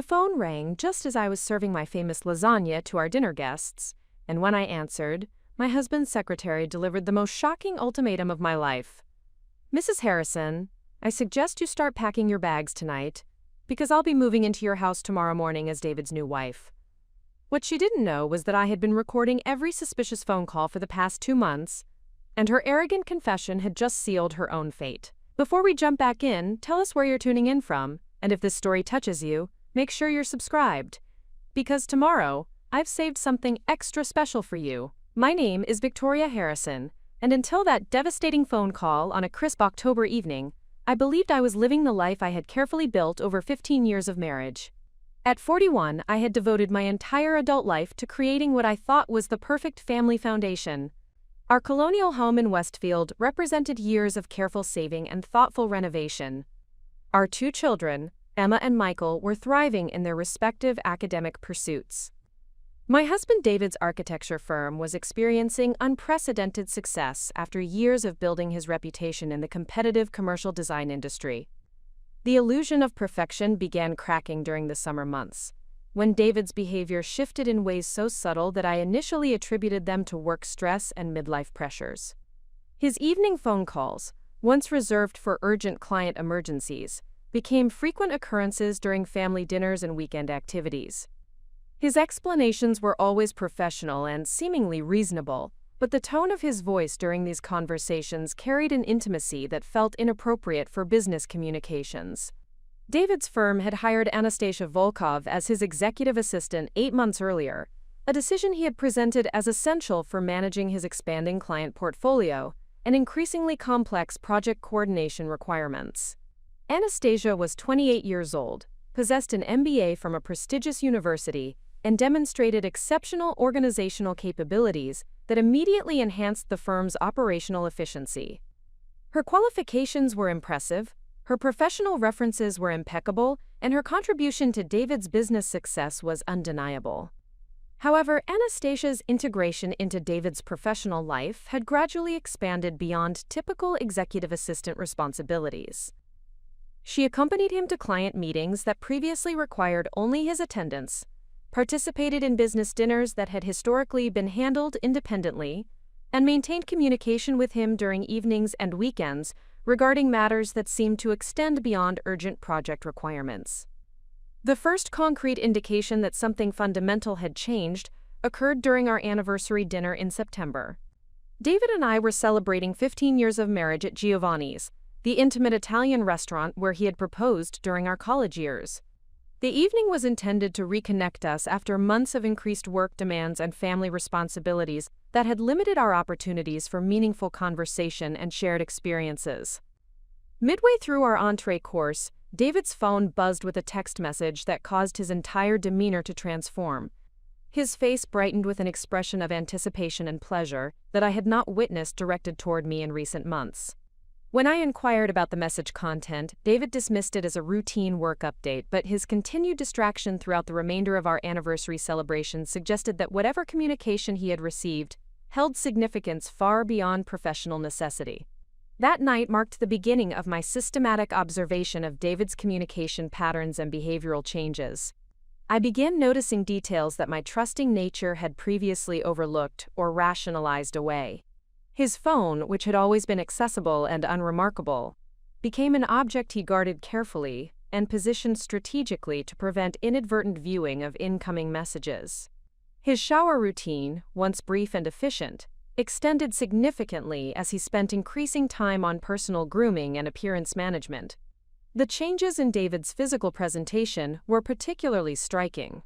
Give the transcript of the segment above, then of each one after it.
The phone rang just as I was serving my famous lasagna to our dinner guests, and when I answered, my husband's secretary delivered the most shocking ultimatum of my life. "Mrs. Harrison, I suggest you start packing your bags tonight, because I'll be moving into your house tomorrow morning as David's new wife." What she didn't know was that I had been recording every suspicious phone call for the past 2 months, and her arrogant confession had just sealed her own fate. Before we jump back in, tell us where you're tuning in from, and if this story touches you, make sure you're subscribed. Because tomorrow, I've saved something extra special for you. My name is Victoria Harrison, and until that devastating phone call on a crisp October evening, I believed I was living the life I had carefully built over 15 years of marriage. At 41, I had devoted my entire adult life to creating what I thought was the perfect family foundation. Our colonial home in Westfield represented years of careful saving and thoughtful renovation. Our 2 children, Emma and Michael, were thriving in their respective academic pursuits. My husband David's architecture firm was experiencing unprecedented success after years of building his reputation in the competitive commercial design industry. The illusion of perfection began cracking during the summer months, when David's behavior shifted in ways so subtle that I initially attributed them to work stress and midlife pressures. His evening phone calls, once reserved for urgent client emergencies, became frequent occurrences during family dinners and weekend activities. His explanations were always professional and seemingly reasonable, but the tone of his voice during these conversations carried an intimacy that felt inappropriate for business communications. David's firm had hired Anastasia Volkov as his executive assistant 8 months earlier, a decision he had presented as essential for managing his expanding client portfolio and increasingly complex project coordination requirements. Anastasia was 28 years old, possessed an MBA from a prestigious university, and demonstrated exceptional organizational capabilities that immediately enhanced the firm's operational efficiency. Her qualifications were impressive, her professional references were impeccable, and her contribution to David's business success was undeniable. However, Anastasia's integration into David's professional life had gradually expanded beyond typical executive assistant responsibilities. She accompanied him to client meetings that previously required only his attendance, participated in business dinners that had historically been handled independently, and maintained communication with him during evenings and weekends regarding matters that seemed to extend beyond urgent project requirements. The first concrete indication that something fundamental had changed occurred during our anniversary dinner in September. David and I were celebrating 15 years of marriage at Giovanni's, the intimate Italian restaurant where he had proposed during our college years. The evening was intended to reconnect us after months of increased work demands and family responsibilities that had limited our opportunities for meaningful conversation and shared experiences. Midway through our entree course, David's phone buzzed with a text message that caused his entire demeanor to transform. His face brightened with an expression of anticipation and pleasure that I had not witnessed directed toward me in recent months. When I inquired about the message content, David dismissed it as a routine work update, but his continued distraction throughout the remainder of our anniversary celebration suggested that whatever communication he had received held significance far beyond professional necessity. That night marked the beginning of my systematic observation of David's communication patterns and behavioral changes. I began noticing details that my trusting nature had previously overlooked or rationalized away. His phone, which had always been accessible and unremarkable, became an object he guarded carefully and positioned strategically to prevent inadvertent viewing of incoming messages. His shower routine, once brief and efficient, extended significantly as he spent increasing time on personal grooming and appearance management. The changes in David's physical presentation were particularly striking.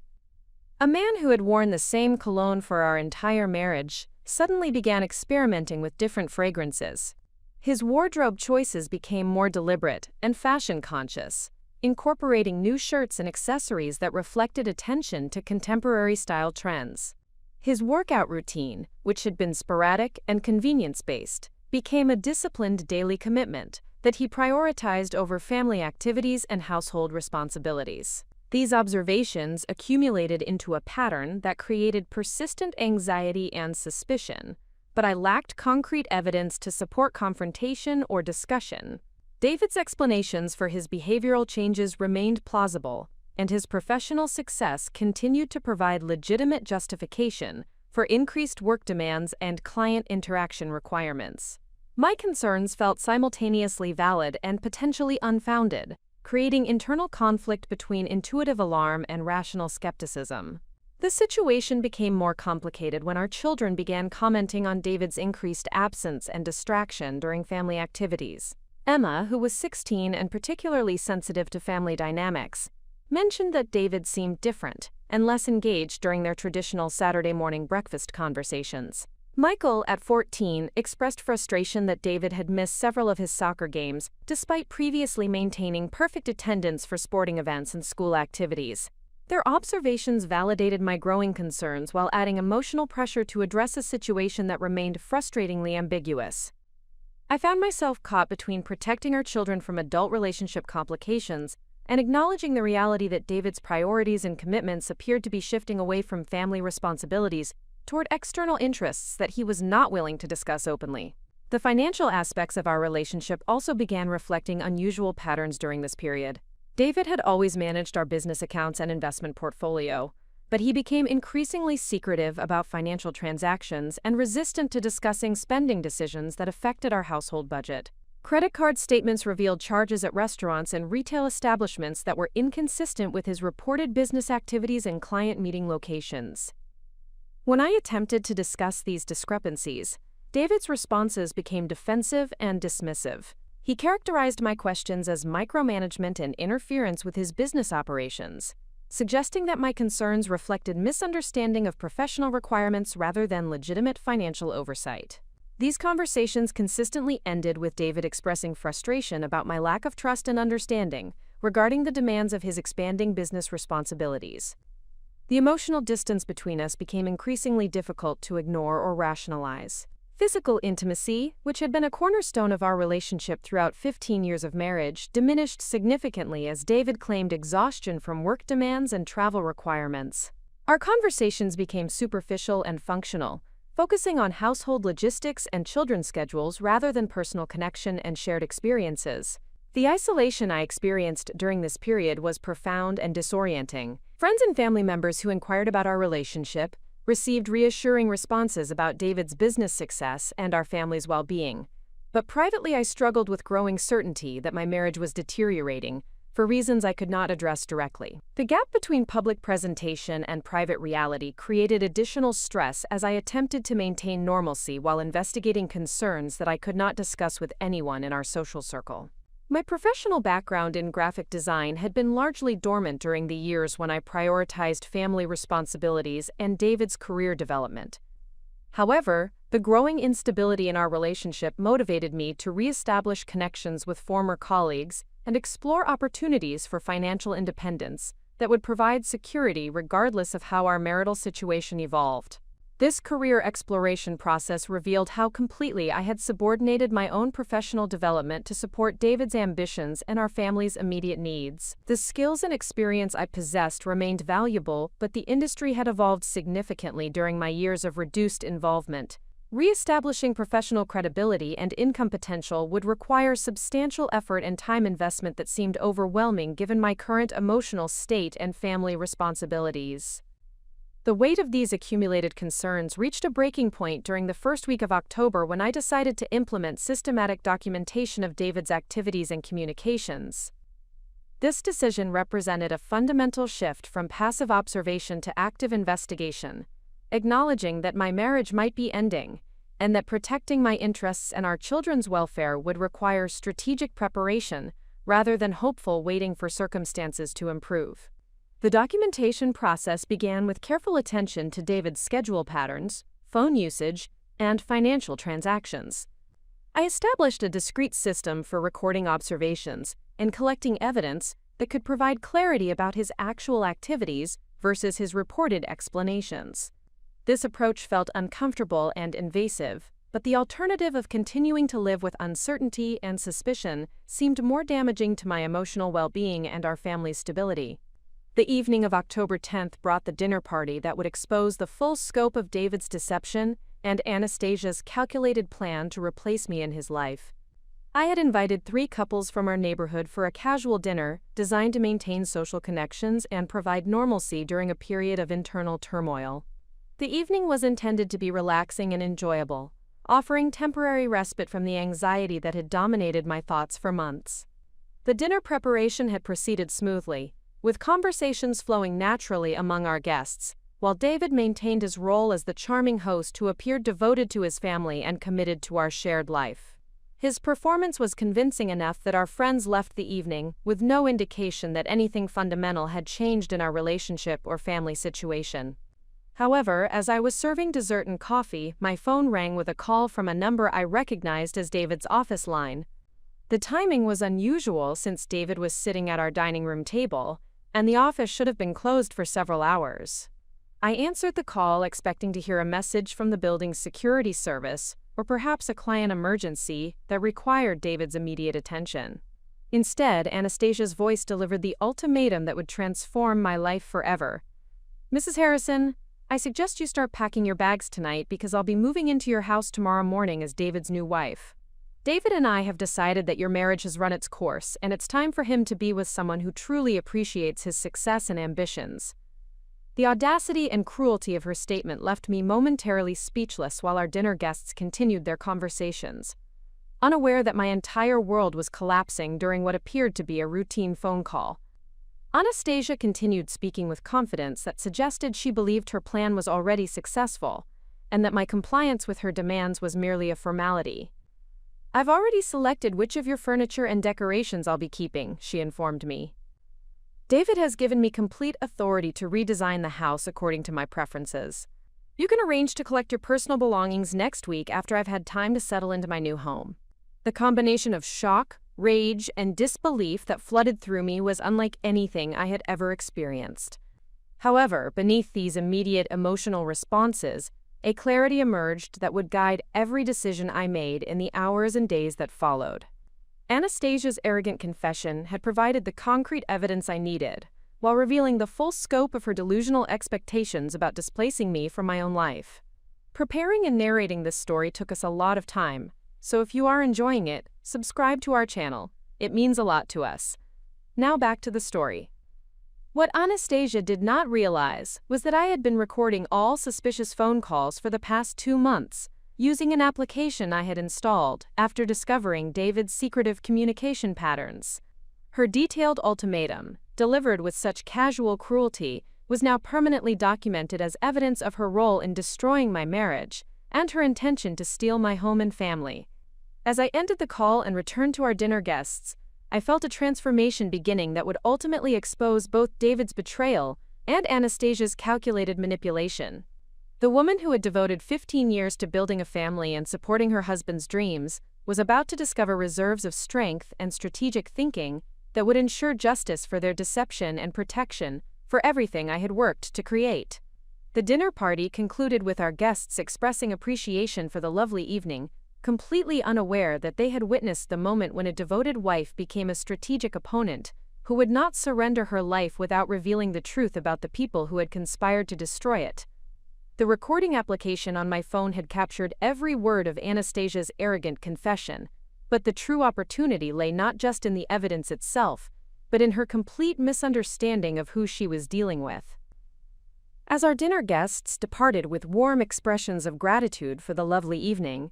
A man who had worn the same cologne for our entire marriage suddenly began experimenting with different fragrances. His wardrobe choices became more deliberate and fashion-conscious, incorporating new shirts and accessories that reflected attention to contemporary style trends. His workout routine, which had been sporadic and convenience-based, became a disciplined daily commitment that he prioritized over family activities and household responsibilities. These observations accumulated into a pattern that created persistent anxiety and suspicion, but I lacked concrete evidence to support confrontation or discussion. David's explanations for his behavioral changes remained plausible, and his professional success continued to provide legitimate justification for increased work demands and client interaction requirements. My concerns felt simultaneously valid and potentially unfounded, creating internal conflict between intuitive alarm and rational skepticism. The situation became more complicated when our children began commenting on David's increased absence and distraction during family activities. Emma, who was 16 and particularly sensitive to family dynamics, mentioned that David seemed different and less engaged during their traditional Saturday morning breakfast conversations. Michael, at 14, expressed frustration that David had missed several of his soccer games, despite previously maintaining perfect attendance for sporting events and school activities. Their observations validated my growing concerns while adding emotional pressure to address a situation that remained frustratingly ambiguous. I found myself caught between protecting our children from adult relationship complications and acknowledging the reality that David's priorities and commitments appeared to be shifting away from family responsibilities toward external interests that he was not willing to discuss openly. The financial aspects of our relationship also began reflecting unusual patterns during this period. David had always managed our business accounts and investment portfolio, but he became increasingly secretive about financial transactions and resistant to discussing spending decisions that affected our household budget. Credit card statements revealed charges at restaurants and retail establishments that were inconsistent with his reported business activities and client meeting locations. When I attempted to discuss these discrepancies, David's responses became defensive and dismissive. He characterized my questions as micromanagement and interference with his business operations, suggesting that my concerns reflected misunderstanding of professional requirements rather than legitimate financial oversight. These conversations consistently ended with David expressing frustration about my lack of trust and understanding regarding the demands of his expanding business responsibilities. The emotional distance between us became increasingly difficult to ignore or rationalize. Physical intimacy, which had been a cornerstone of our relationship throughout 15 years of marriage, diminished significantly as David claimed exhaustion from work demands and travel requirements. Our conversations became superficial and functional, focusing on household logistics and children's schedules rather than personal connection and shared experiences. The isolation I experienced during this period was profound and disorienting. Friends and family members who inquired about our relationship received reassuring responses about David's business success and our family's well-being. But privately, I struggled with growing certainty that my marriage was deteriorating, for reasons I could not address directly. The gap between public presentation and private reality created additional stress as I attempted to maintain normalcy while investigating concerns that I could not discuss with anyone in our social circle. My professional background in graphic design had been largely dormant during the years when I prioritized family responsibilities and David's career development. However, the growing instability in our relationship motivated me to reestablish connections with former colleagues and explore opportunities for financial independence that would provide security regardless of how our marital situation evolved. This career exploration process revealed how completely I had subordinated my own professional development to support David's ambitions and our family's immediate needs. The skills and experience I possessed remained valuable, but the industry had evolved significantly during my years of reduced involvement. Reestablishing professional credibility and income potential would require substantial effort and time investment that seemed overwhelming given my current emotional state and family responsibilities. The weight of these accumulated concerns reached a breaking point during the first week of October when I decided to implement systematic documentation of David's activities and communications. This decision represented a fundamental shift from passive observation to active investigation, acknowledging that my marriage might be ending, and that protecting my interests and our children's welfare would require strategic preparation rather than hopeful waiting for circumstances to improve. The documentation process began with careful attention to David's schedule patterns, phone usage, and financial transactions. I established a discrete system for recording observations and collecting evidence that could provide clarity about his actual activities versus his reported explanations. This approach felt uncomfortable and invasive, but the alternative of continuing to live with uncertainty and suspicion seemed more damaging to my emotional well-being and our family's stability. The evening of October 10th brought the dinner party that would expose the full scope of David's deception and Anastasia's calculated plan to replace me in his life. I had invited 3 couples from our neighborhood for a casual dinner designed to maintain social connections and provide normalcy during a period of internal turmoil. The evening was intended to be relaxing and enjoyable, offering temporary respite from the anxiety that had dominated my thoughts for months. The dinner preparation had proceeded smoothly, with conversations flowing naturally among our guests, while David maintained his role as the charming host who appeared devoted to his family and committed to our shared life. His performance was convincing enough that our friends left the evening with no indication that anything fundamental had changed in our relationship or family situation. However, as I was serving dessert and coffee, my phone rang with a call from a number I recognized as David's office line. The timing was unusual since David was sitting at our dining room table, and the office should have been closed for several hours. I answered the call expecting to hear a message from the building's security service, or perhaps a client emergency that required David's immediate attention. Instead, Anastasia's voice delivered the ultimatum that would transform my life forever. "Mrs. Harrison, I suggest you start packing your bags tonight because I'll be moving into your house tomorrow morning as David's new wife. David and I have decided that your marriage has run its course, and it's time for him to be with someone who truly appreciates his success and ambitions." The audacity and cruelty of her statement left me momentarily speechless while our dinner guests continued their conversations, unaware that my entire world was collapsing during what appeared to be a routine phone call. Anastasia continued speaking with confidence that suggested she believed her plan was already successful, and that my compliance with her demands was merely a formality. "I've already selected which of your furniture and decorations I'll be keeping," she informed me. "David has given me complete authority to redesign the house according to my preferences. You can arrange to collect your personal belongings next week after I've had time to settle into my new home." The combination of shock, rage, and disbelief that flooded through me was unlike anything I had ever experienced. However, beneath these immediate emotional responses, a clarity emerged that would guide every decision I made in the hours and days that followed. Anastasia's arrogant confession had provided the concrete evidence I needed, while revealing the full scope of her delusional expectations about displacing me from my own life. Preparing and narrating this story took us a lot of time, so if you are enjoying it, subscribe to our channel. It means a lot to us. Now back to the story. What Anastasia did not realize was that I had been recording all suspicious phone calls for the past 2 months, using an application I had installed after discovering David's secretive communication patterns. Her detailed ultimatum, delivered with such casual cruelty, was now permanently documented as evidence of her role in destroying my marriage and her intention to steal my home and family. As I ended the call and returned to our dinner guests, I felt a transformation beginning that would ultimately expose both David's betrayal and Anastasia's calculated manipulation. The woman who had devoted 15 years to building a family and supporting her husband's dreams was about to discover reserves of strength and strategic thinking that would ensure justice for their deception and protection for everything I had worked to create. The dinner party concluded with our guests expressing appreciation for the lovely evening, completely unaware that they had witnessed the moment when a devoted wife became a strategic opponent who would not surrender her life without revealing the truth about the people who had conspired to destroy it. The recording application on my phone had captured every word of Anastasia's arrogant confession, but the true opportunity lay not just in the evidence itself, but in her complete misunderstanding of who she was dealing with. As our dinner guests departed with warm expressions of gratitude for the lovely evening,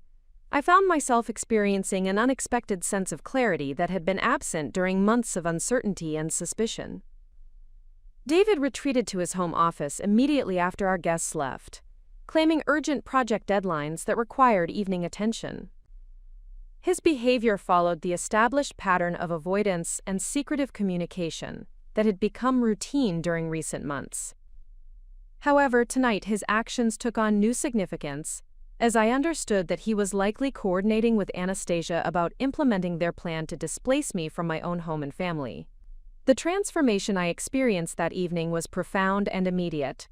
I found myself experiencing an unexpected sense of clarity that had been absent during months of uncertainty and suspicion. David retreated to his home office immediately after our guests left, claiming urgent project deadlines that required evening attention. His behavior followed the established pattern of avoidance and secretive communication that had become routine during recent months. However, tonight his actions took on new significance, as I understood that he was likely coordinating with Anastasia about implementing their plan to displace me from my own home and family. The transformation I experienced that evening was profound and immediate.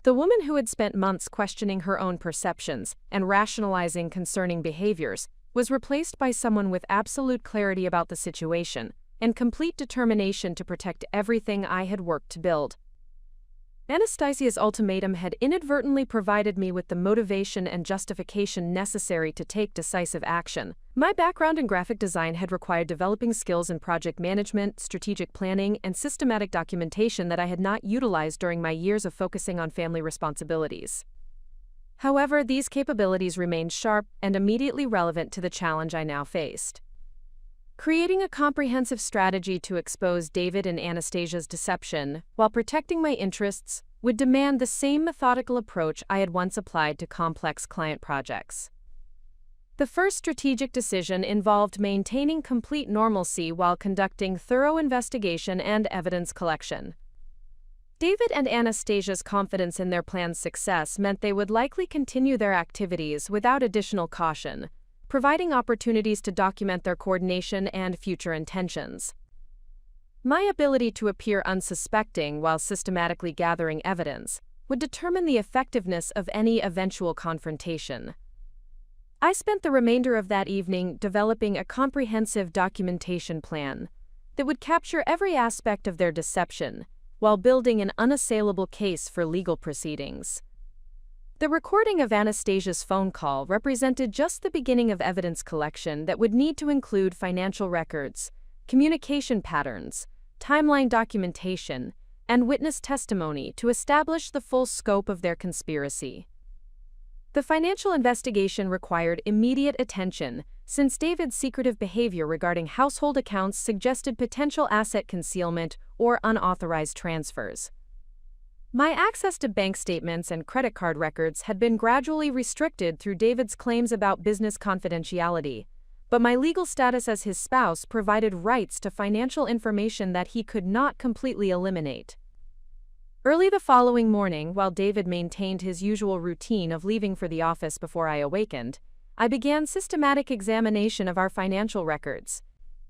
The woman who had spent months questioning her own perceptions and rationalizing concerning behaviors was replaced by someone with absolute clarity about the situation and complete determination to protect everything I had worked to build. Anastasia's ultimatum had inadvertently provided me with the motivation and justification necessary to take decisive action. My background in graphic design had required developing skills in project management, strategic planning, and systematic documentation that I had not utilized during my years of focusing on family responsibilities. However, these capabilities remained sharp and immediately relevant to the challenge I now faced. Creating a comprehensive strategy to expose David and Anastasia's deception, while protecting my interests, would demand the same methodical approach I had once applied to complex client projects. The first strategic decision involved maintaining complete normalcy while conducting thorough investigation and evidence collection. David and Anastasia's confidence in their plan's success meant they would likely continue their activities without additional caution, providing opportunities to document their coordination and future intentions. My ability to appear unsuspecting while systematically gathering evidence would determine the effectiveness of any eventual confrontation. I spent the remainder of that evening developing a comprehensive documentation plan that would capture every aspect of their deception while building an unassailable case for legal proceedings. The recording of Anastasia's phone call represented just the beginning of evidence collection that would need to include financial records, communication patterns, timeline documentation, and witness testimony to establish the full scope of their conspiracy. The financial investigation required immediate attention, since David's secretive behavior regarding household accounts suggested potential asset concealment or unauthorized transfers. My access to bank statements and credit card records had been gradually restricted through David's claims about business confidentiality, but my legal status as his spouse provided rights to financial information that he could not completely eliminate. Early the following morning, while David maintained his usual routine of leaving for the office before I awakened, I began systematic examination of our financial records.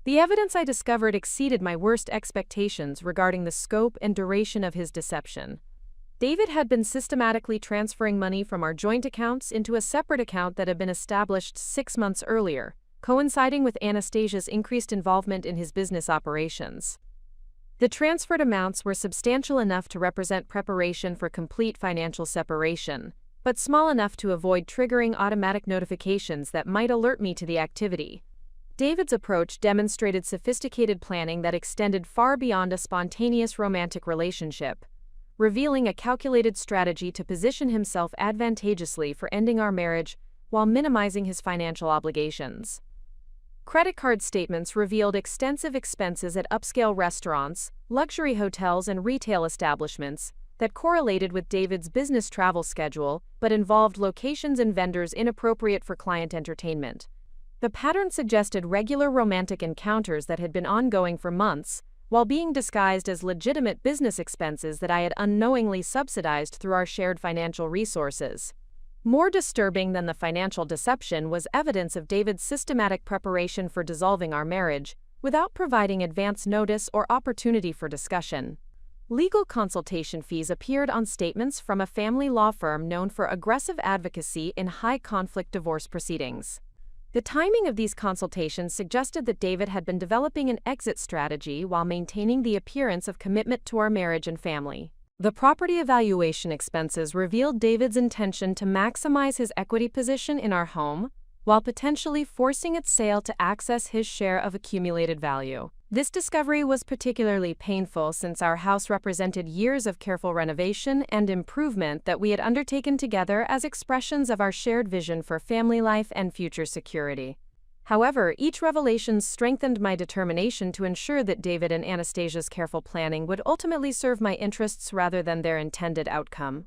The evidence I discovered exceeded my worst expectations regarding the scope and duration of his deception. David had been systematically transferring money from our joint accounts into a separate account that had been established 6 months earlier, coinciding with Anastasia's increased involvement in his business operations. The transferred amounts were substantial enough to represent preparation for complete financial separation, but small enough to avoid triggering automatic notifications that might alert me to the activity. David's approach demonstrated sophisticated planning that extended far beyond a spontaneous romantic relationship, revealing a calculated strategy to position himself advantageously for ending our marriage while minimizing his financial obligations. Credit card statements revealed extensive expenses at upscale restaurants, luxury hotels, and retail establishments that correlated with David's business travel schedule but involved locations and vendors inappropriate for client entertainment. The pattern suggested regular romantic encounters that had been ongoing for months, while being disguised as legitimate business expenses that I had unknowingly subsidized through our shared financial resources. More disturbing than the financial deception was evidence of David's systematic preparation for dissolving our marriage, without providing advance notice or opportunity for discussion. Legal consultation fees appeared on statements from a family law firm known for aggressive advocacy in high-conflict divorce proceedings. The timing of these consultations suggested that David had been developing an exit strategy while maintaining the appearance of commitment to our marriage and family. The property evaluation expenses revealed David's intention to maximize his equity position in our home, while potentially forcing its sale to access his share of accumulated value. This discovery was particularly painful since our house represented years of careful renovation and improvement that we had undertaken together as expressions of our shared vision for family life and future security. However, each revelation strengthened my determination to ensure that David and Anastasia's careful planning would ultimately serve my interests rather than their intended outcome.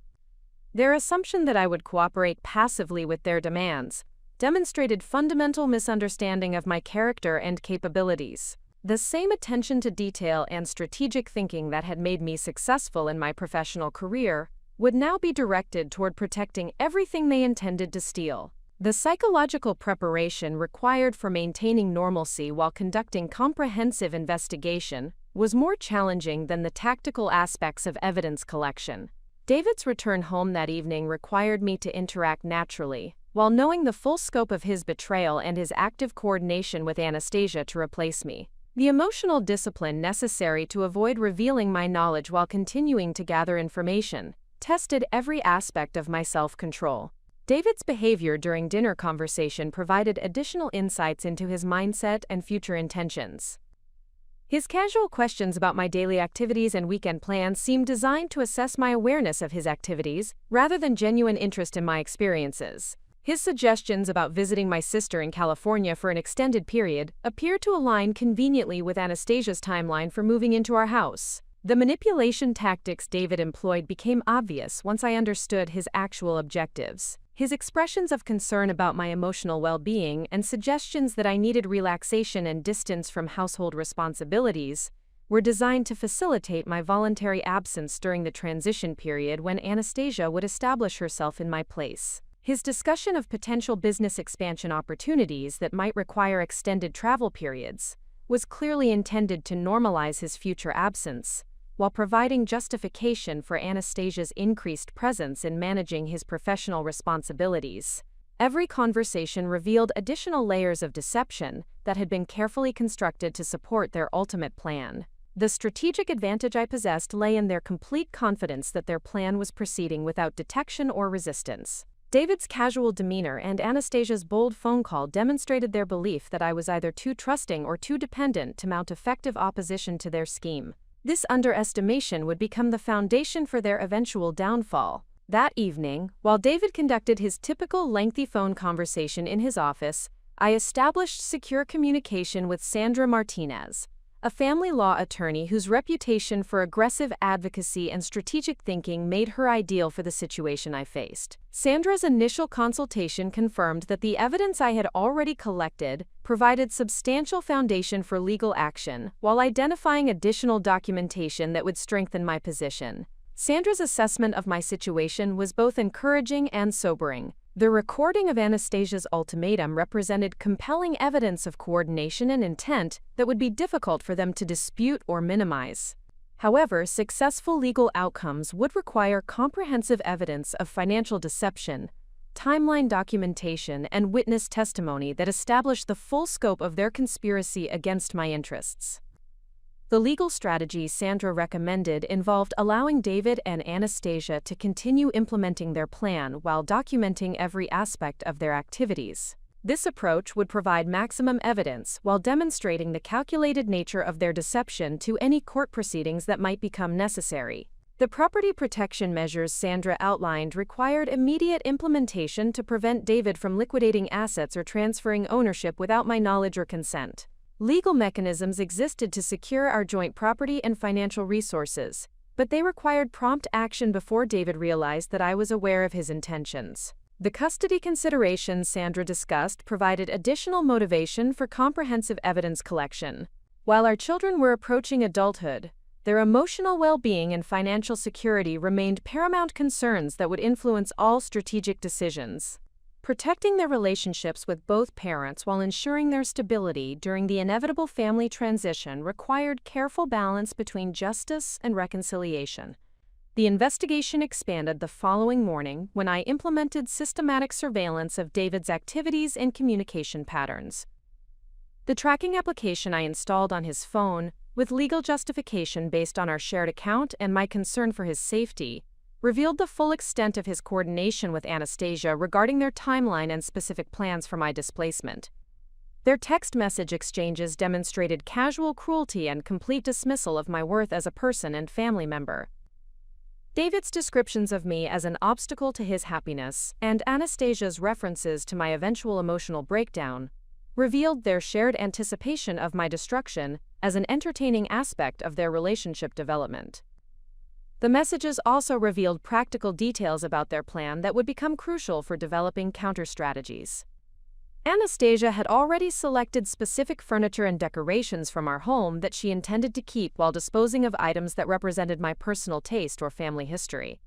Their assumption that I would cooperate passively with their demands demonstrated fundamental misunderstanding of my character and capabilities. The same attention to detail and strategic thinking that had made me successful in my professional career would now be directed toward protecting everything they intended to steal. The psychological preparation required for maintaining normalcy while conducting comprehensive investigation was more challenging than the tactical aspects of evidence collection. David's return home that evening required me to interact naturally, while knowing the full scope of his betrayal and his active coordination with Anastasia to replace me. The emotional discipline necessary to avoid revealing my knowledge while continuing to gather information tested every aspect of my self-control. David's behavior during dinner conversation provided additional insights into his mindset and future intentions. His casual questions about my daily activities and weekend plans seemed designed to assess my awareness of his activities, rather than genuine interest in my experiences. His suggestions about visiting my sister in California for an extended period appeared to align conveniently with Anastasia's timeline for moving into our house. The manipulation tactics David employed became obvious once I understood his actual objectives. His expressions of concern about my emotional well-being and suggestions that I needed relaxation and distance from household responsibilities were designed to facilitate my voluntary absence during the transition period when Anastasia would establish herself in my place. His discussion of potential business expansion opportunities that might require extended travel periods was clearly intended to normalize his future absence, while providing justification for Anastasia's increased presence in managing his professional responsibilities. Every conversation revealed additional layers of deception that had been carefully constructed to support their ultimate plan. The strategic advantage I possessed lay in their complete confidence that their plan was proceeding without detection or resistance. David's casual demeanor and Anastasia's bold phone call demonstrated their belief that I was either too trusting or too dependent to mount effective opposition to their scheme. This underestimation would become the foundation for their eventual downfall. That evening, while David conducted his typical lengthy phone conversation in his office, I established secure communication with Sandra Martinez, a family law attorney whose reputation for aggressive advocacy and strategic thinking made her ideal for the situation I faced. Sandra's initial consultation confirmed that the evidence I had already collected provided substantial foundation for legal action, while identifying additional documentation that would strengthen my position. Sandra's assessment of my situation was both encouraging and sobering. The recording of Anastasia's ultimatum represented compelling evidence of coordination and intent that would be difficult for them to dispute or minimize. However, successful legal outcomes would require comprehensive evidence of financial deception, timeline documentation, and witness testimony that established the full scope of their conspiracy against my interests. The legal strategy Sandra recommended involved allowing David and Anastasia to continue implementing their plan while documenting every aspect of their activities. This approach would provide maximum evidence while demonstrating the calculated nature of their deception to any court proceedings that might become necessary. The property protection measures Sandra outlined required immediate implementation to prevent David from liquidating assets or transferring ownership without my knowledge or consent. Legal mechanisms existed to secure our joint property and financial resources, but they required prompt action before David realized that I was aware of his intentions. The custody considerations Sandra discussed provided additional motivation for comprehensive evidence collection. While our children were approaching adulthood, their emotional well-being and financial security remained paramount concerns that would influence all strategic decisions. Protecting their relationships with both parents while ensuring their stability during the inevitable family transition required careful balance between justice and reconciliation. The investigation expanded the following morning when I implemented systematic surveillance of David's activities and communication patterns. The tracking application I installed on his phone, with legal justification based on our shared account and my concern for his safety, revealed the full extent of his coordination with Anastasia regarding their timeline and specific plans for my displacement. Their text message exchanges demonstrated casual cruelty and complete dismissal of my worth as a person and family member. David's descriptions of me as an obstacle to his happiness and Anastasia's references to my eventual emotional breakdown revealed their shared anticipation of my destruction as an entertaining aspect of their relationship development. The messages also revealed practical details about their plan that would become crucial for developing counter-strategies. Anastasia had already selected specific furniture and decorations from our home that she intended to keep while disposing of items that represented my personal taste or family history.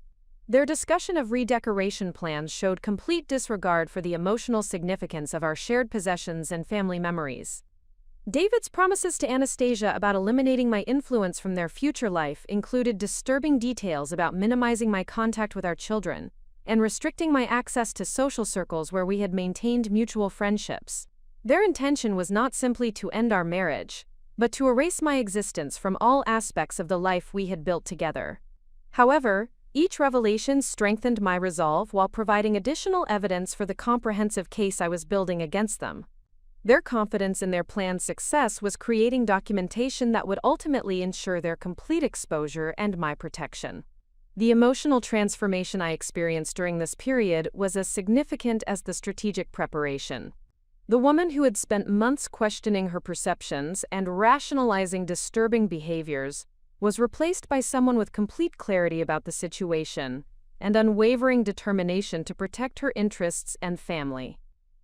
Their discussion of redecoration plans showed complete disregard for the emotional significance of our shared possessions and family memories. David's promises to Anastasia about eliminating my influence from their future life included disturbing details about minimizing my contact with our children and restricting my access to social circles where we had maintained mutual friendships. Their intention was not simply to end our marriage, but to erase my existence from all aspects of the life we had built together. However, each revelation strengthened my resolve while providing additional evidence for the comprehensive case I was building against them. Their confidence in their plan's success was creating documentation that would ultimately ensure their complete exposure and my protection. The emotional transformation I experienced during this period was as significant as the strategic preparation. The woman who had spent months questioning her perceptions and rationalizing disturbing behaviors was replaced by someone with complete clarity about the situation and unwavering determination to protect her interests and family.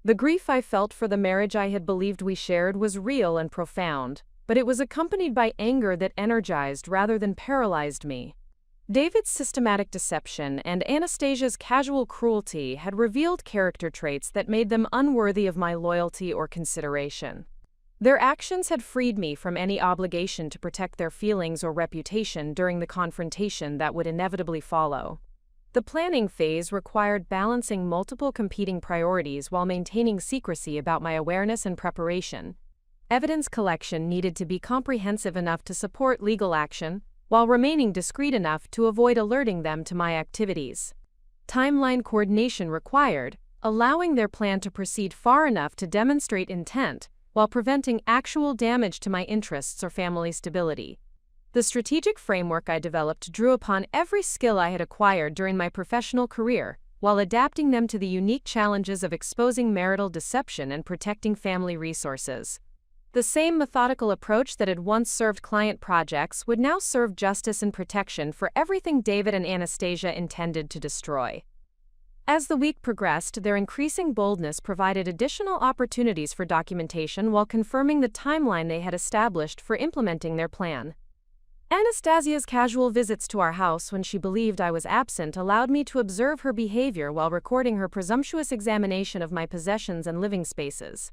The grief I felt for the marriage I had believed we shared was real and profound, but it was accompanied by anger that energized rather than paralyzed me. David's systematic deception and Anastasia's casual cruelty had revealed character traits that made them unworthy of my loyalty or consideration. Their actions had freed me from any obligation to protect their feelings or reputation during the confrontation that would inevitably follow. The planning phase required balancing multiple competing priorities while maintaining secrecy about my awareness and preparation. Evidence collection needed to be comprehensive enough to support legal action, while remaining discreet enough to avoid alerting them to my activities. Timeline coordination required, allowing their plan to proceed far enough to demonstrate intent, while preventing actual damage to my interests or family stability. The strategic framework I developed drew upon every skill I had acquired during my professional career, while adapting them to the unique challenges of exposing marital deception and protecting family resources. The same methodical approach that had once served client projects would now serve justice and protection for everything David and Anastasia intended to destroy. As the week progressed, their increasing boldness provided additional opportunities for documentation while confirming the timeline they had established for implementing their plan. Anastasia's casual visits to our house when she believed I was absent allowed me to observe her behavior while recording her presumptuous examination of my possessions and living spaces.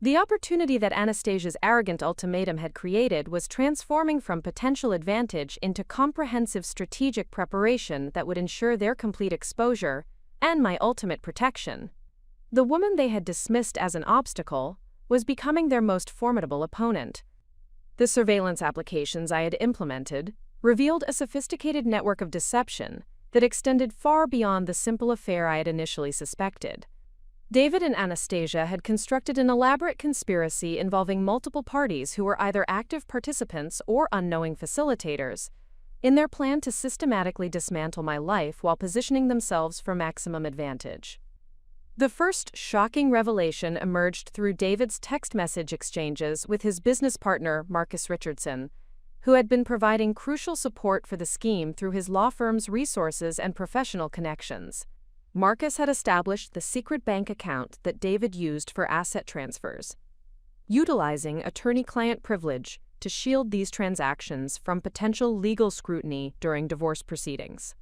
The opportunity that Anastasia's arrogant ultimatum had created was transforming from potential advantage into comprehensive strategic preparation that would ensure their complete exposure and my ultimate protection. The woman they had dismissed as an obstacle was becoming their most formidable opponent. The surveillance applications I had implemented revealed a sophisticated network of deception that extended far beyond the simple affair I had initially suspected. David and Anastasia had constructed an elaborate conspiracy involving multiple parties who were either active participants or unknowing facilitators, in their plan to systematically dismantle my life while positioning themselves for maximum advantage. The first shocking revelation emerged through David's text message exchanges with his business partner, Marcus Richardson, who had been providing crucial support for the scheme through his law firm's resources and professional connections. Marcus had established the secret bank account that David used for asset transfers, utilizing attorney-client privilege to shield these transactions from potential legal scrutiny during divorce proceedings.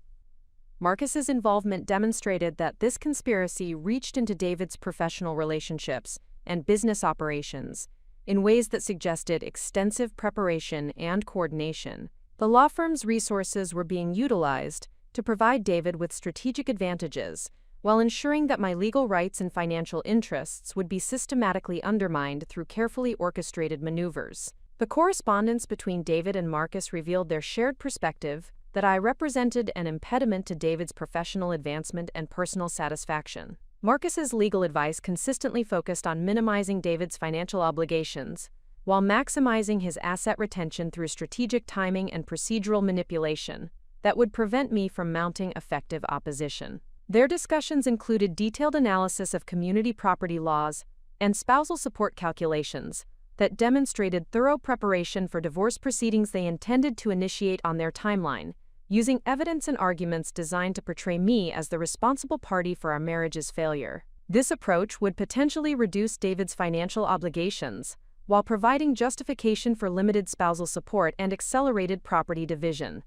Marcus's involvement demonstrated that this conspiracy reached into David's professional relationships and business operations in ways that suggested extensive preparation and coordination. The law firm's resources were being utilized to provide David with strategic advantages, while ensuring that my legal rights and financial interests would be systematically undermined through carefully orchestrated maneuvers. The correspondence between David and Marcus revealed their shared perspective that I represented an impediment to David's professional advancement and personal satisfaction. Marcus's legal advice consistently focused on minimizing David's financial obligations, while maximizing his asset retention through strategic timing and procedural manipulation that would prevent me from mounting effective opposition. Their discussions included detailed analysis of community property laws and spousal support calculations that demonstrated thorough preparation for divorce proceedings they intended to initiate on their timeline, using evidence and arguments designed to portray me as the responsible party for our marriage's failure. This approach would potentially reduce David's financial obligations, while providing justification for limited spousal support and accelerated property division.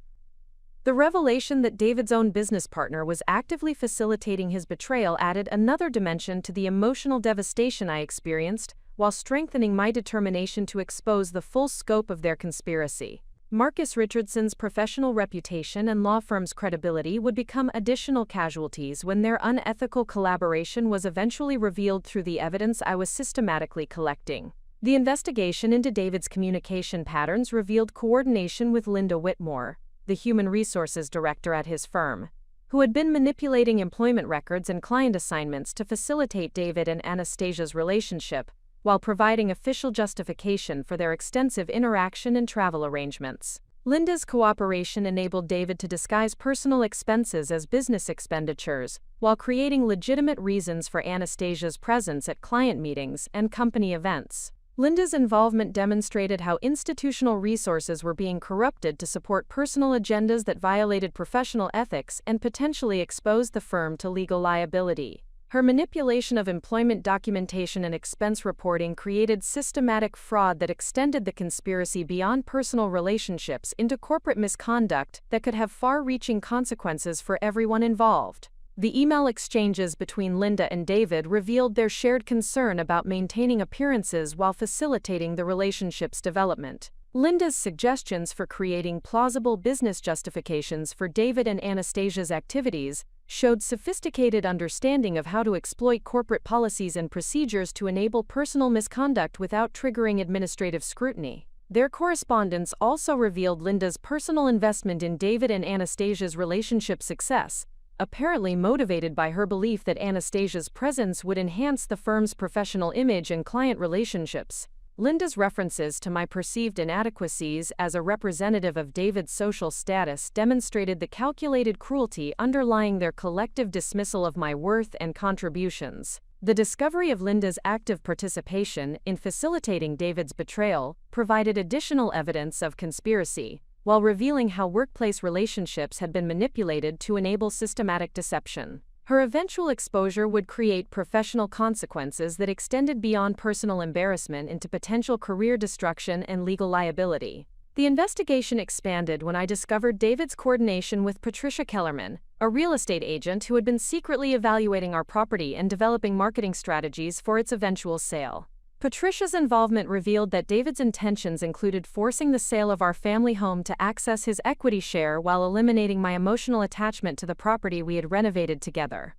The revelation that David's own business partner was actively facilitating his betrayal added another dimension to the emotional devastation I experienced, while strengthening my determination to expose the full scope of their conspiracy. Marcus Richardson's professional reputation and law firm's credibility would become additional casualties when their unethical collaboration was eventually revealed through the evidence I was systematically collecting. The investigation into David's communication patterns revealed coordination with Linda Whitmore, the human resources director at his firm, who had been manipulating employment records and client assignments to facilitate David and Anastasia's relationship, while providing official justification for their extensive interaction and travel arrangements. Linda's cooperation enabled David to disguise personal expenses as business expenditures, while creating legitimate reasons for Anastasia's presence at client meetings and company events. Linda's involvement demonstrated how institutional resources were being corrupted to support personal agendas that violated professional ethics and potentially exposed the firm to legal liability. Her manipulation of employment documentation and expense reporting created systematic fraud that extended the conspiracy beyond personal relationships into corporate misconduct that could have far-reaching consequences for everyone involved. The email exchanges between Linda and David revealed their shared concern about maintaining appearances while facilitating the relationship's development. Linda's suggestions for creating plausible business justifications for David and Anastasia's activities showed sophisticated understanding of how to exploit corporate policies and procedures to enable personal misconduct without triggering administrative scrutiny. Their correspondence also revealed Linda's personal investment in David and Anastasia's relationship success, apparently motivated by her belief that Anastasia's presence would enhance the firm's professional image and client relationships. Linda's references to my perceived inadequacies as a representative of David's social status demonstrated the calculated cruelty underlying their collective dismissal of my worth and contributions. The discovery of Linda's active participation in facilitating David's betrayal provided additional evidence of conspiracy, while revealing how workplace relationships had been manipulated to enable systematic deception. Her eventual exposure would create professional consequences that extended beyond personal embarrassment into potential career destruction and legal liability. The investigation expanded when I discovered David's coordination with Patricia Kellerman, a real estate agent who had been secretly evaluating our property and developing marketing strategies for its eventual sale. Patricia's involvement revealed that David's intentions included forcing the sale of our family home to access his equity share while eliminating my emotional attachment to the property we had renovated together.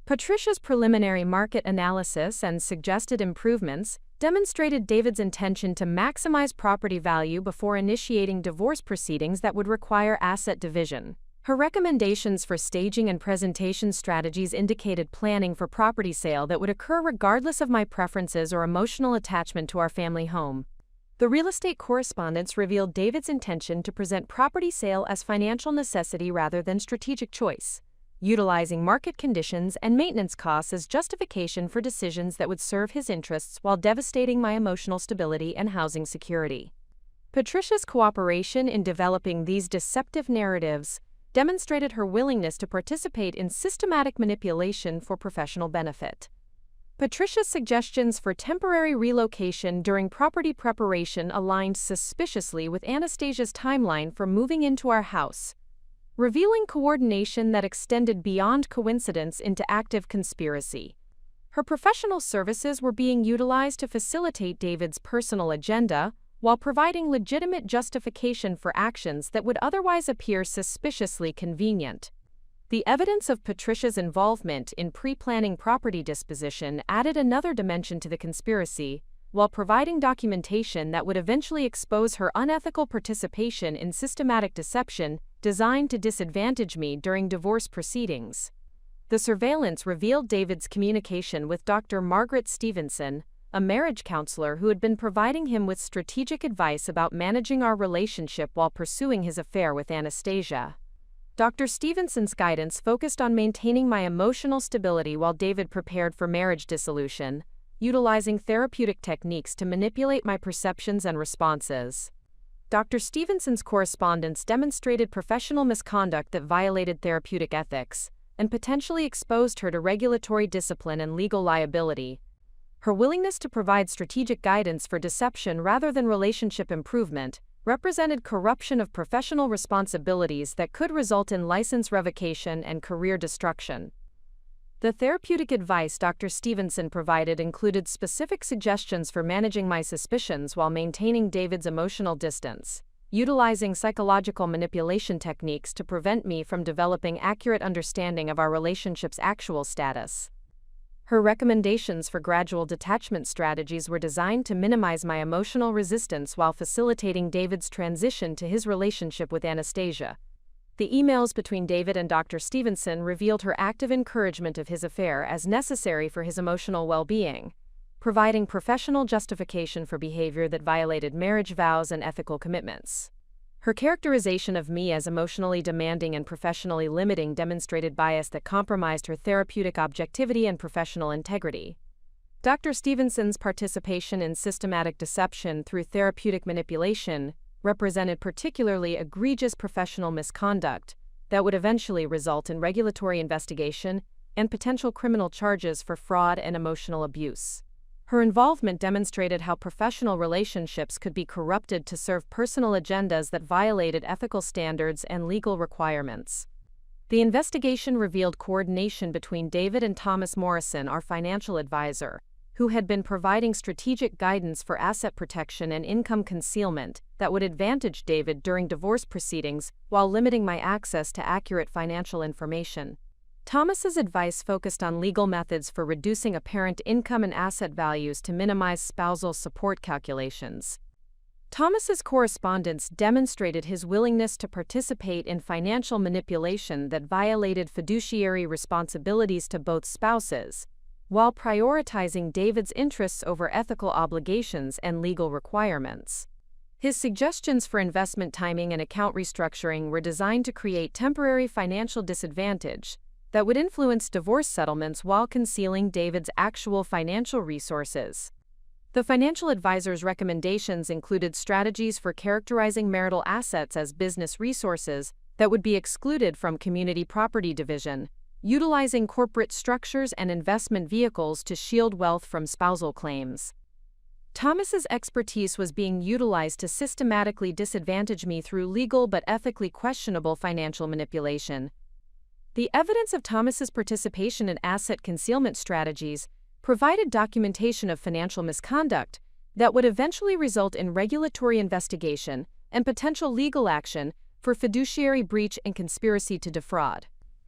Patricia's preliminary market analysis and suggested improvements demonstrated David's intention to maximize property value before initiating divorce proceedings that would require asset division. Her recommendations for staging and presentation strategies indicated planning for property sale that would occur regardless of my preferences or emotional attachment to our family home. The real estate correspondence revealed David's intention to present property sale as financial necessity rather than strategic choice, utilizing market conditions and maintenance costs as justification for decisions that would serve his interests while devastating my emotional stability and housing security. Patricia's cooperation in developing these deceptive narratives demonstrated her willingness to participate in systematic manipulation for professional benefit. Patricia's suggestions for temporary relocation during property preparation aligned suspiciously with Anastasia's timeline for moving into our house, revealing coordination that extended beyond coincidence into active conspiracy. Her professional services were being utilized to facilitate David's personal agenda, while providing legitimate justification for actions that would otherwise appear suspiciously convenient. The evidence of Patricia's involvement in pre-planning property disposition added another dimension to the conspiracy, while providing documentation that would eventually expose her unethical participation in systematic deception designed to disadvantage me during divorce proceedings. The surveillance revealed David's communication with Dr. Margaret Stevenson, a marriage counselor who had been providing him with strategic advice about managing our relationship while pursuing his affair with Anastasia. Dr. Stevenson's guidance focused on maintaining my emotional stability while David prepared for marriage dissolution, utilizing therapeutic techniques to manipulate my perceptions and responses. Dr. Stevenson's correspondence demonstrated professional misconduct that violated therapeutic ethics and potentially exposed her to regulatory discipline and legal liability. Her willingness to provide strategic guidance for deception rather than relationship improvement represented corruption of professional responsibilities that could result in license revocation and career destruction. The therapeutic advice Dr. Stevenson provided included specific suggestions for managing my suspicions while maintaining David's emotional distance, utilizing psychological manipulation techniques to prevent me from developing accurate understanding of our relationship's actual status. Her recommendations for gradual detachment strategies were designed to minimize my emotional resistance while facilitating David's transition to his relationship with Anastasia. The emails between David and Dr. Stevenson revealed her active encouragement of his affair as necessary for his emotional well-being, providing professional justification for behavior that violated marriage vows and ethical commitments. Her characterization of me as emotionally demanding and professionally limiting demonstrated bias that compromised her therapeutic objectivity and professional integrity. Dr. Stevenson's participation in systematic deception through therapeutic manipulation represented particularly egregious professional misconduct that would eventually result in regulatory investigation and potential criminal charges for fraud and emotional abuse. Her involvement demonstrated how professional relationships could be corrupted to serve personal agendas that violated ethical standards and legal requirements. The investigation revealed coordination between David and Thomas Morrison, our financial advisor, who had been providing strategic guidance for asset protection and income concealment that would advantage David during divorce proceedings while limiting my access to accurate financial information. Thomas's advice focused on legal methods for reducing apparent income and asset values to minimize spousal support calculations. Thomas's correspondence demonstrated his willingness to participate in financial manipulation that violated fiduciary responsibilities to both spouses, while prioritizing David's interests over ethical obligations and legal requirements. His suggestions for investment timing and account restructuring were designed to create temporary financial disadvantage that would influence divorce settlements while concealing David's actual financial resources. The financial advisor's recommendations included strategies for characterizing marital assets as business resources that would be excluded from community property division, utilizing corporate structures and investment vehicles to shield wealth from spousal claims. Thomas's expertise was being utilized to systematically disadvantage me through legal but ethically questionable financial manipulation. The evidence of Thomas's participation in asset concealment strategies provided documentation of financial misconduct that would eventually result in regulatory investigation and potential legal action for fiduciary breach and conspiracy to defraud.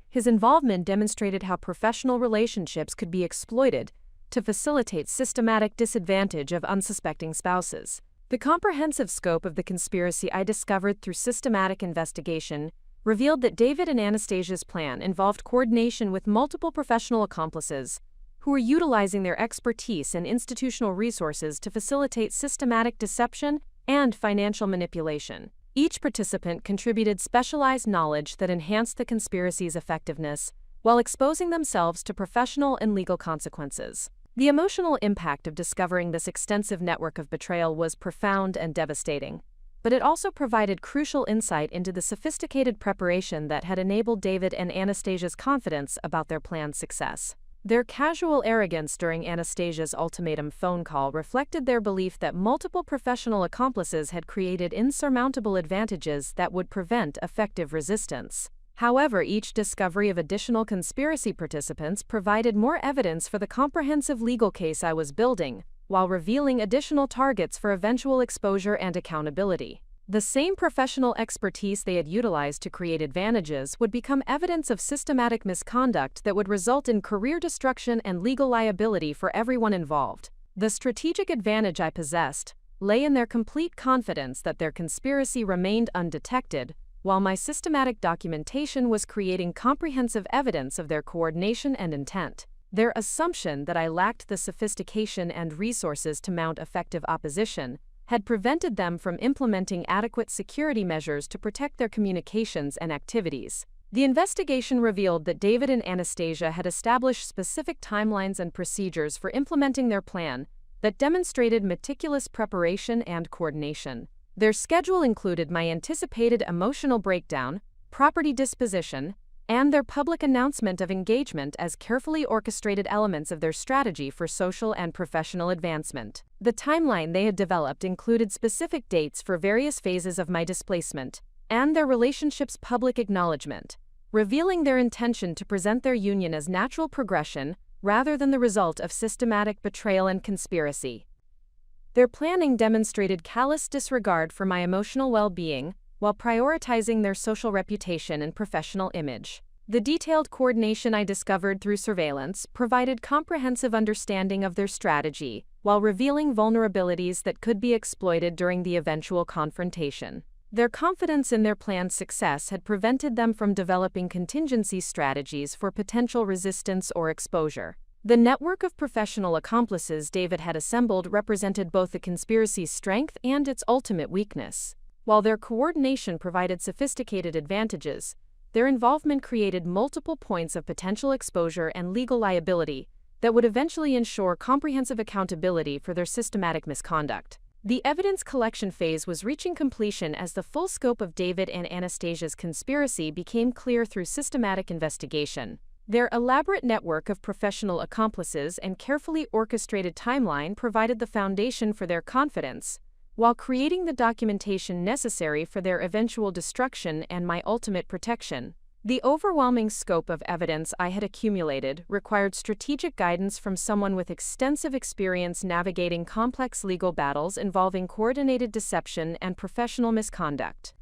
His involvement demonstrated how professional relationships could be exploited to facilitate systematic disadvantage of unsuspecting spouses. The comprehensive scope of the conspiracy I discovered through systematic investigation revealed that David and Anastasia's plan involved coordination with multiple professional accomplices who were utilizing their expertise and institutional resources to facilitate systematic deception and financial manipulation. Each participant contributed specialized knowledge that enhanced the conspiracy's effectiveness while exposing themselves to professional and legal consequences. The emotional impact of discovering this extensive network of betrayal was profound and devastating, but it also provided crucial insight into the sophisticated preparation that had enabled David and Anastasia's confidence about their plan's success. Their casual arrogance during Anastasia's ultimatum phone call reflected their belief that multiple professional accomplices had created insurmountable advantages that would prevent effective resistance. However, each discovery of additional conspiracy participants provided more evidence for the comprehensive legal case I was building, while revealing additional targets for eventual exposure and accountability. The same professional expertise they had utilized to create advantages would become evidence of systematic misconduct that would result in career destruction and legal liability for everyone involved. The strategic advantage I possessed lay in their complete confidence that their conspiracy remained undetected, while my systematic documentation was creating comprehensive evidence of their coordination and intent. Their assumption that I lacked the sophistication and resources to mount effective opposition had prevented them from implementing adequate security measures to protect their communications and activities. The investigation revealed that David and Anastasia had established specific timelines and procedures for implementing their plan that demonstrated meticulous preparation and coordination. Their schedule included my anticipated emotional breakdown, property disposition, and their public announcement of engagement as carefully orchestrated elements of their strategy for social and professional advancement. The timeline they had developed included specific dates for various phases of my displacement and their relationship's public acknowledgement, revealing their intention to present their union as natural progression rather than the result of systematic betrayal and conspiracy. Their planning demonstrated callous disregard for my emotional well-being, while prioritizing their social reputation and professional image. The detailed coordination I discovered through surveillance provided comprehensive understanding of their strategy, while revealing vulnerabilities that could be exploited during the eventual confrontation. Their confidence in their plan's success had prevented them from developing contingency strategies for potential resistance or exposure. The network of professional accomplices David had assembled represented both the conspiracy's strength and its ultimate weakness. While their coordination provided sophisticated advantages, their involvement created multiple points of potential exposure and legal liability that would eventually ensure comprehensive accountability for their systematic misconduct. The evidence collection phase was reaching completion as the full scope of David and Anastasia's conspiracy became clear through systematic investigation. Their elaborate network of professional accomplices and carefully orchestrated timeline provided the foundation for their confidence, while creating the documentation necessary for their eventual destruction and my ultimate protection. The overwhelming scope of evidence I had accumulated required strategic guidance from someone with extensive experience navigating complex legal battles involving coordinated deception and professional misconduct.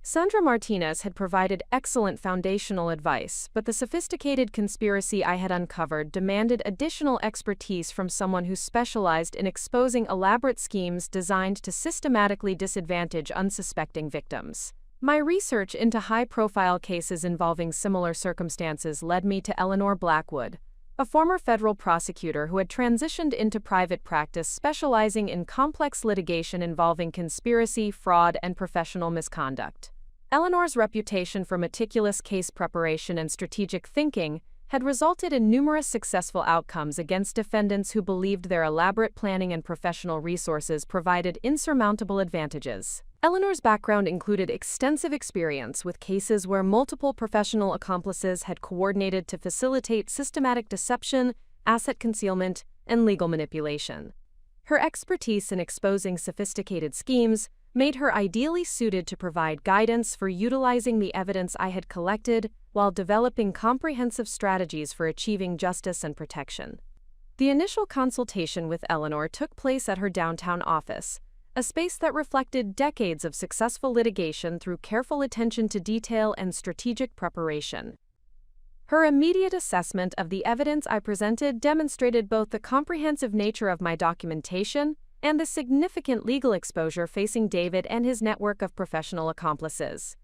Sandra Martinez had provided excellent foundational advice, but the sophisticated conspiracy I had uncovered demanded additional expertise from someone who specialized in exposing elaborate schemes designed to systematically disadvantage unsuspecting victims. My research into high-profile cases involving similar circumstances led me to Eleanor Blackwood, a former federal prosecutor who had transitioned into private practice specializing in complex litigation involving conspiracy, fraud, and professional misconduct. Eleanor's reputation for meticulous case preparation and strategic thinking had resulted in numerous successful outcomes against defendants who believed their elaborate planning and professional resources provided insurmountable advantages. Eleanor's background included extensive experience with cases where multiple professional accomplices had coordinated to facilitate systematic deception, asset concealment, and legal manipulation. Her expertise in exposing sophisticated schemes made her ideally suited to provide guidance for utilizing the evidence I had collected while developing comprehensive strategies for achieving justice and protection. The initial consultation with Eleanor took place at her downtown office, a space that reflected decades of successful litigation through careful attention to detail and strategic preparation. Her immediate assessment of the evidence I presented demonstrated both the comprehensive nature of my documentation and the significant legal exposure facing David and his network of professional accomplices.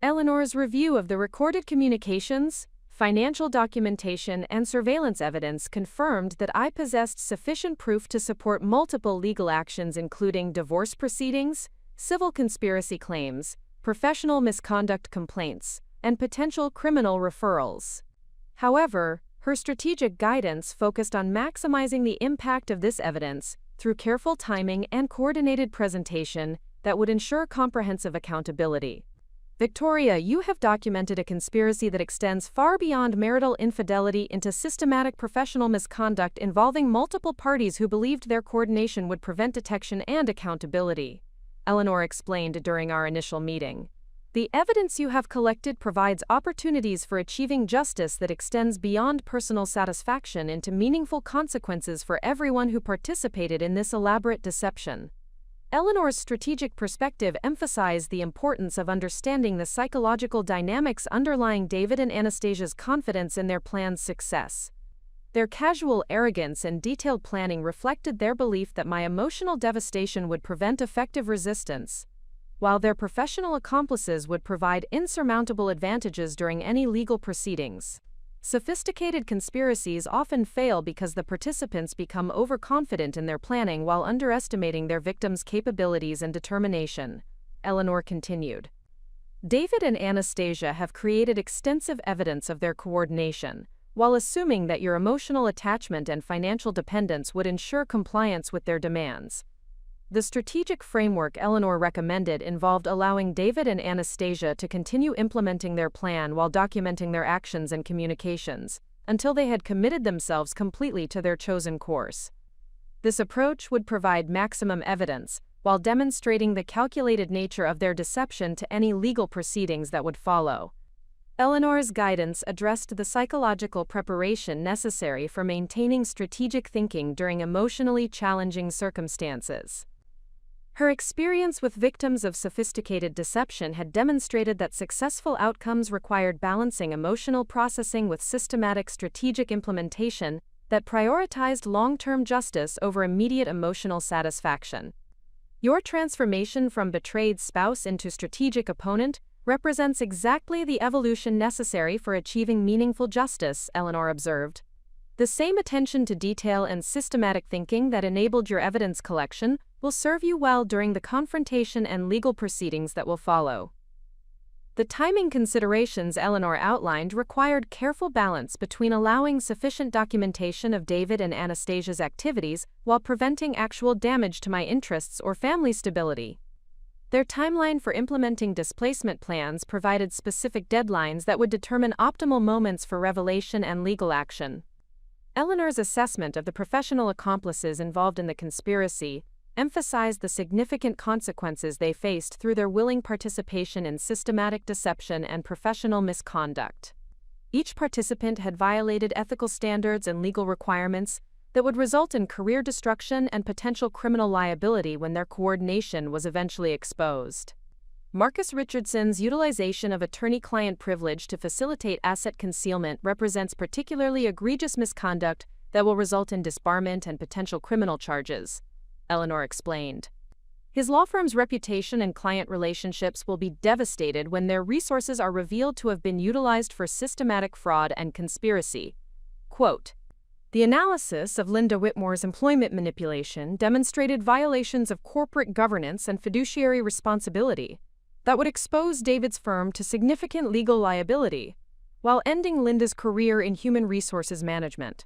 Eleanor's review of the recorded communications, financial documentation, and surveillance evidence confirmed that I possessed sufficient proof to support multiple legal actions including divorce proceedings, civil conspiracy claims, professional misconduct complaints, and potential criminal referrals. However, her strategic guidance focused on maximizing the impact of this evidence through careful timing and coordinated presentation that would ensure comprehensive accountability. Victoria, you have documented a conspiracy that extends far beyond marital infidelity into systematic professional misconduct involving multiple parties who believed their coordination would prevent detection and accountability, Eleanor explained during our initial meeting. The evidence you have collected provides opportunities for achieving justice that extends beyond personal satisfaction into meaningful consequences for everyone who participated in this elaborate deception. Eleanor's strategic perspective emphasized the importance of understanding the psychological dynamics underlying David and Anastasia's confidence in their plan's success. Their casual arrogance and detailed planning reflected their belief that my emotional devastation would prevent effective resistance, while their professional accomplices would provide insurmountable advantages during any legal proceedings. Sophisticated conspiracies often fail because the participants become overconfident in their planning while underestimating their victims' capabilities and determination, Eleanor continued. David and Anastasia have created extensive evidence of their coordination, while assuming that your emotional attachment and financial dependence would ensure compliance with their demands. The strategic framework Eleanor recommended involved allowing David and Anastasia to continue implementing their plan while documenting their actions and communications, until they had committed themselves completely to their chosen course. This approach would provide maximum evidence, while demonstrating the calculated nature of their deception to any legal proceedings that would follow. Eleanor's guidance addressed the psychological preparation necessary for maintaining strategic thinking during emotionally challenging circumstances. Her experience with victims of sophisticated deception had demonstrated that successful outcomes required balancing emotional processing with systematic strategic implementation that prioritized long-term justice over immediate emotional satisfaction. Your transformation from betrayed spouse into strategic opponent represents exactly the evolution necessary for achieving meaningful justice, Eleanor observed. The same attention to detail and systematic thinking that enabled your evidence collection will serve you well during the confrontation and legal proceedings that will follow. The timing considerations Eleanor outlined required careful balance between allowing sufficient documentation of David and Anastasia's activities while preventing actual damage to my interests or family stability. Their timeline for implementing displacement plans provided specific deadlines that would determine optimal moments for revelation and legal action. Eleanor's assessment of the professional accomplices involved in the conspiracy emphasized the significant consequences they faced through their willing participation in systematic deception and professional misconduct. Each participant had violated ethical standards and legal requirements that would result in career destruction and potential criminal liability when their coordination was eventually exposed. Marcus Richardson's utilization of attorney-client privilege to facilitate asset concealment represents particularly egregious misconduct that will result in disbarment and potential criminal charges, Eleanor explained. His law firm's reputation and client relationships will be devastated when their resources are revealed to have been utilized for systematic fraud and conspiracy. Quote, "The analysis of Linda Whitmore's employment manipulation demonstrated violations of corporate governance and fiduciary responsibility that would expose David's firm to significant legal liability, while ending Linda's career in human resources management.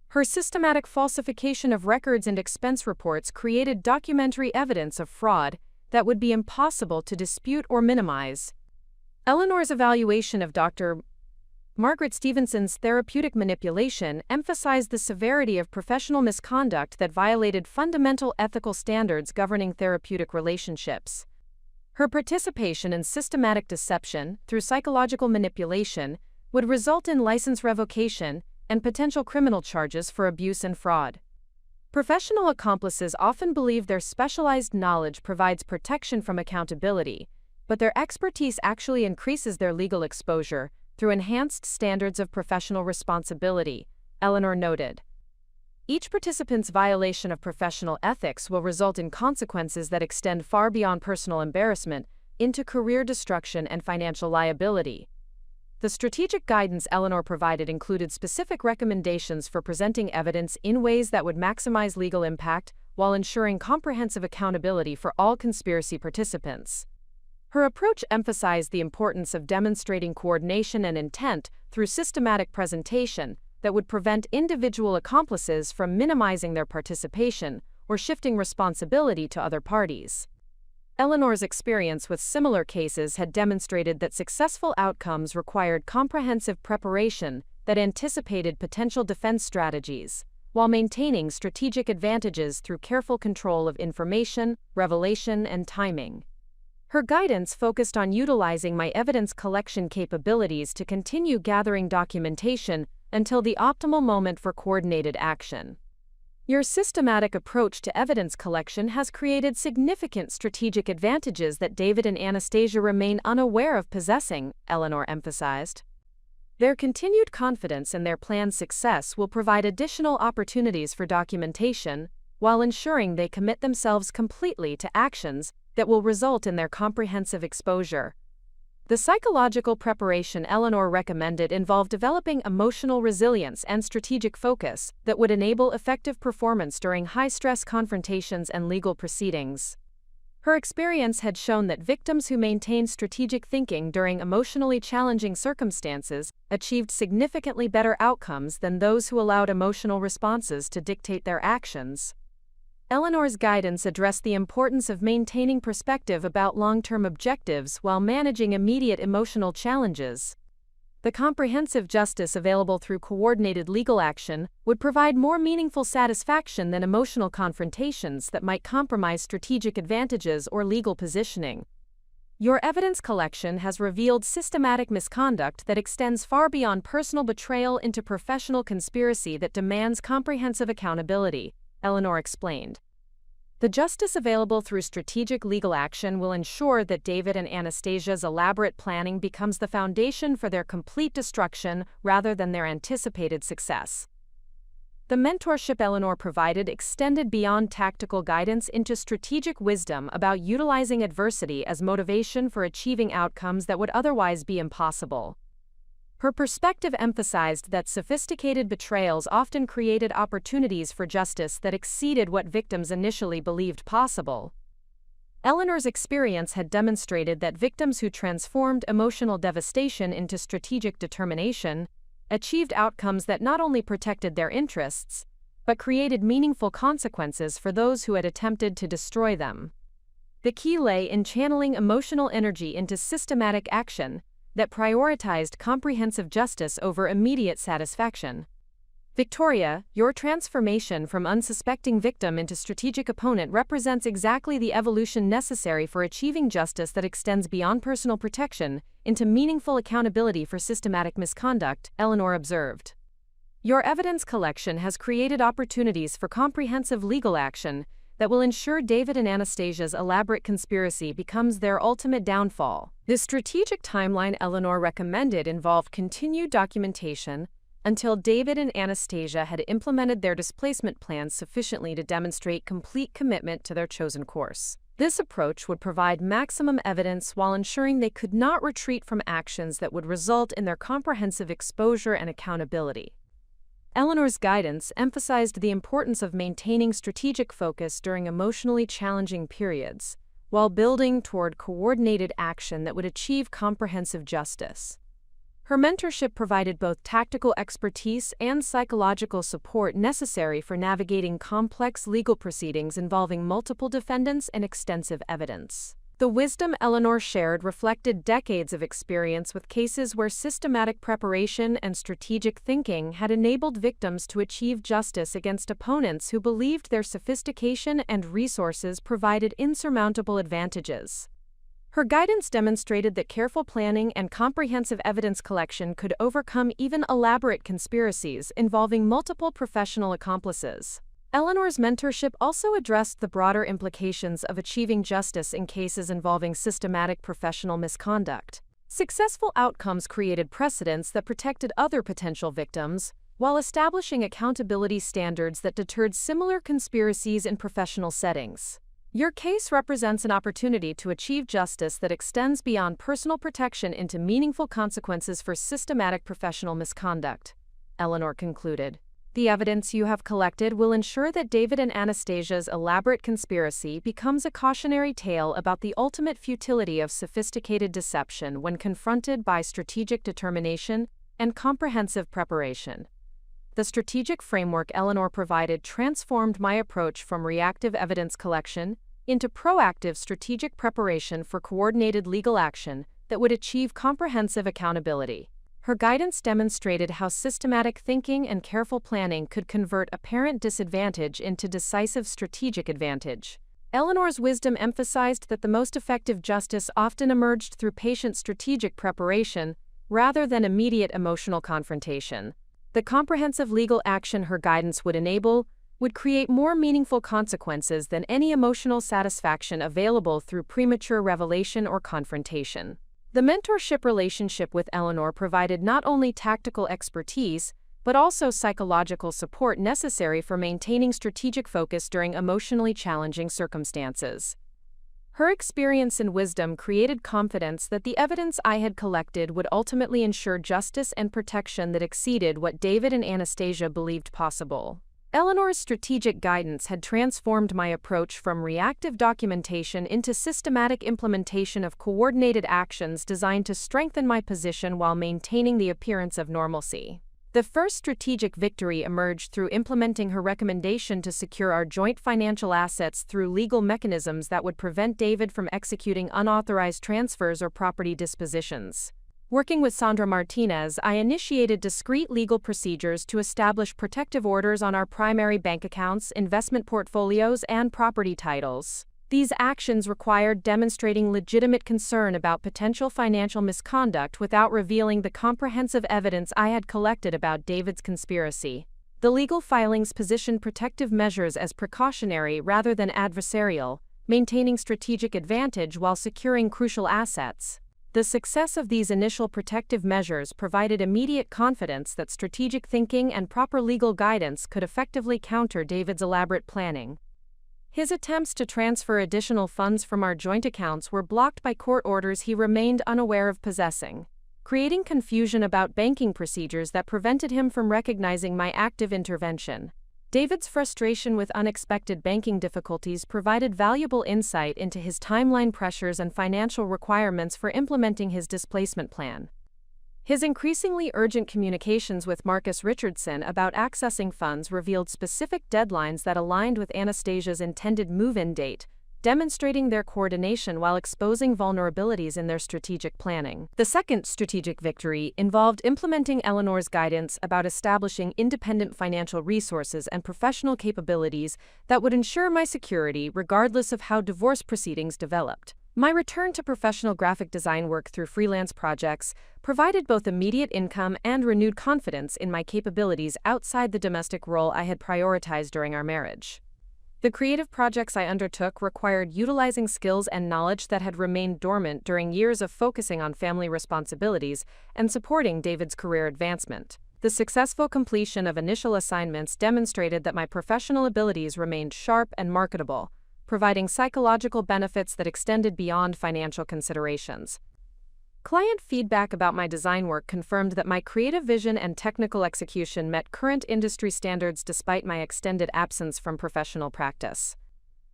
Her systematic falsification of records and expense reports created documentary evidence of fraud that would be impossible to dispute or minimize." Eleanor's evaluation of Dr. Margaret Stevenson's therapeutic manipulation emphasized the severity of professional misconduct that violated fundamental ethical standards governing therapeutic relationships. Her participation in systematic deception through psychological manipulation would result in license revocation and potential criminal charges for abuse and fraud. Professional accomplices often believe their specialized knowledge provides protection from accountability, but their expertise actually increases their legal exposure through enhanced standards of professional responsibility, Eleanor noted. Each participant's violation of professional ethics will result in consequences that extend far beyond personal embarrassment into career destruction and financial liability. The strategic guidance Eleanor provided included specific recommendations for presenting evidence in ways that would maximize legal impact while ensuring comprehensive accountability for all conspiracy participants. Her approach emphasized the importance of demonstrating coordination and intent through systematic presentation that would prevent individual accomplices from minimizing their participation or shifting responsibility to other parties. Eleanor's experience with similar cases had demonstrated that successful outcomes required comprehensive preparation that anticipated potential defense strategies, while maintaining strategic advantages through careful control of information, revelation, and timing. Her guidance focused on utilizing my evidence collection capabilities to continue gathering documentation until the optimal moment for coordinated action. Your systematic approach to evidence collection has created significant strategic advantages that David and Anastasia remain unaware of possessing, Eleanor emphasized. Their continued confidence in their plan's success will provide additional opportunities for documentation, while ensuring they commit themselves completely to actions that will result in their comprehensive exposure. The psychological preparation Eleanor recommended involved developing emotional resilience and strategic focus that would enable effective performance during high-stress confrontations and legal proceedings. Her experience had shown that victims who maintained strategic thinking during emotionally challenging circumstances achieved significantly better outcomes than those who allowed emotional responses to dictate their actions. Eleanor's guidance addressed the importance of maintaining perspective about long-term objectives while managing immediate emotional challenges. The comprehensive justice available through coordinated legal action would provide more meaningful satisfaction than emotional confrontations that might compromise strategic advantages or legal positioning. Your evidence collection has revealed systematic misconduct that extends far beyond personal betrayal into professional conspiracy that demands comprehensive accountability, Eleanor explained. The justice available through strategic legal action will ensure that David and Anastasia's elaborate planning becomes the foundation for their complete destruction rather than their anticipated success. The mentorship Eleanor provided extended beyond tactical guidance into strategic wisdom about utilizing adversity as motivation for achieving outcomes that would otherwise be impossible. Her perspective emphasized that sophisticated betrayals often created opportunities for justice that exceeded what victims initially believed possible. Eleanor's experience had demonstrated that victims who transformed emotional devastation into strategic determination achieved outcomes that not only protected their interests, but created meaningful consequences for those who had attempted to destroy them. The key lay in channeling emotional energy into systematic action that prioritized comprehensive justice over immediate satisfaction. Victoria, your transformation from unsuspecting victim into strategic opponent represents exactly the evolution necessary for achieving justice that extends beyond personal protection into meaningful accountability for systematic misconduct, Eleanor observed. Your evidence collection has created opportunities for comprehensive legal action that will ensure David and Anastasia's elaborate conspiracy becomes their ultimate downfall. The strategic timeline Eleanor recommended involved continued documentation until David and Anastasia had implemented their displacement plans sufficiently to demonstrate complete commitment to their chosen course. This approach would provide maximum evidence while ensuring they could not retreat from actions that would result in their comprehensive exposure and accountability. Eleanor's guidance emphasized the importance of maintaining strategic focus during emotionally challenging periods, while building toward coordinated action that would achieve comprehensive justice. Her mentorship provided both tactical expertise and psychological support necessary for navigating complex legal proceedings involving multiple defendants and extensive evidence. The wisdom Eleanor shared reflected decades of experience with cases where systematic preparation and strategic thinking had enabled victims to achieve justice against opponents who believed their sophistication and resources provided insurmountable advantages. Her guidance demonstrated that careful planning and comprehensive evidence collection could overcome even elaborate conspiracies involving multiple professional accomplices. Eleanor's mentorship also addressed the broader implications of achieving justice in cases involving systematic professional misconduct. Successful outcomes created precedents that protected other potential victims, while establishing accountability standards that deterred similar conspiracies in professional settings. Your case represents an opportunity to achieve justice that extends beyond personal protection into meaningful consequences for systematic professional misconduct, Eleanor concluded. The evidence you have collected will ensure that David and Anastasia's elaborate conspiracy becomes a cautionary tale about the ultimate futility of sophisticated deception when confronted by strategic determination and comprehensive preparation. The strategic framework Eleanor provided transformed my approach from reactive evidence collection into proactive strategic preparation for coordinated legal action that would achieve comprehensive accountability. Her guidance demonstrated how systematic thinking and careful planning could convert apparent disadvantage into decisive strategic advantage. Eleanor's wisdom emphasized that the most effective justice often emerged through patient strategic preparation rather than immediate emotional confrontation. The comprehensive legal action her guidance would enable would create more meaningful consequences than any emotional satisfaction available through premature revelation or confrontation. The mentorship relationship with Eleanor provided not only tactical expertise, but also psychological support necessary for maintaining strategic focus during emotionally challenging circumstances. Her experience and wisdom created confidence that the evidence I had collected would ultimately ensure justice and protection that exceeded what David and Anastasia believed possible. Eleanor's strategic guidance had transformed my approach from reactive documentation into systematic implementation of coordinated actions designed to strengthen my position while maintaining the appearance of normalcy. The first strategic victory emerged through implementing her recommendation to secure our joint financial assets through legal mechanisms that would prevent David from executing unauthorized transfers or property dispositions. Working with Sandra Martinez, I initiated discrete legal procedures to establish protective orders on our primary bank accounts, investment portfolios, and property titles. These actions required demonstrating legitimate concern about potential financial misconduct without revealing the comprehensive evidence I had collected about David's conspiracy. The legal filings positioned protective measures as precautionary rather than adversarial, maintaining strategic advantage while securing crucial assets. The success of these initial protective measures provided immediate confidence that strategic thinking and proper legal guidance could effectively counter David's elaborate planning. His attempts to transfer additional funds from our joint accounts were blocked by court orders he remained unaware of possessing, creating confusion about banking procedures that prevented him from recognizing my active intervention. David's frustration with unexpected banking difficulties provided valuable insight into his timeline pressures and financial requirements for implementing his displacement plan. His increasingly urgent communications with Marcus Richardson about accessing funds revealed specific deadlines that aligned with Anastasia's intended move-in date, demonstrating their coordination while exposing vulnerabilities in their strategic planning. The second strategic victory involved implementing Eleanor's guidance about establishing independent financial resources and professional capabilities that would ensure my security regardless of how divorce proceedings developed. My return to professional graphic design work through freelance projects provided both immediate income and renewed confidence in my capabilities outside the domestic role I had prioritized during our marriage. The creative projects I undertook required utilizing skills and knowledge that had remained dormant during years of focusing on family responsibilities and supporting David's career advancement. The successful completion of initial assignments demonstrated that my professional abilities remained sharp and marketable, providing psychological benefits that extended beyond financial considerations. Client feedback about my design work confirmed that my creative vision and technical execution met current industry standards despite my extended absence from professional practice.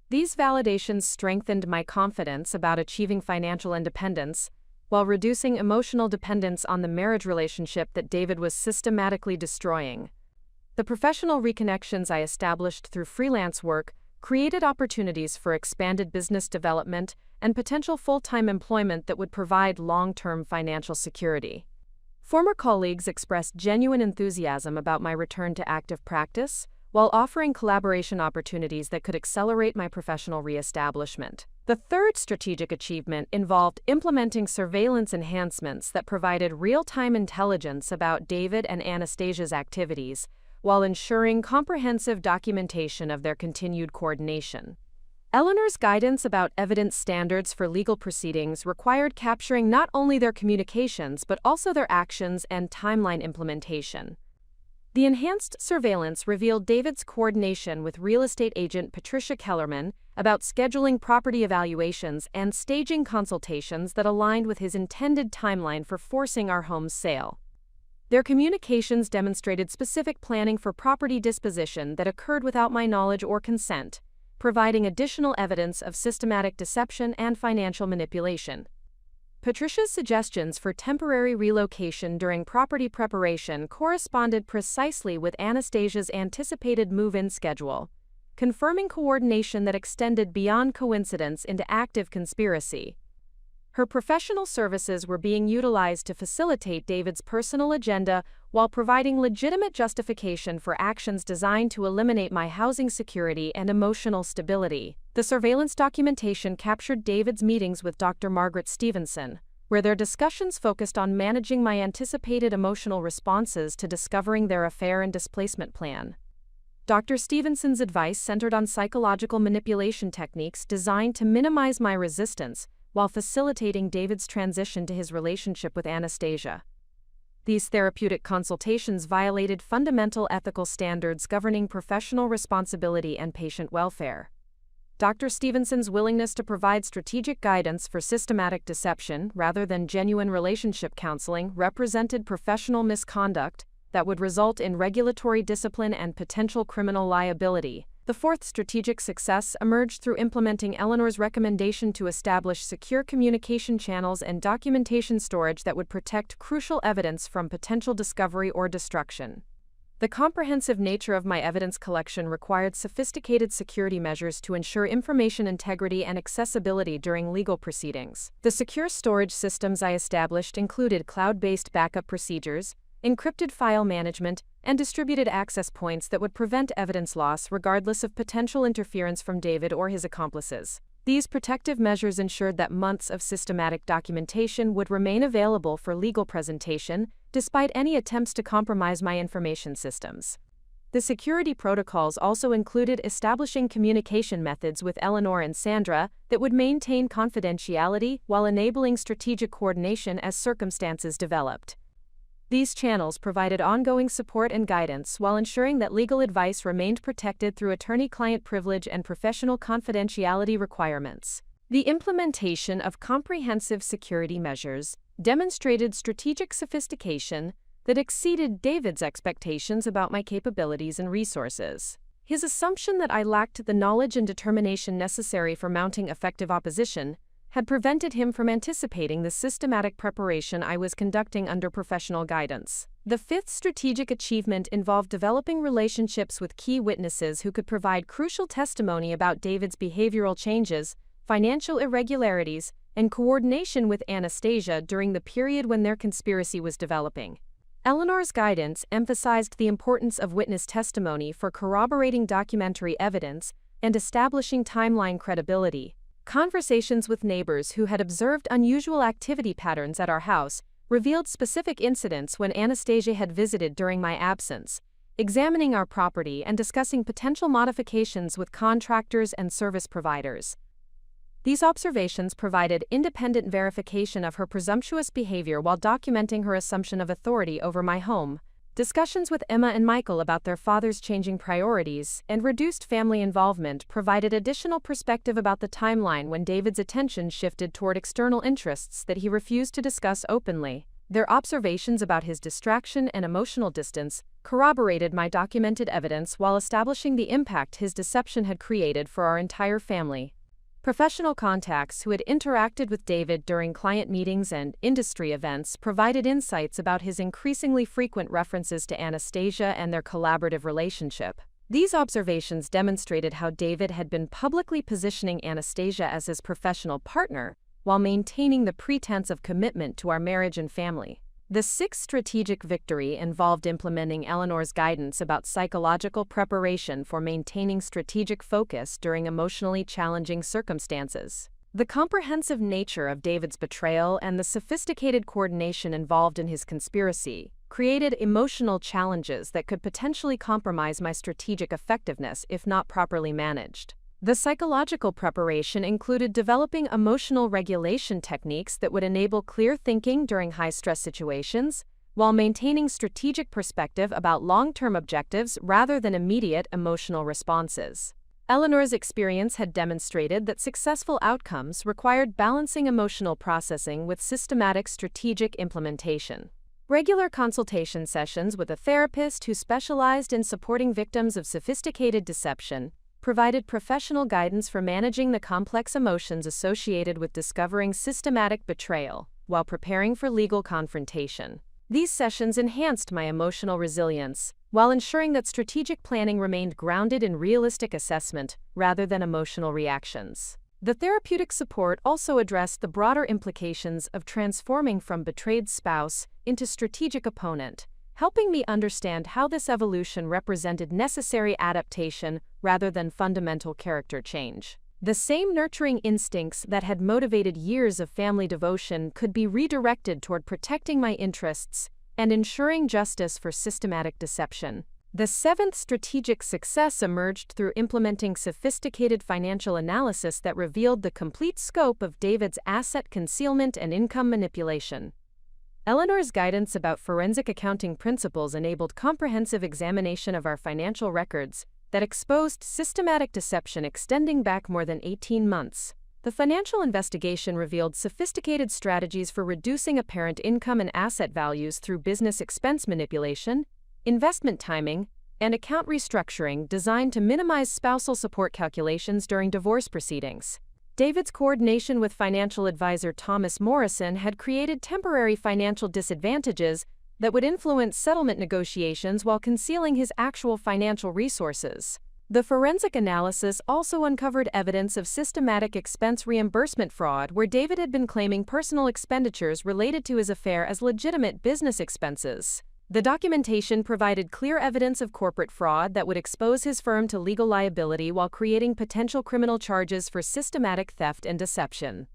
These validations strengthened my confidence about achieving financial independence, while reducing emotional dependence on the marriage relationship that David was systematically destroying. The professional reconnections I established through freelance work created opportunities for expanded business development and potential full-time employment that would provide long-term financial security. Former colleagues expressed genuine enthusiasm about my return to active practice, while offering collaboration opportunities that could accelerate my professional reestablishment. The third strategic achievement involved implementing surveillance enhancements that provided real-time intelligence about David and Anastasia's activities, while ensuring comprehensive documentation of their continued coordination. Eleanor's guidance about evidence standards for legal proceedings required capturing not only their communications but also their actions and timeline implementation. The enhanced surveillance revealed David's coordination with real estate agent Patricia Kellerman about scheduling property evaluations and staging consultations that aligned with his intended timeline for forcing our home's sale. Their communications demonstrated specific planning for property disposition that occurred without my knowledge or consent, providing additional evidence of systematic deception and financial manipulation. Patricia's suggestions for temporary relocation during property preparation corresponded precisely with Anastasia's anticipated move-in schedule, confirming coordination that extended beyond coincidence into active conspiracy. Her professional services were being utilized to facilitate David's personal agenda while providing legitimate justification for actions designed to eliminate my housing security and emotional stability. The surveillance documentation captured David's meetings with Dr. Margaret Stevenson, where their discussions focused on managing my anticipated emotional responses to discovering their affair and displacement plan. Dr. Stevenson's advice centered on psychological manipulation techniques designed to minimize my resistance while facilitating David's transition to his relationship with Anastasia. These therapeutic consultations violated fundamental ethical standards governing professional responsibility and patient welfare. Dr. Stevenson's willingness to provide strategic guidance for systematic deception rather than genuine relationship counseling represented professional misconduct that would result in regulatory discipline and potential criminal liability. The fourth strategic success emerged through implementing Eleanor's recommendation to establish secure communication channels and documentation storage that would protect crucial evidence from potential discovery or destruction. The comprehensive nature of my evidence collection required sophisticated security measures to ensure information integrity and accessibility during legal proceedings. The secure storage systems I established included cloud-based backup procedures, encrypted file management, and distributed access points that would prevent evidence loss regardless of potential interference from David or his accomplices. These protective measures ensured that months of systematic documentation would remain available for legal presentation, despite any attempts to compromise my information systems. The security protocols also included establishing communication methods with Eleanor and Sandra that would maintain confidentiality while enabling strategic coordination as circumstances developed. These channels provided ongoing support and guidance while ensuring that legal advice remained protected through attorney-client privilege and professional confidentiality requirements. The implementation of comprehensive security measures demonstrated strategic sophistication that exceeded David's expectations about my capabilities and resources. His assumption that I lacked the knowledge and determination necessary for mounting effective opposition had prevented him from anticipating the systematic preparation I was conducting under professional guidance. The fifth strategic achievement involved developing relationships with key witnesses who could provide crucial testimony about David's behavioral changes, financial irregularities, and coordination with Anastasia during the period when their conspiracy was developing. Eleanor's guidance emphasized the importance of witness testimony for corroborating documentary evidence and establishing timeline credibility. Conversations with neighbors who had observed unusual activity patterns at our house revealed specific incidents when Anastasia had visited during my absence, examining our property and discussing potential modifications with contractors and service providers. These observations provided independent verification of her presumptuous behavior while documenting her assumption of authority over my home. Discussions with Emma and Michael about their father's changing priorities and reduced family involvement provided additional perspective about the timeline when David's attention shifted toward external interests that he refused to discuss openly. Their observations about his distraction and emotional distance corroborated my documented evidence while establishing the impact his deception had created for our entire family. Professional contacts who had interacted with David during client meetings and industry events provided insights about his increasingly frequent references to Anastasia and their collaborative relationship. These observations demonstrated how David had been publicly positioning Anastasia as his professional partner while maintaining the pretense of commitment to our marriage and family. The sixth strategic victory involved implementing Eleanor's guidance about psychological preparation for maintaining strategic focus during emotionally challenging circumstances. The comprehensive nature of David's betrayal and the sophisticated coordination involved in his conspiracy created emotional challenges that could potentially compromise my strategic effectiveness if not properly managed. The psychological preparation included developing emotional regulation techniques that would enable clear thinking during high-stress situations, while maintaining strategic perspective about long-term objectives rather than immediate emotional responses. Eleanor's experience had demonstrated that successful outcomes required balancing emotional processing with systematic strategic implementation. Regular consultation sessions with a therapist who specialized in supporting victims of sophisticated deception provided professional guidance for managing the complex emotions associated with discovering systematic betrayal while preparing for legal confrontation. These sessions enhanced my emotional resilience while ensuring that strategic planning remained grounded in realistic assessment rather than emotional reactions. The therapeutic support also addressed the broader implications of transforming from betrayed spouse into strategic opponent, helping me understand how this evolution represented necessary adaptation rather than fundamental character change. The same nurturing instincts that had motivated years of family devotion could be redirected toward protecting my interests and ensuring justice for systematic deception. The seventh strategic success emerged through implementing sophisticated financial analysis that revealed the complete scope of David's asset concealment and income manipulation. Eleanor's guidance about forensic accounting principles enabled comprehensive examination of our financial records that exposed systematic deception extending back more than 18 months. The financial investigation revealed sophisticated strategies for reducing apparent income and asset values through business expense manipulation, investment timing, and account restructuring designed to minimize spousal support calculations during divorce proceedings. David's coordination with financial advisor Thomas Morrison had created temporary financial disadvantages that would influence settlement negotiations while concealing his actual financial resources. The forensic analysis also uncovered evidence of systematic expense reimbursement fraud where David had been claiming personal expenditures related to his affair as legitimate business expenses. The documentation provided clear evidence of corporate fraud that would expose his firm to legal liability while creating potential criminal charges for systematic theft and deception.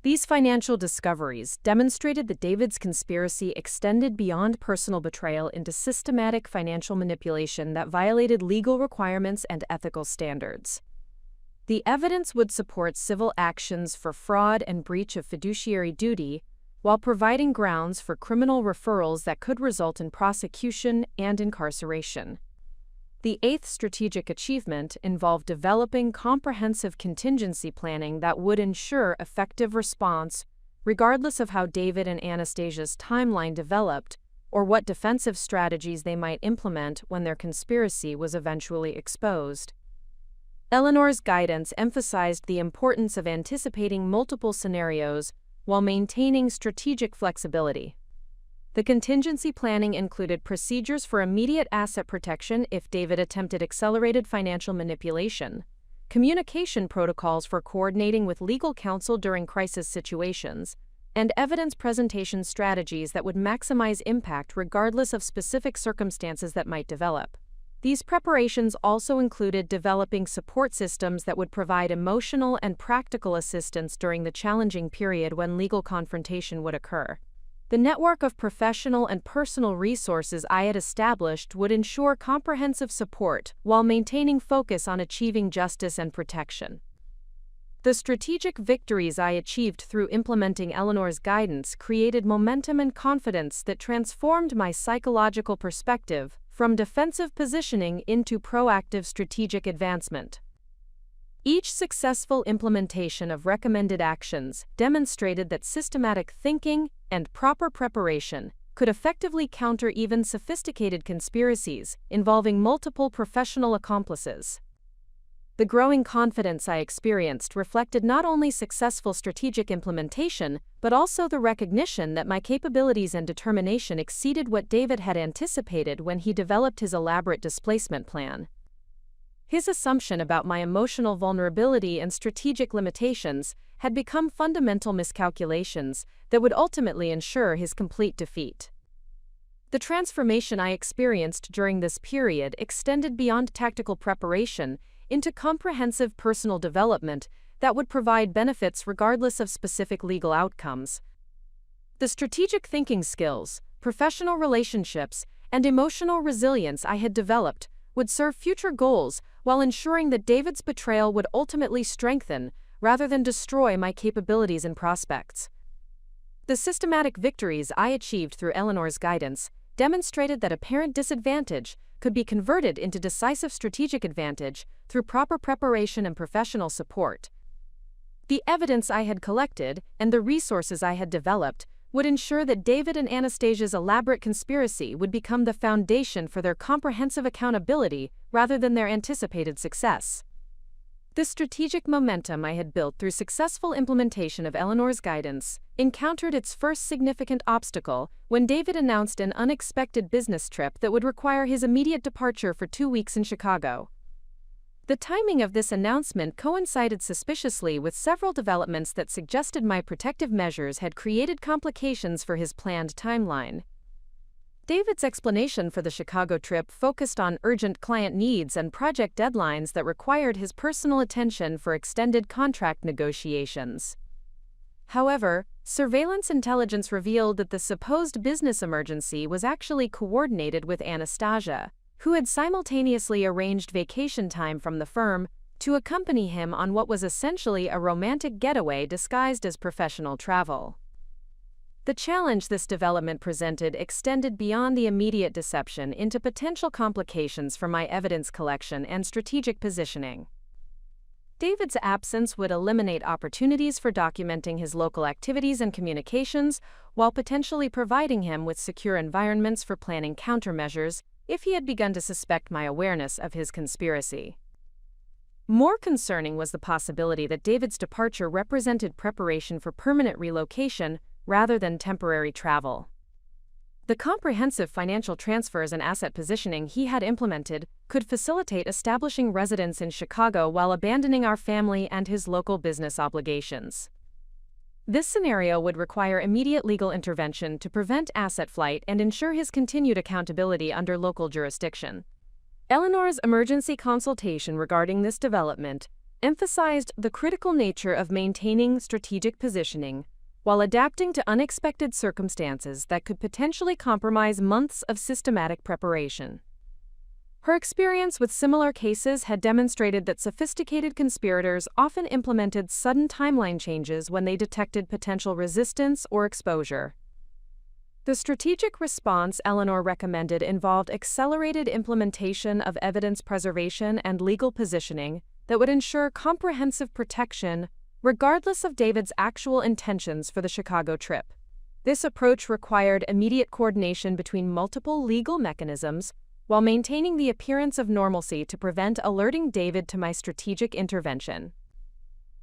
These financial discoveries demonstrated that David's conspiracy extended beyond personal betrayal into systematic financial manipulation that violated legal requirements and ethical standards. The evidence would support civil actions for fraud and breach of fiduciary duty, while providing grounds for criminal referrals that could result in prosecution and incarceration. The eighth strategic achievement involved developing comprehensive contingency planning that would ensure effective response, regardless of how David and Anastasia's timeline developed or what defensive strategies they might implement when their conspiracy was eventually exposed. Eleanor's guidance emphasized the importance of anticipating multiple scenarios while maintaining strategic flexibility. The contingency planning included procedures for immediate asset protection if David attempted accelerated financial manipulation, communication protocols for coordinating with legal counsel during crisis situations, and evidence presentation strategies that would maximize impact regardless of specific circumstances that might develop. These preparations also included developing support systems that would provide emotional and practical assistance during the challenging period when legal confrontation would occur. The network of professional and personal resources I had established would ensure comprehensive support while maintaining focus on achieving justice and protection. The strategic victories I achieved through implementing Eleanor's guidance created momentum and confidence that transformed my psychological perspective from defensive positioning into proactive strategic advancement. Each successful implementation of recommended actions demonstrated that systematic thinking and proper preparation could effectively counter even sophisticated conspiracies involving multiple professional accomplices. The growing confidence I experienced reflected not only successful strategic implementation, but also the recognition that my capabilities and determination exceeded what David had anticipated when he developed his elaborate displacement plan. His assumption about my emotional vulnerability and strategic limitations had become fundamental miscalculations that would ultimately ensure his complete defeat. The transformation I experienced during this period extended beyond tactical preparation into comprehensive personal development that would provide benefits regardless of specific legal outcomes. The strategic thinking skills, professional relationships, and emotional resilience I had developed would serve future goals while ensuring that David's betrayal would ultimately strengthen rather than destroy my capabilities and prospects. The systematic victories I achieved through Eleanor's guidance demonstrated that apparent disadvantage could be converted into decisive strategic advantage through proper preparation and professional support. The evidence I had collected and the resources I had developed would ensure that David and Anastasia's elaborate conspiracy would become the foundation for their comprehensive accountability rather than their anticipated success. The strategic momentum I had built through successful implementation of Eleanor's guidance encountered its first significant obstacle when David announced an unexpected business trip that would require his immediate departure for 2 weeks in Chicago. The timing of this announcement coincided suspiciously with several developments that suggested my protective measures had created complications for his planned timeline. David's explanation for the Chicago trip focused on urgent client needs and project deadlines that required his personal attention for extended contract negotiations. However, surveillance intelligence revealed that the supposed business emergency was actually coordinated with Anastasia, who had simultaneously arranged vacation time from the firm to accompany him on what was essentially a romantic getaway disguised as professional travel. The challenge this development presented extended beyond the immediate deception into potential complications for my evidence collection and strategic positioning. David's absence would eliminate opportunities for documenting his local activities and communications, while potentially providing him with secure environments for planning countermeasures if he had begun to suspect my awareness of his conspiracy. More concerning was the possibility that David's departure represented preparation for permanent relocation rather than temporary travel. The comprehensive financial transfers and asset positioning he had implemented could facilitate establishing residence in Chicago while abandoning our family and his local business obligations. This scenario would require immediate legal intervention to prevent asset flight and ensure his continued accountability under local jurisdiction. Eleanor's emergency consultation regarding this development emphasized the critical nature of maintaining strategic positioning while adapting to unexpected circumstances that could potentially compromise months of systematic preparation. Her experience with similar cases had demonstrated that sophisticated conspirators often implemented sudden timeline changes when they detected potential resistance or exposure. The strategic response Eleanor recommended involved accelerated implementation of evidence preservation and legal positioning that would ensure comprehensive protection regardless of David's actual intentions for the Chicago trip. This approach required immediate coordination between multiple legal mechanisms while maintaining the appearance of normalcy to prevent alerting David to my strategic intervention.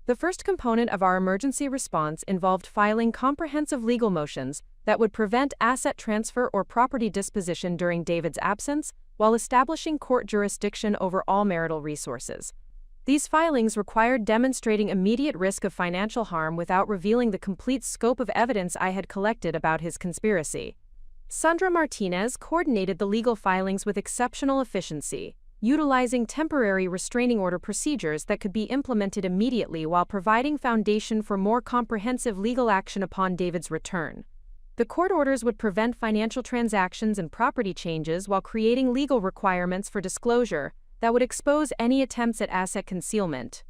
The first component of our emergency response involved filing comprehensive legal motions that would prevent asset transfer or property disposition during David's absence while establishing court jurisdiction over all marital resources. These filings required demonstrating immediate risk of financial harm without revealing the complete scope of evidence I had collected about his conspiracy. Sandra Martinez coordinated the legal filings with exceptional efficiency, utilizing temporary restraining order procedures that could be implemented immediately while providing foundation for more comprehensive legal action upon David's return. The court orders would prevent financial transactions and property changes while creating legal requirements for disclosure that would expose any attempts at asset concealment.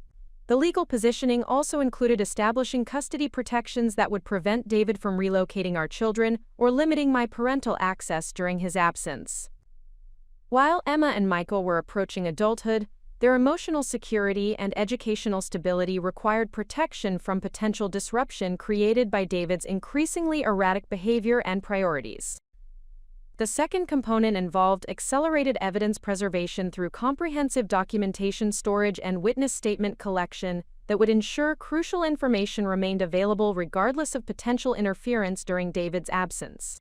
The legal positioning also included establishing custody protections that would prevent David from relocating our children or limiting my parental access during his absence. While Emma and Michael were approaching adulthood, their emotional security and educational stability required protection from potential disruption created by David's increasingly erratic behavior and priorities. The second component involved accelerated evidence preservation through comprehensive documentation storage and witness statement collection that would ensure crucial information remained available regardless of potential interference during David's absence.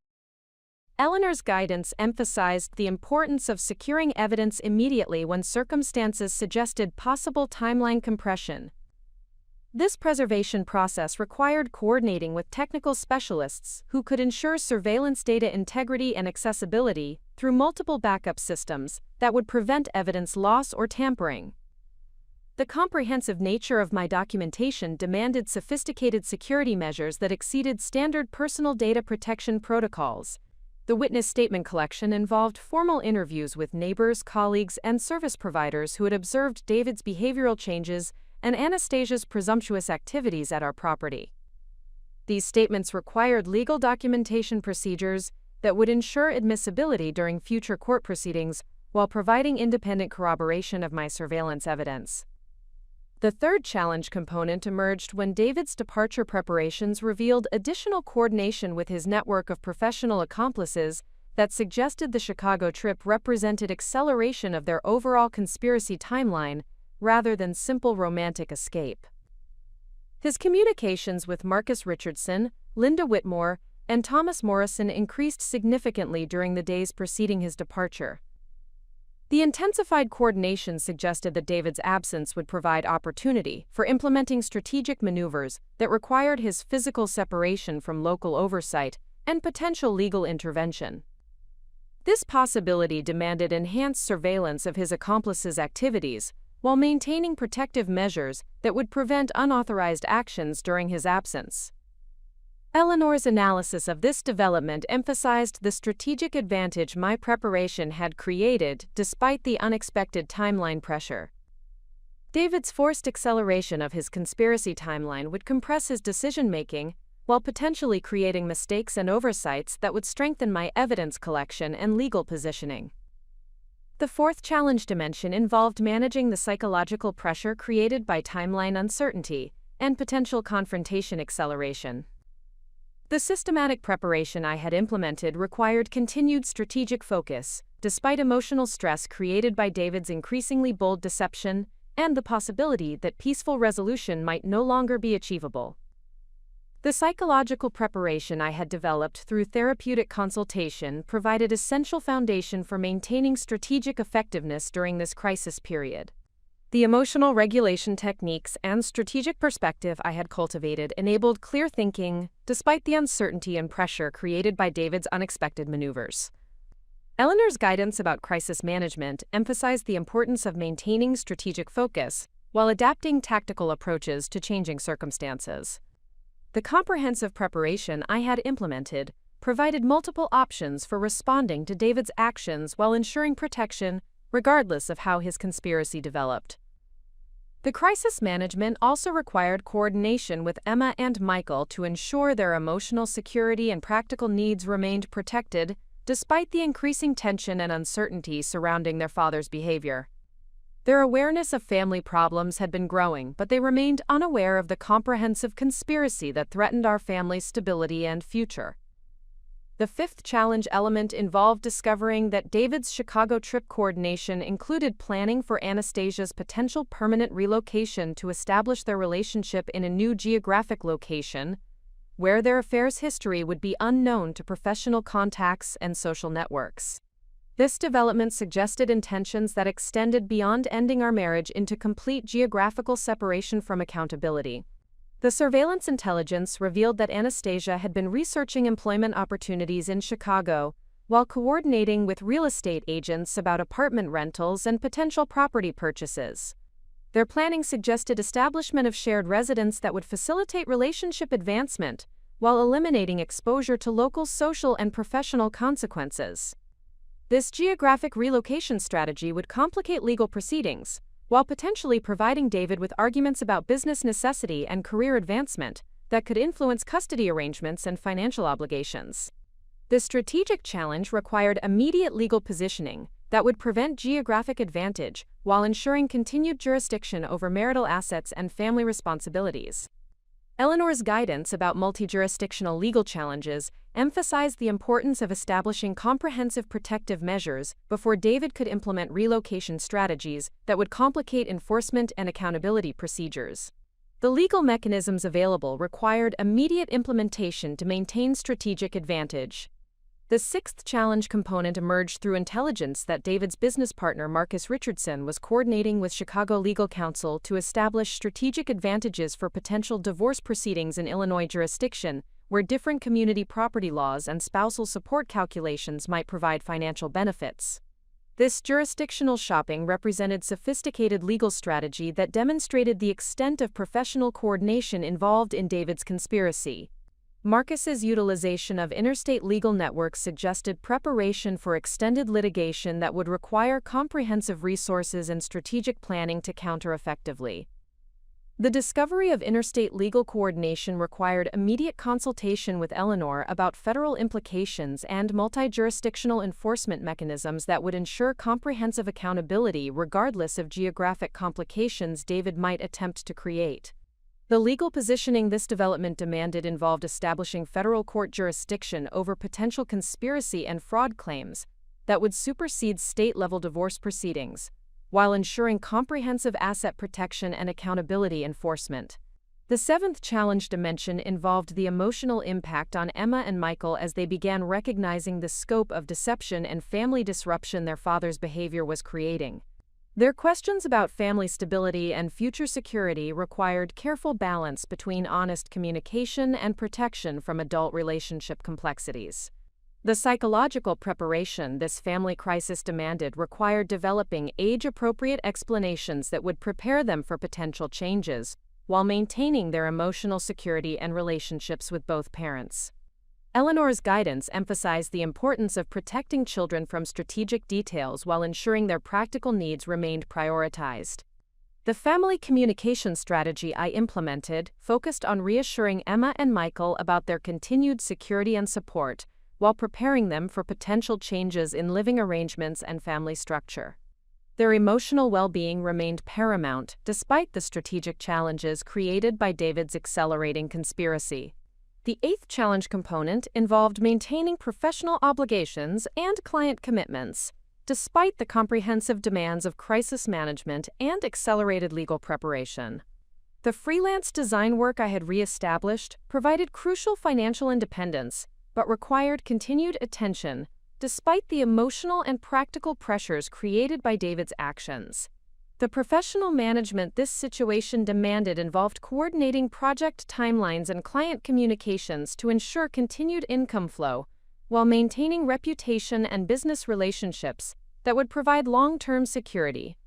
Eleanor's guidance emphasized the importance of securing evidence immediately when circumstances suggested possible timeline compression. This preservation process required coordinating with technical specialists who could ensure surveillance data integrity and accessibility through multiple backup systems that would prevent evidence loss or tampering. The comprehensive nature of my documentation demanded sophisticated security measures that exceeded standard personal data protection protocols. The witness statement collection involved formal interviews with neighbors, colleagues, and service providers who had observed David's behavioral changes and Anastasia's presumptuous activities at our property. These statements required legal documentation procedures that would ensure admissibility during future court proceedings while providing independent corroboration of my surveillance evidence. The third challenge component emerged when David's departure preparations revealed additional coordination with his network of professional accomplices that suggested the Chicago trip represented acceleration of their overall conspiracy timeline rather than simple romantic escape. His communications with Marcus Richardson, Linda Whitmore, and Thomas Morrison increased significantly during the days preceding his departure. The intensified coordination suggested that David's absence would provide opportunity for implementing strategic maneuvers that required his physical separation from local oversight and potential legal intervention. This possibility demanded enhanced surveillance of his accomplices' activities while maintaining protective measures that would prevent unauthorized actions during his absence. Eleanor's analysis of this development emphasized the strategic advantage my preparation had created despite the unexpected timeline pressure. David's forced acceleration of his conspiracy timeline would compress his decision-making while potentially creating mistakes and oversights that would strengthen my evidence collection and legal positioning. The fourth challenge dimension involved managing the psychological pressure created by timeline uncertainty and potential confrontation acceleration. The systematic preparation I had implemented required continued strategic focus, despite emotional stress created by David's increasingly bold deception and the possibility that peaceful resolution might no longer be achievable. The psychological preparation I had developed through therapeutic consultation provided essential foundation for maintaining strategic effectiveness during this crisis period. The emotional regulation techniques and strategic perspective I had cultivated enabled clear thinking despite the uncertainty and pressure created by David's unexpected maneuvers. Eleanor's guidance about crisis management emphasized the importance of maintaining strategic focus while adapting tactical approaches to changing circumstances. The comprehensive preparation I had implemented provided multiple options for responding to David's actions while ensuring protection, regardless of how his conspiracy developed. The crisis management also required coordination with Emma and Michael to ensure their emotional security and practical needs remained protected, despite the increasing tension and uncertainty surrounding their father's behavior. Their awareness of family problems had been growing, but they remained unaware of the comprehensive conspiracy that threatened our family's stability and future. The fifth challenge element involved discovering that David's Chicago trip coordination included planning for Anastasia's potential permanent relocation to establish their relationship in a new geographic location, where their affairs history would be unknown to professional contacts and social networks. This development suggested intentions that extended beyond ending our marriage into complete geographical separation from accountability. The surveillance intelligence revealed that Anastasia had been researching employment opportunities in Chicago, while coordinating with real estate agents about apartment rentals and potential property purchases. Their planning suggested establishment of shared residence that would facilitate relationship advancement, while eliminating exposure to local social and professional consequences. This geographic relocation strategy would complicate legal proceedings, while potentially providing David with arguments about business necessity and career advancement that could influence custody arrangements and financial obligations. The strategic challenge required immediate legal positioning that would prevent geographic advantage while ensuring continued jurisdiction over marital assets and family responsibilities. Eleanor's guidance about multi-jurisdictional legal challenges emphasized the importance of establishing comprehensive protective measures before David could implement relocation strategies that would complicate enforcement and accountability procedures. The legal mechanisms available required immediate implementation to maintain strategic advantage. The sixth challenge component emerged through intelligence that David's business partner Marcus Richardson was coordinating with Chicago legal counsel to establish strategic advantages for potential divorce proceedings in Illinois jurisdiction, where different community property laws and spousal support calculations might provide financial benefits. This jurisdictional shopping represented sophisticated legal strategy that demonstrated the extent of professional coordination involved in David's conspiracy. Marcus's utilization of interstate legal networks suggested preparation for extended litigation that would require comprehensive resources and strategic planning to counter effectively. The discovery of interstate legal coordination required immediate consultation with Eleanor about federal implications and multi-jurisdictional enforcement mechanisms that would ensure comprehensive accountability regardless of geographic complications David might attempt to create. The legal positioning this development demanded involved establishing federal court jurisdiction over potential conspiracy and fraud claims that would supersede state-level divorce proceedings, while ensuring comprehensive asset protection and accountability enforcement. The seventh challenge dimension involved the emotional impact on Emma and Michael as they began recognizing the scope of deception and family disruption their father's behavior was creating. Their questions about family stability and future security required careful balance between honest communication and protection from adult relationship complexities. The psychological preparation this family crisis demanded required developing age-appropriate explanations that would prepare them for potential changes, while maintaining their emotional security and relationships with both parents. Eleanor's guidance emphasized the importance of protecting children from strategic details while ensuring their practical needs remained prioritized. The family communication strategy I implemented focused on reassuring Emma and Michael about their continued security and support, while preparing them for potential changes in living arrangements and family structure. Their emotional well-being remained paramount despite the strategic challenges created by David's accelerating conspiracy. The eighth challenge component involved maintaining professional obligations and client commitments, despite the comprehensive demands of crisis management and accelerated legal preparation. The freelance design work I had re-established provided crucial financial independence, but required continued attention, despite the emotional and practical pressures created by David's actions. The professional management this situation demanded involved coordinating project timelines and client communications to ensure continued income flow, while maintaining reputation and business relationships that would provide long-term security.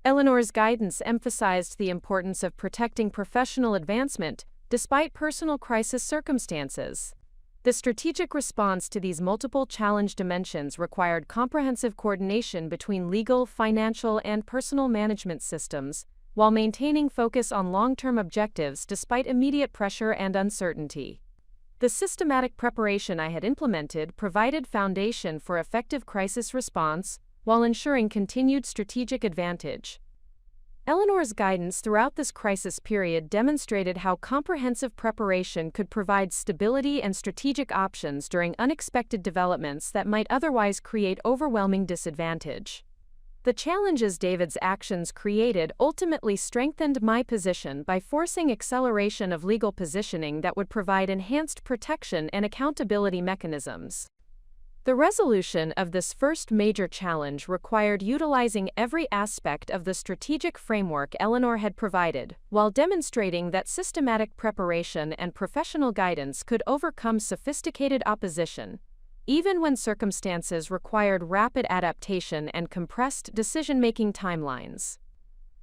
Eleanor's guidance emphasized the importance of protecting professional advancement despite personal crisis circumstances. The strategic response to these multiple challenge dimensions required comprehensive coordination between legal, financial, and personal management systems, while maintaining focus on long-term objectives despite immediate pressure and uncertainty. The systematic preparation I had implemented provided foundation for effective crisis response while ensuring continued strategic advantage. Eleanor's guidance throughout this crisis period demonstrated how comprehensive preparation could provide stability and strategic options during unexpected developments that might otherwise create overwhelming disadvantage. The challenges David's actions created ultimately strengthened my position by forcing acceleration of legal positioning that would provide enhanced protection and accountability mechanisms. The resolution of this first major challenge required utilizing every aspect of the strategic framework Eleanor had provided, while demonstrating that systematic preparation and professional guidance could overcome sophisticated opposition, even when circumstances required rapid adaptation and compressed decision-making timelines.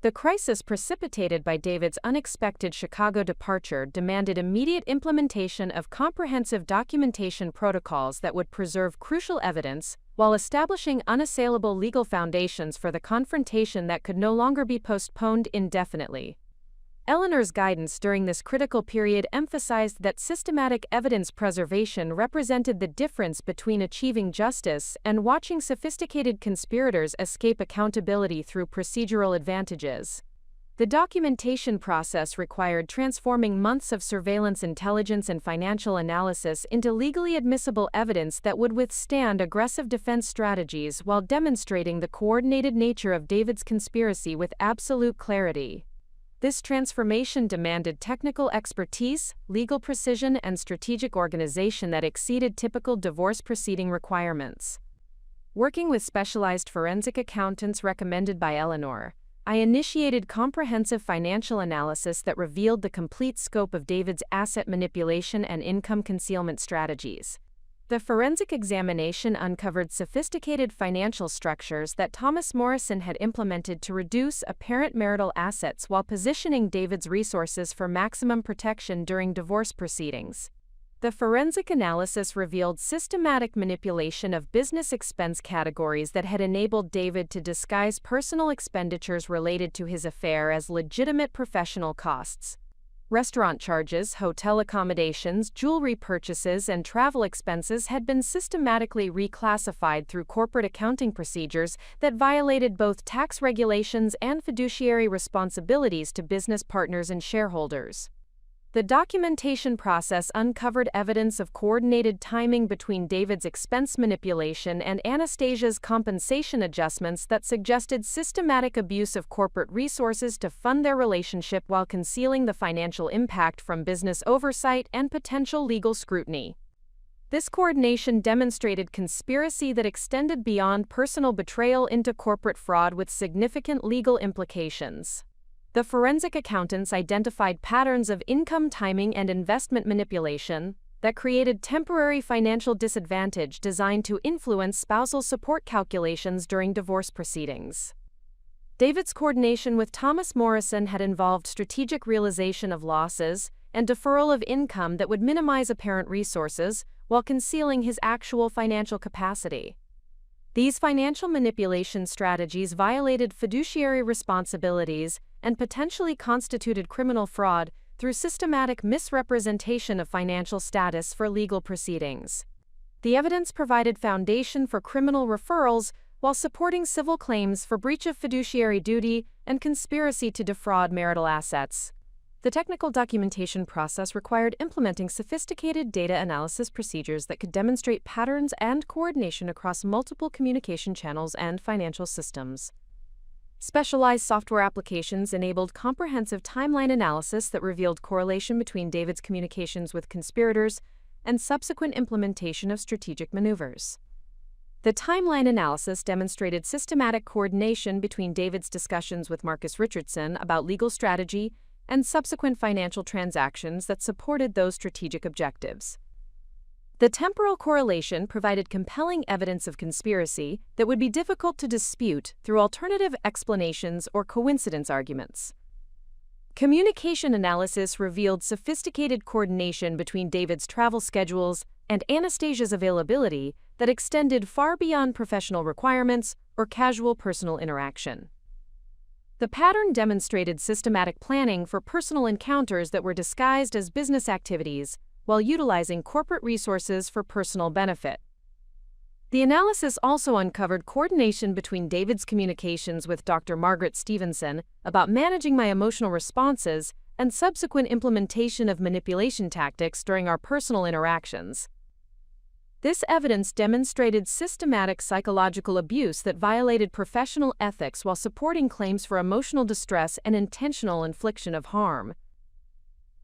The crisis precipitated by David's unexpected Chicago departure demanded immediate implementation of comprehensive documentation protocols that would preserve crucial evidence while establishing unassailable legal foundations for the confrontation that could no longer be postponed indefinitely. Eleanor's guidance during this critical period emphasized that systematic evidence preservation represented the difference between achieving justice and watching sophisticated conspirators escape accountability through procedural advantages. The documentation process required transforming months of surveillance intelligence and financial analysis into legally admissible evidence that would withstand aggressive defense strategies while demonstrating the coordinated nature of David's conspiracy with absolute clarity. This transformation demanded technical expertise, legal precision, and strategic organization that exceeded typical divorce proceeding requirements. Working with specialized forensic accountants recommended by Eleanor, I initiated comprehensive financial analysis that revealed the complete scope of David's asset manipulation and income concealment strategies. The forensic examination uncovered sophisticated financial structures that Thomas Morrison had implemented to reduce apparent marital assets while positioning David's resources for maximum protection during divorce proceedings. The forensic analysis revealed systematic manipulation of business expense categories that had enabled David to disguise personal expenditures related to his affair as legitimate professional costs. Restaurant charges, hotel accommodations, jewelry purchases, and travel expenses had been systematically reclassified through corporate accounting procedures that violated both tax regulations and fiduciary responsibilities to business partners and shareholders. The documentation process uncovered evidence of coordinated timing between David's expense manipulation and Anastasia's compensation adjustments that suggested systematic abuse of corporate resources to fund their relationship while concealing the financial impact from business oversight and potential legal scrutiny. This coordination demonstrated conspiracy that extended beyond personal betrayal into corporate fraud with significant legal implications. The forensic accountants identified patterns of income timing and investment manipulation that created temporary financial disadvantage designed to influence spousal support calculations during divorce proceedings. David's coordination with Thomas Morrison had involved strategic realization of losses and deferral of income that would minimize apparent resources while concealing his actual financial capacity. These financial manipulation strategies violated fiduciary responsibilities and potentially constituted criminal fraud through systematic misrepresentation of financial status for legal proceedings. The evidence provided foundation for criminal referrals while supporting civil claims for breach of fiduciary duty and conspiracy to defraud marital assets. The technical documentation process required implementing sophisticated data analysis procedures that could demonstrate patterns and coordination across multiple communication channels and financial systems. Specialized software applications enabled comprehensive timeline analysis that revealed correlation between David's communications with conspirators and subsequent implementation of strategic maneuvers. The timeline analysis demonstrated systematic coordination between David's discussions with Marcus Richardson about legal strategy and subsequent financial transactions that supported those strategic objectives. The temporal correlation provided compelling evidence of conspiracy that would be difficult to dispute through alternative explanations or coincidence arguments. Communication analysis revealed sophisticated coordination between David's travel schedules and Anastasia's availability that extended far beyond professional requirements or casual personal interaction. The pattern demonstrated systematic planning for personal encounters that were disguised as business activities while utilizing corporate resources for personal benefit. The analysis also uncovered coordination between David's communications with Dr. Margaret Stevenson about managing my emotional responses and subsequent implementation of manipulation tactics during our personal interactions. This evidence demonstrated systematic psychological abuse that violated professional ethics while supporting claims for emotional distress and intentional infliction of harm.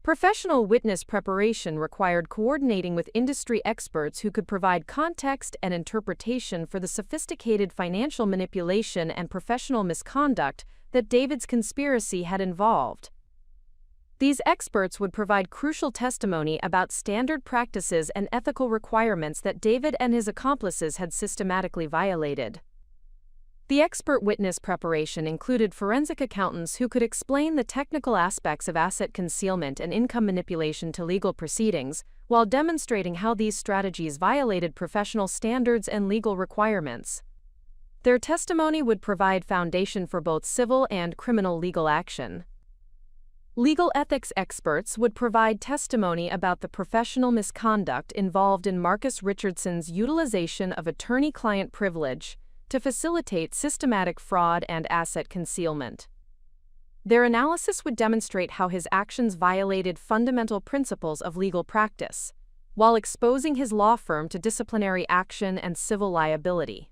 Professional witness preparation required coordinating with industry experts who could provide context and interpretation for the sophisticated financial manipulation and professional misconduct that David's conspiracy had involved. These experts would provide crucial testimony about standard practices and ethical requirements that David and his accomplices had systematically violated. The expert witness preparation included forensic accountants who could explain the technical aspects of asset concealment and income manipulation to legal proceedings, while demonstrating how these strategies violated professional standards and legal requirements. Their testimony would provide foundation for both civil and criminal legal action. Legal ethics experts would provide testimony about the professional misconduct involved in Marcus Richardson's utilization of attorney-client privilege to facilitate systematic fraud and asset concealment. Their analysis would demonstrate how his actions violated fundamental principles of legal practice, while exposing his law firm to disciplinary action and civil liability.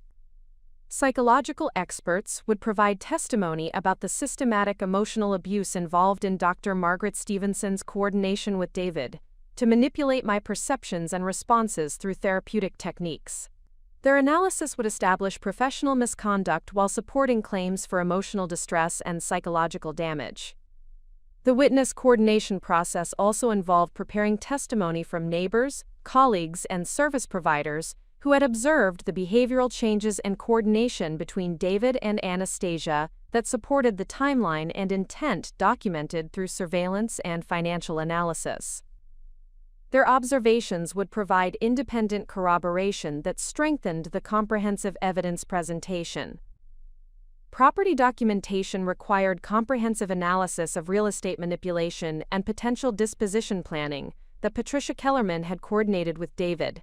Psychological experts would provide testimony about the systematic emotional abuse involved in Dr. Margaret Stevenson's coordination with David to manipulate my perceptions and responses through therapeutic techniques. Their analysis would establish professional misconduct while supporting claims for emotional distress and psychological damage. The witness coordination process also involved preparing testimony from neighbors, colleagues, and service providers who had observed the behavioral changes and coordination between David and Anastasia that supported the timeline and intent documented through surveillance and financial analysis. Their observations would provide independent corroboration that strengthened the comprehensive evidence presentation. Property documentation required comprehensive analysis of real estate manipulation and potential disposition planning that Patricia Kellerman had coordinated with David.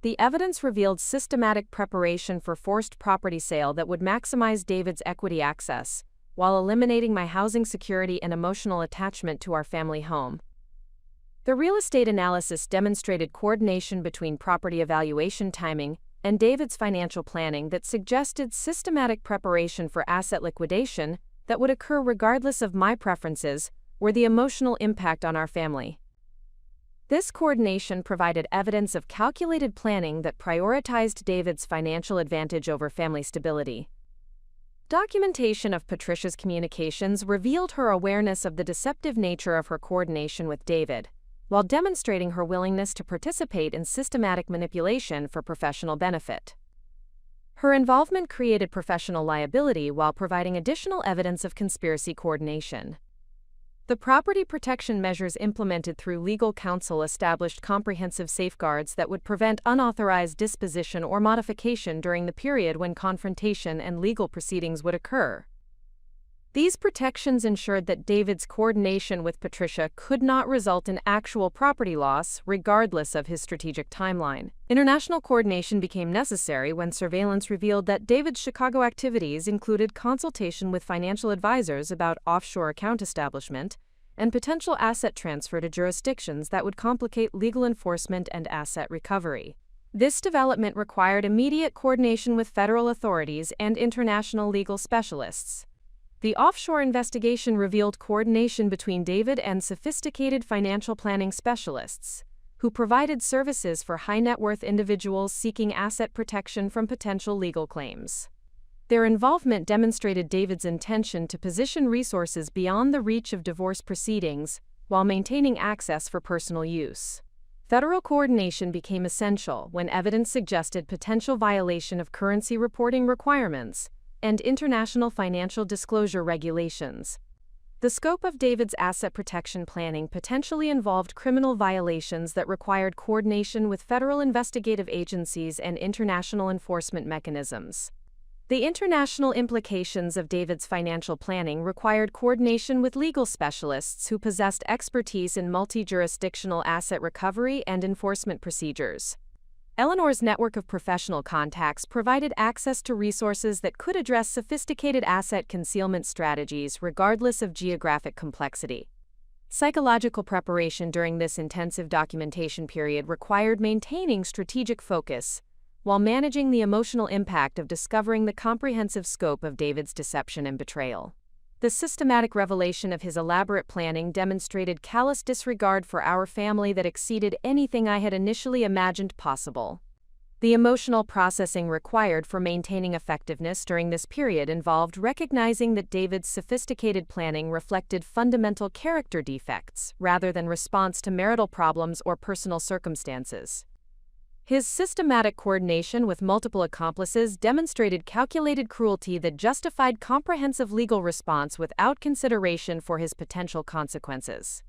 The evidence revealed systematic preparation for forced property sale that would maximize David's equity access, while eliminating my housing security and emotional attachment to our family home. The real estate analysis demonstrated coordination between property evaluation timing and David's financial planning that suggested systematic preparation for asset liquidation that would occur regardless of my preferences or the emotional impact on our family. This coordination provided evidence of calculated planning that prioritized David's financial advantage over family stability. Documentation of Patricia's communications revealed her awareness of the deceptive nature of her coordination with David, while demonstrating her willingness to participate in systematic manipulation for professional benefit. Her involvement created professional liability while providing additional evidence of conspiracy coordination. The property protection measures implemented through legal counsel established comprehensive safeguards that would prevent unauthorized disposition or modification during the period when confrontation and legal proceedings would occur. These protections ensured that David's coordination with Patricia could not result in actual property loss, regardless of his strategic timeline. International coordination became necessary when surveillance revealed that David's Chicago activities included consultation with financial advisors about offshore account establishment and potential asset transfer to jurisdictions that would complicate legal enforcement and asset recovery. This development required immediate coordination with federal authorities and international legal specialists. The offshore investigation revealed coordination between David and sophisticated financial planning specialists, who provided services for high-net-worth individuals seeking asset protection from potential legal claims. Their involvement demonstrated David's intention to position resources beyond the reach of divorce proceedings while maintaining access for personal use. Federal coordination became essential when evidence suggested potential violation of currency reporting requirements and international financial disclosure regulations. The scope of David's asset protection planning potentially involved criminal violations that required coordination with federal investigative agencies and international enforcement mechanisms. The international implications of David's financial planning required coordination with legal specialists who possessed expertise in multi-jurisdictional asset recovery and enforcement procedures. Eleanor's network of professional contacts provided access to resources that could address sophisticated asset concealment strategies regardless of geographic complexity. Psychological preparation during this intensive documentation period required maintaining strategic focus, while managing the emotional impact of discovering the comprehensive scope of David's deception and betrayal. The systematic revelation of his elaborate planning demonstrated callous disregard for our family that exceeded anything I had initially imagined possible. The emotional processing required for maintaining effectiveness during this period involved recognizing that David's sophisticated planning reflected fundamental character defects rather than response to marital problems or personal circumstances. His systematic coordination with multiple accomplices demonstrated calculated cruelty that justified comprehensive legal response without consideration for his potential consequences.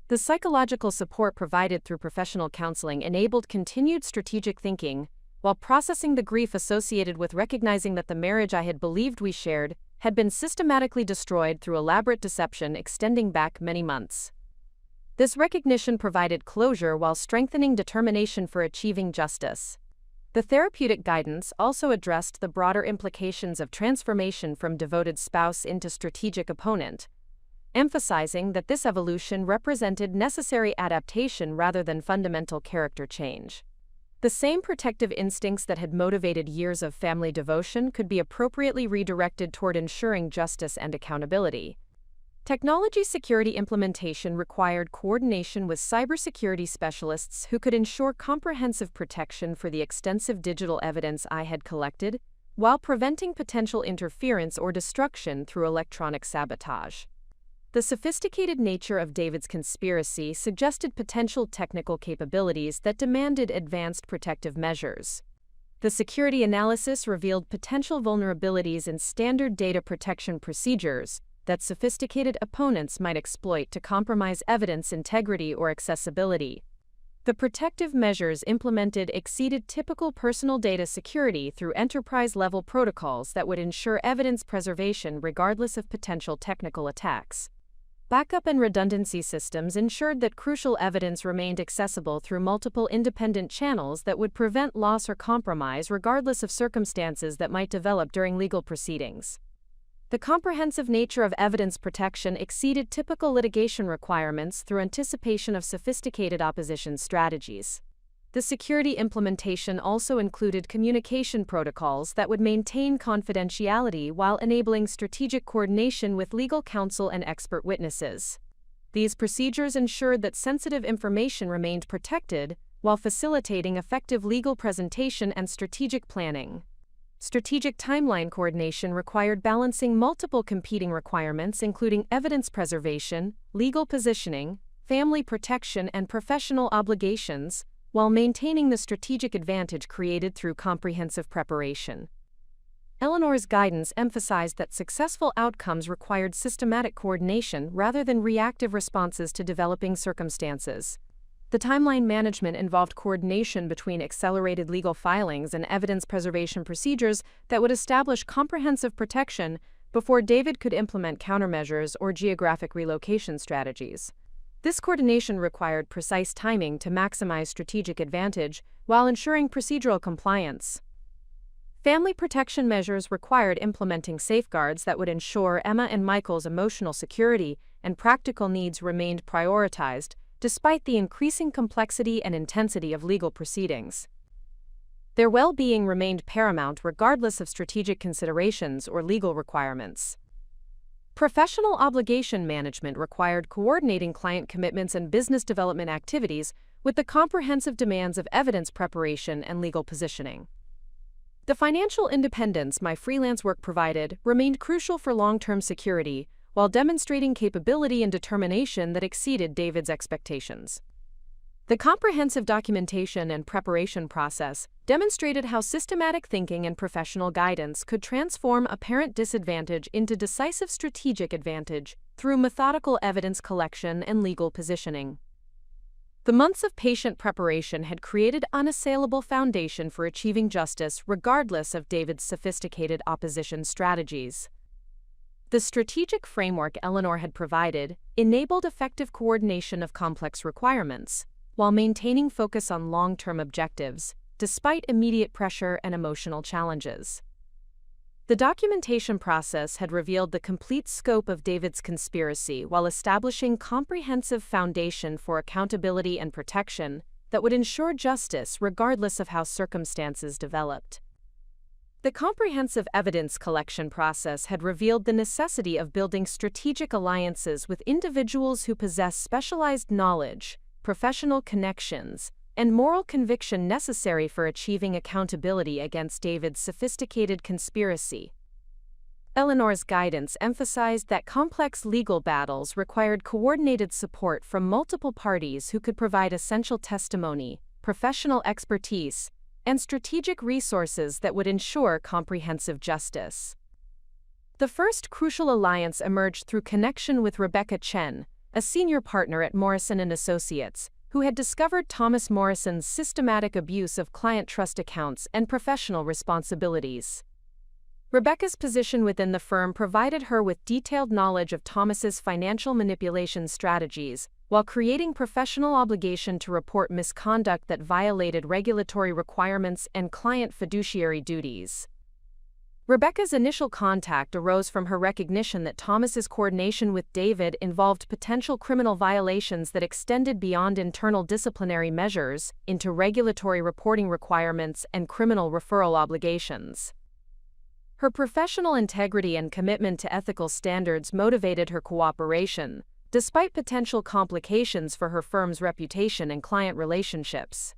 The psychological support provided through professional counseling enabled continued strategic thinking, while processing the grief associated with recognizing that the marriage I had believed we shared had been systematically destroyed through elaborate deception extending back many months. This recognition provided closure while strengthening determination for achieving justice. The therapeutic guidance also addressed the broader implications of transformation from devoted spouse into strategic opponent, emphasizing that this evolution represented necessary adaptation rather than fundamental character change. The same protective instincts that had motivated years of family devotion could be appropriately redirected toward ensuring justice and accountability. Technology security implementation required coordination with cybersecurity specialists who could ensure comprehensive protection for the extensive digital evidence I had collected, while preventing potential interference or destruction through electronic sabotage. The sophisticated nature of David's conspiracy suggested potential technical capabilities that demanded advanced protective measures. The security analysis revealed potential vulnerabilities in standard data protection procedures that sophisticated opponents might exploit to compromise evidence integrity or accessibility. The protective measures implemented exceeded typical personal data security through enterprise-level protocols that would ensure evidence preservation regardless of potential technical attacks. Backup and redundancy systems ensured that crucial evidence remained accessible through multiple independent channels that would prevent loss or compromise regardless of circumstances that might develop during legal proceedings. The comprehensive nature of evidence protection exceeded typical litigation requirements through anticipation of sophisticated opposition strategies. The security implementation also included communication protocols that would maintain confidentiality while enabling strategic coordination with legal counsel and expert witnesses. These procedures ensured that sensitive information remained protected while facilitating effective legal presentation and strategic planning. Strategic timeline coordination required balancing multiple competing requirements including evidence preservation, legal positioning, family protection, and professional obligations, while maintaining the strategic advantage created through comprehensive preparation. Eleanor's guidance emphasized that successful outcomes required systematic coordination rather than reactive responses to developing circumstances. The timeline management involved coordination between accelerated legal filings and evidence preservation procedures that would establish comprehensive protection before David could implement countermeasures or geographic relocation strategies. This coordination required precise timing to maximize strategic advantage while ensuring procedural compliance. Family protection measures required implementing safeguards that would ensure Emma and Michael's emotional security and practical needs remained prioritized, despite the increasing complexity and intensity of legal proceedings. Their well-being remained paramount regardless of strategic considerations or legal requirements. Professional obligation management required coordinating client commitments and business development activities with the comprehensive demands of evidence preparation and legal positioning. The financial independence my freelance work provided remained crucial for long-term security, while demonstrating capability and determination that exceeded David's expectations. The comprehensive documentation and preparation process demonstrated how systematic thinking and professional guidance could transform apparent disadvantage into decisive strategic advantage through methodical evidence collection and legal positioning. The months of patient preparation had created an unassailable foundation for achieving justice regardless of David's sophisticated opposition strategies. The strategic framework Eleanor had provided enabled effective coordination of complex requirements, while maintaining focus on long-term objectives, despite immediate pressure and emotional challenges. The documentation process had revealed the complete scope of David's conspiracy while establishing comprehensive foundation for accountability and protection that would ensure justice regardless of how circumstances developed. The comprehensive evidence collection process had revealed the necessity of building strategic alliances with individuals who possess specialized knowledge, professional connections, and moral conviction necessary for achieving accountability against David's sophisticated conspiracy. Eleanor's guidance emphasized that complex legal battles required coordinated support from multiple parties who could provide essential testimony, professional expertise, and strategic resources that would ensure comprehensive justice. The first crucial alliance emerged through connection with Rebecca Chen, a senior partner at Morrison & Associates, who had discovered Thomas Morrison's systematic abuse of client trust accounts and professional responsibilities. Rebecca's position within the firm provided her with detailed knowledge of Thomas's financial manipulation strategies, while creating professional obligation to report misconduct that violated regulatory requirements and client fiduciary duties. Rebecca's initial contact arose from her recognition that Thomas's coordination with David involved potential criminal violations that extended beyond internal disciplinary measures into regulatory reporting requirements and criminal referral obligations. Her professional integrity and commitment to ethical standards motivated her cooperation, despite potential complications for her firm's reputation and client relationships.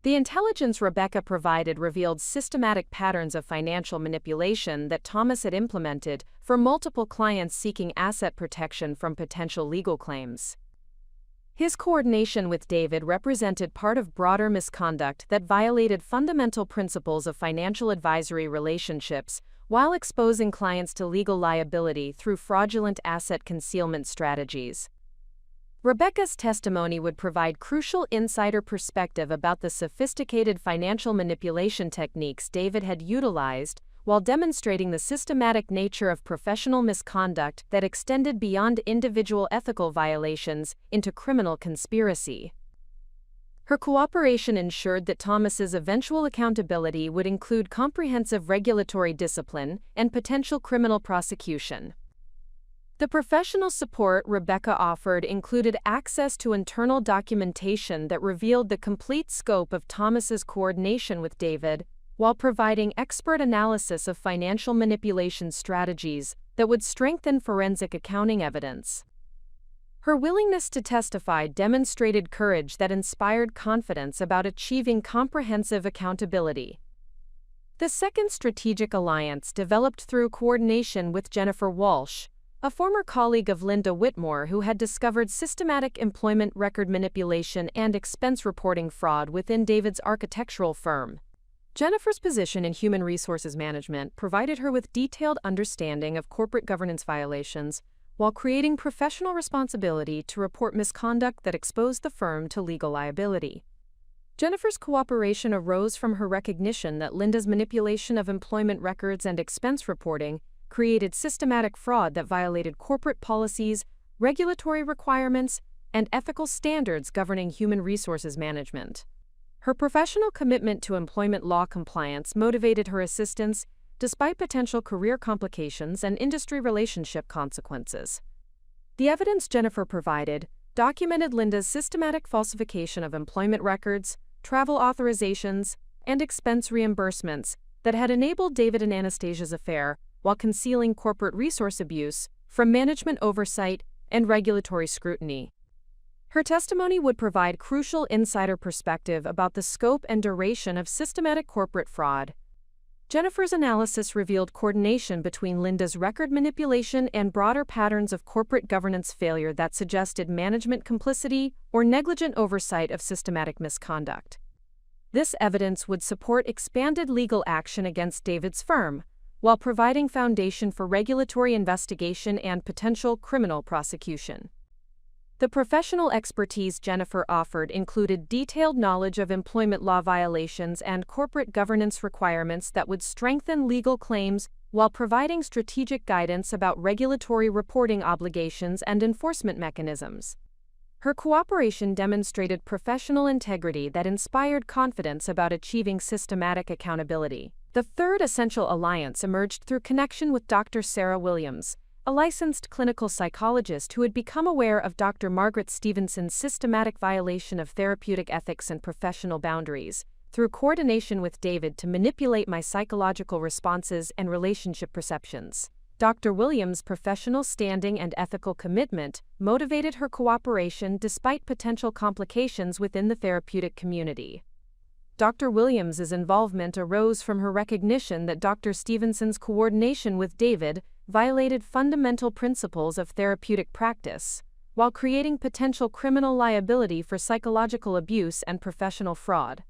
The intelligence Rebecca provided revealed systematic patterns of financial manipulation that Thomas had implemented for multiple clients seeking asset protection from potential legal claims. His coordination with David represented part of broader misconduct that violated fundamental principles of financial advisory relationships while exposing clients to legal liability through fraudulent asset concealment strategies. Rebecca's testimony would provide crucial insider perspective about the sophisticated financial manipulation techniques David had utilized, while demonstrating the systematic nature of professional misconduct that extended beyond individual ethical violations into criminal conspiracy. Her cooperation ensured that Thomas's eventual accountability would include comprehensive regulatory discipline and potential criminal prosecution. The professional support Rebecca offered included access to internal documentation that revealed the complete scope of Thomas's coordination with David, while providing expert analysis of financial manipulation strategies that would strengthen forensic accounting evidence. Her willingness to testify demonstrated courage that inspired confidence about achieving comprehensive accountability. The second strategic alliance developed through coordination with Jennifer Walsh, a former colleague of Linda Whitmore who had discovered systematic employment record manipulation and expense reporting fraud within David's architectural firm. Jennifer's position in human resources management provided her with detailed understanding of corporate governance violations, while creating professional responsibility to report misconduct that exposed the firm to legal liability. Jennifer's cooperation arose from her recognition that Linda's manipulation of employment records and expense reporting created systematic fraud that violated corporate policies, regulatory requirements, and ethical standards governing human resources management. Her professional commitment to employment law compliance motivated her assistance, despite potential career complications and industry relationship consequences. The evidence Jennifer provided documented Linda's systematic falsification of employment records, travel authorizations, and expense reimbursements that had enabled David and Anastasia's affair while concealing corporate resource abuse from management oversight and regulatory scrutiny. Her testimony would provide crucial insider perspective about the scope and duration of systematic corporate fraud. Jennifer's analysis revealed coordination between Linda's record manipulation and broader patterns of corporate governance failure that suggested management complicity or negligent oversight of systematic misconduct. This evidence would support expanded legal action against David's firm, while providing foundation for regulatory investigation and potential criminal prosecution. The professional expertise Jennifer offered included detailed knowledge of employment law violations and corporate governance requirements that would strengthen legal claims while providing strategic guidance about regulatory reporting obligations and enforcement mechanisms. Her cooperation demonstrated professional integrity that inspired confidence about achieving systematic accountability. The third essential alliance emerged through connection with Dr. Sarah Williams, a licensed clinical psychologist who had become aware of Dr. Margaret Stevenson's systematic violation of therapeutic ethics and professional boundaries, through coordination with David to manipulate my psychological responses and relationship perceptions. Dr. Williams' professional standing and ethical commitment motivated her cooperation despite potential complications within the therapeutic community. Dr. Williams' involvement arose from her recognition that Dr. Stevenson's coordination with David violated fundamental principles of therapeutic practice, while creating potential criminal liability for psychological abuse and professional fraud.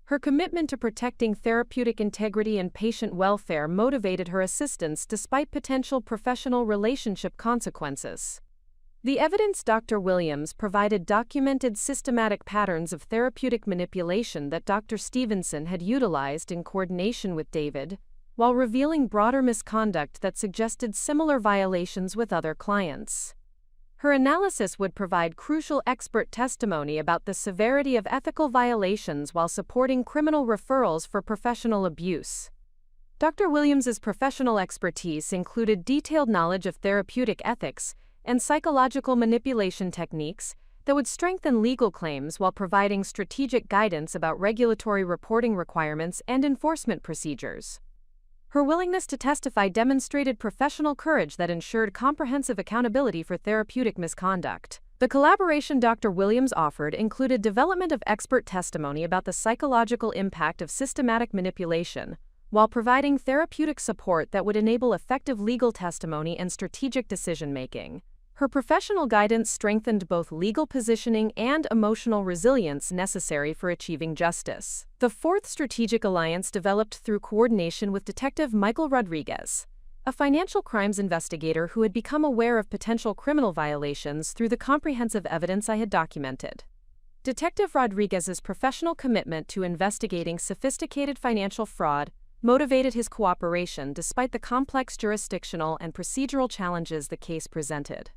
Her commitment to protecting therapeutic integrity and patient welfare motivated her assistance despite potential professional relationship consequences. The evidence Dr. Williams provided documented systematic patterns of therapeutic manipulation that Dr. Stevenson had utilized in coordination with David, while revealing broader misconduct that suggested similar violations with other clients. Her analysis would provide crucial expert testimony about the severity of ethical violations while supporting criminal referrals for professional abuse. Dr. Williams's professional expertise included detailed knowledge of therapeutic ethics and psychological manipulation techniques that would strengthen legal claims while providing strategic guidance about regulatory reporting requirements and enforcement procedures. Her willingness to testify demonstrated professional courage that ensured comprehensive accountability for therapeutic misconduct. The collaboration Dr. Williams offered included development of expert testimony about the psychological impact of systematic manipulation, while providing therapeutic support that would enable effective legal testimony and strategic decision-making. Her professional guidance strengthened both legal positioning and emotional resilience necessary for achieving justice. The fourth strategic alliance developed through coordination with Detective Michael Rodriguez, a financial crimes investigator who had become aware of potential criminal violations through the comprehensive evidence I had documented. Detective Rodriguez's professional commitment to investigating sophisticated financial fraud motivated his cooperation despite the complex jurisdictional and procedural challenges the case presented.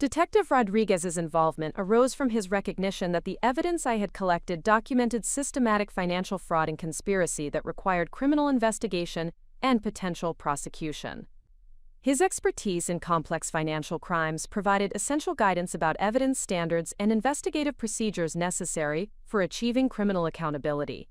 Detective Rodriguez's involvement arose from his recognition that the evidence I had collected documented systematic financial fraud and conspiracy that required criminal investigation and potential prosecution. His expertise in complex financial crimes provided essential guidance about evidence standards and investigative procedures necessary for achieving criminal accountability.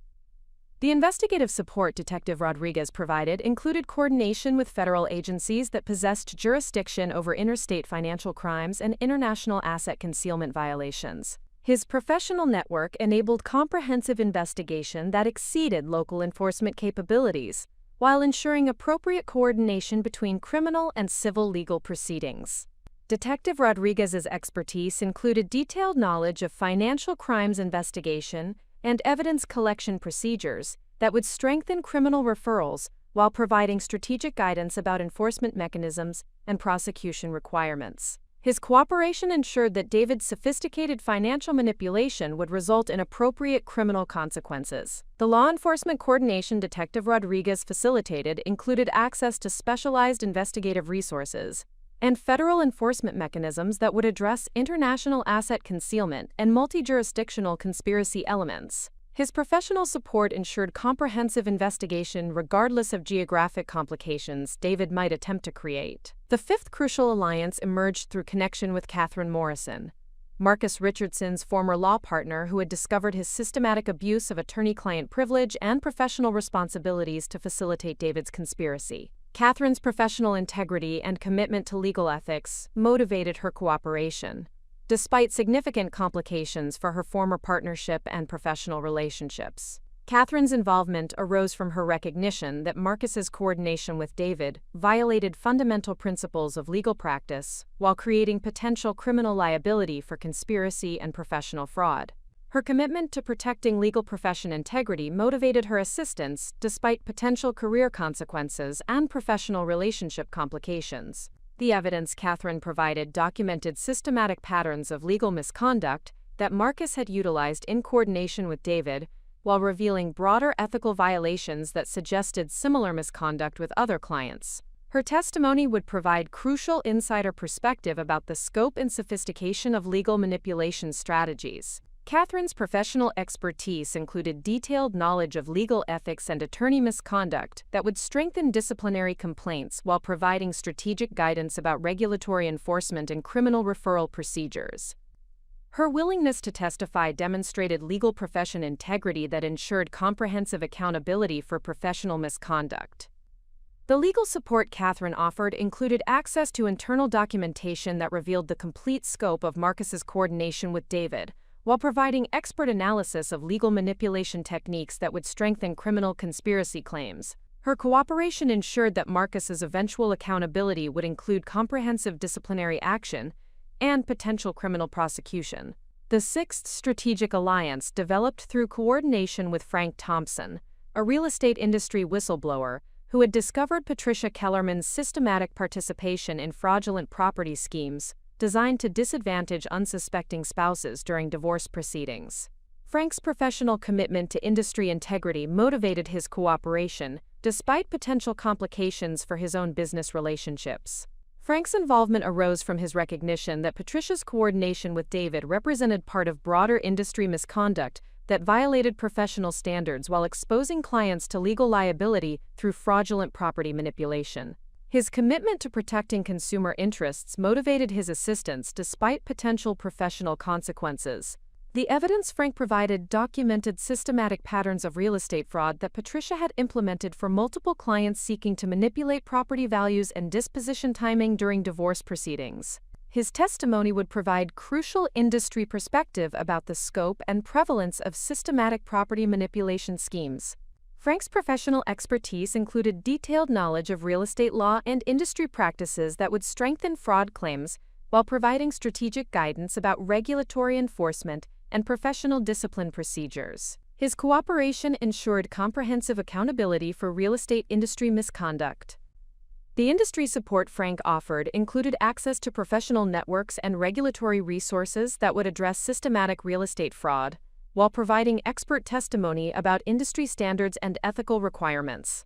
The investigative support Detective Rodriguez provided included coordination with federal agencies that possessed jurisdiction over interstate financial crimes and international asset concealment violations. His professional network enabled comprehensive investigation that exceeded local enforcement capabilities, while ensuring appropriate coordination between criminal and civil legal proceedings. Detective Rodriguez's expertise included detailed knowledge of financial crimes investigation and evidence collection procedures that would strengthen criminal referrals while providing strategic guidance about enforcement mechanisms and prosecution requirements. His cooperation ensured that David's sophisticated financial manipulation would result in appropriate criminal consequences. The law enforcement coordination Detective Rodriguez facilitated included access to specialized investigative resources and federal enforcement mechanisms that would address international asset concealment and multi-jurisdictional conspiracy elements. His professional support ensured comprehensive investigation regardless of geographic complications David might attempt to create. The fifth crucial alliance emerged through connection with Catherine Morrison, Marcus Richardson's former law partner who had discovered his systematic abuse of attorney-client privilege and professional responsibilities to facilitate David's conspiracy. Catherine's professional integrity and commitment to legal ethics motivated her cooperation, despite significant complications for her former partnership and professional relationships. Catherine's involvement arose from her recognition that Marcus's coordination with David violated fundamental principles of legal practice while creating potential criminal liability for conspiracy and professional fraud. Her commitment to protecting legal profession integrity motivated her assistance despite potential career consequences and professional relationship complications. The evidence Catherine provided documented systematic patterns of legal misconduct that Marcus had utilized in coordination with David, while revealing broader ethical violations that suggested similar misconduct with other clients. Her testimony would provide crucial insider perspective about the scope and sophistication of legal manipulation strategies. Catherine's professional expertise included detailed knowledge of legal ethics and attorney misconduct that would strengthen disciplinary complaints while providing strategic guidance about regulatory enforcement and criminal referral procedures. Her willingness to testify demonstrated legal profession integrity that ensured comprehensive accountability for professional misconduct. The legal support Catherine offered included access to internal documentation that revealed the complete scope of Marcus's coordination with David, while providing expert analysis of legal manipulation techniques that would strengthen criminal conspiracy claims. Her cooperation ensured that Marcus's eventual accountability would include comprehensive disciplinary action and potential criminal prosecution. The Sixth Strategic Alliance developed through coordination with Frank Thompson, a real estate industry whistleblower who had discovered Patricia Kellerman's systematic participation in fraudulent property schemes designed to disadvantage unsuspecting spouses during divorce proceedings. Frank's professional commitment to industry integrity motivated his cooperation, despite potential complications for his own business relationships. Frank's involvement arose from his recognition that Patricia's coordination with David represented part of broader industry misconduct that violated professional standards while exposing clients to legal liability through fraudulent property manipulation. His commitment to protecting consumer interests motivated his assistance despite potential professional consequences. The evidence Frank provided documented systematic patterns of real estate fraud that Patricia had implemented for multiple clients seeking to manipulate property values and disposition timing during divorce proceedings. His testimony would provide crucial industry perspective about the scope and prevalence of systematic property manipulation schemes. Frank's professional expertise included detailed knowledge of real estate law and industry practices that would strengthen fraud claims while providing strategic guidance about regulatory enforcement and professional discipline procedures. His cooperation ensured comprehensive accountability for real estate industry misconduct. The industry support Frank offered included access to professional networks and regulatory resources that would address systematic real estate fraud, while providing expert testimony about industry standards and ethical requirements.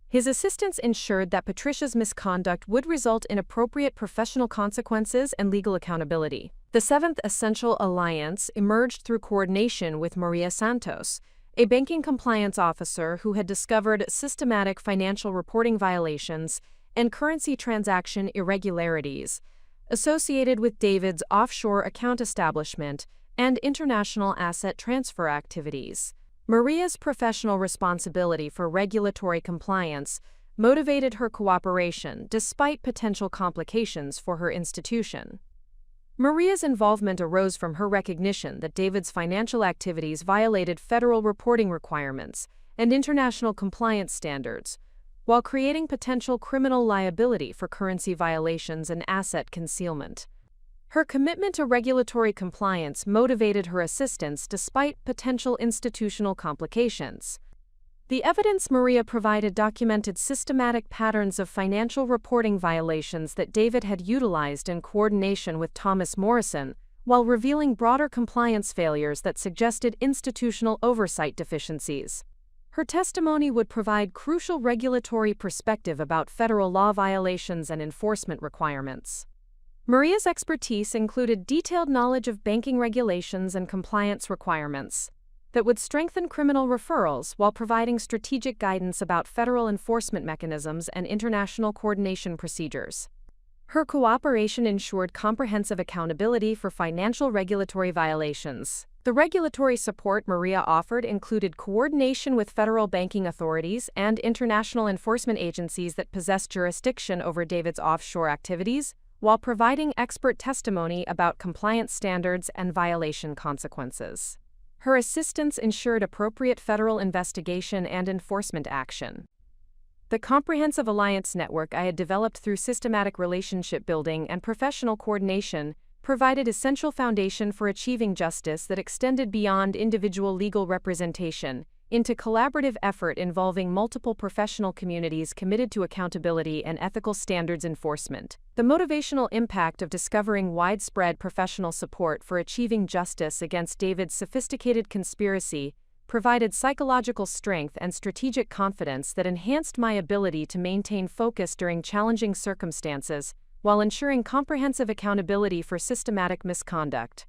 His assistance ensured that Patricia's misconduct would result in appropriate professional consequences and legal accountability. The Seventh Essential Alliance emerged through coordination with Maria Santos, a banking compliance officer who had discovered systematic financial reporting violations and currency transaction irregularities associated with David's offshore account establishment and international asset transfer activities. Maria's professional responsibility for regulatory compliance motivated her cooperation despite potential complications for her institution. Maria's involvement arose from her recognition that David's financial activities violated federal reporting requirements and international compliance standards, while creating potential criminal liability for currency violations and asset concealment. Her commitment to regulatory compliance motivated her assistance despite potential institutional complications. The evidence Maria provided documented systematic patterns of financial reporting violations that David had utilized in coordination with Thomas Morrison, while revealing broader compliance failures that suggested institutional oversight deficiencies. Her testimony would provide crucial regulatory perspective about federal law violations and enforcement requirements. Maria's expertise included detailed knowledge of banking regulations and compliance requirements that would strengthen criminal referrals while providing strategic guidance about federal enforcement mechanisms and international coordination procedures. Her cooperation ensured comprehensive accountability for financial regulatory violations. The regulatory support Maria offered included coordination with federal banking authorities and international enforcement agencies that possessed jurisdiction over David's offshore activities, while providing expert testimony about compliance standards and violation consequences. Her assistance ensured appropriate federal investigation and enforcement action. The comprehensive alliance network I had developed through systematic relationship building and professional coordination provided essential foundation for achieving justice that extended beyond individual legal representation into collaborative effort involving multiple professional communities committed to accountability and ethical standards enforcement. The motivational impact of discovering widespread professional support for achieving justice against David's sophisticated conspiracy provided psychological strength and strategic confidence that enhanced my ability to maintain focus during challenging circumstances while ensuring comprehensive accountability for systematic misconduct.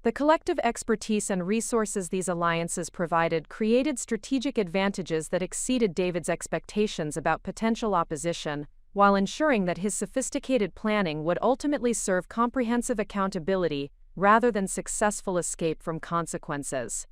The collective expertise and resources these alliances provided created strategic advantages that exceeded David's expectations about potential opposition, while ensuring that his sophisticated planning would ultimately serve comprehensive accountability rather than successful escape from consequences.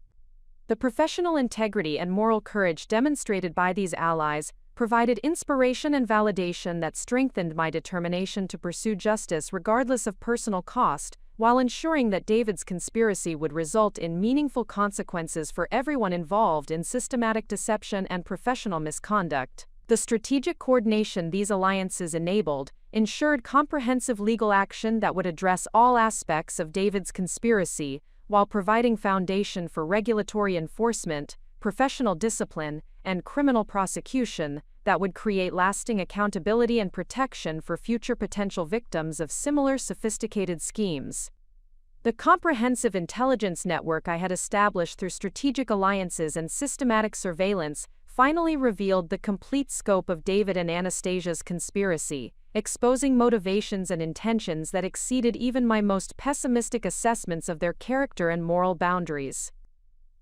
The professional integrity and moral courage demonstrated by these allies provided inspiration and validation that strengthened my determination to pursue justice regardless of personal cost, while ensuring that David's conspiracy would result in meaningful consequences for everyone involved in systematic deception and professional misconduct. The strategic coordination these alliances enabled ensured comprehensive legal action that would address all aspects of David's conspiracy, while providing foundation for regulatory enforcement, professional discipline, and criminal prosecution that would create lasting accountability and protection for future potential victims of similar sophisticated schemes. The comprehensive intelligence network I had established through strategic alliances and systematic surveillance finally revealed the complete scope of David and Anastasia's conspiracy, exposing motivations and intentions that exceeded even my most pessimistic assessments of their character and moral boundaries.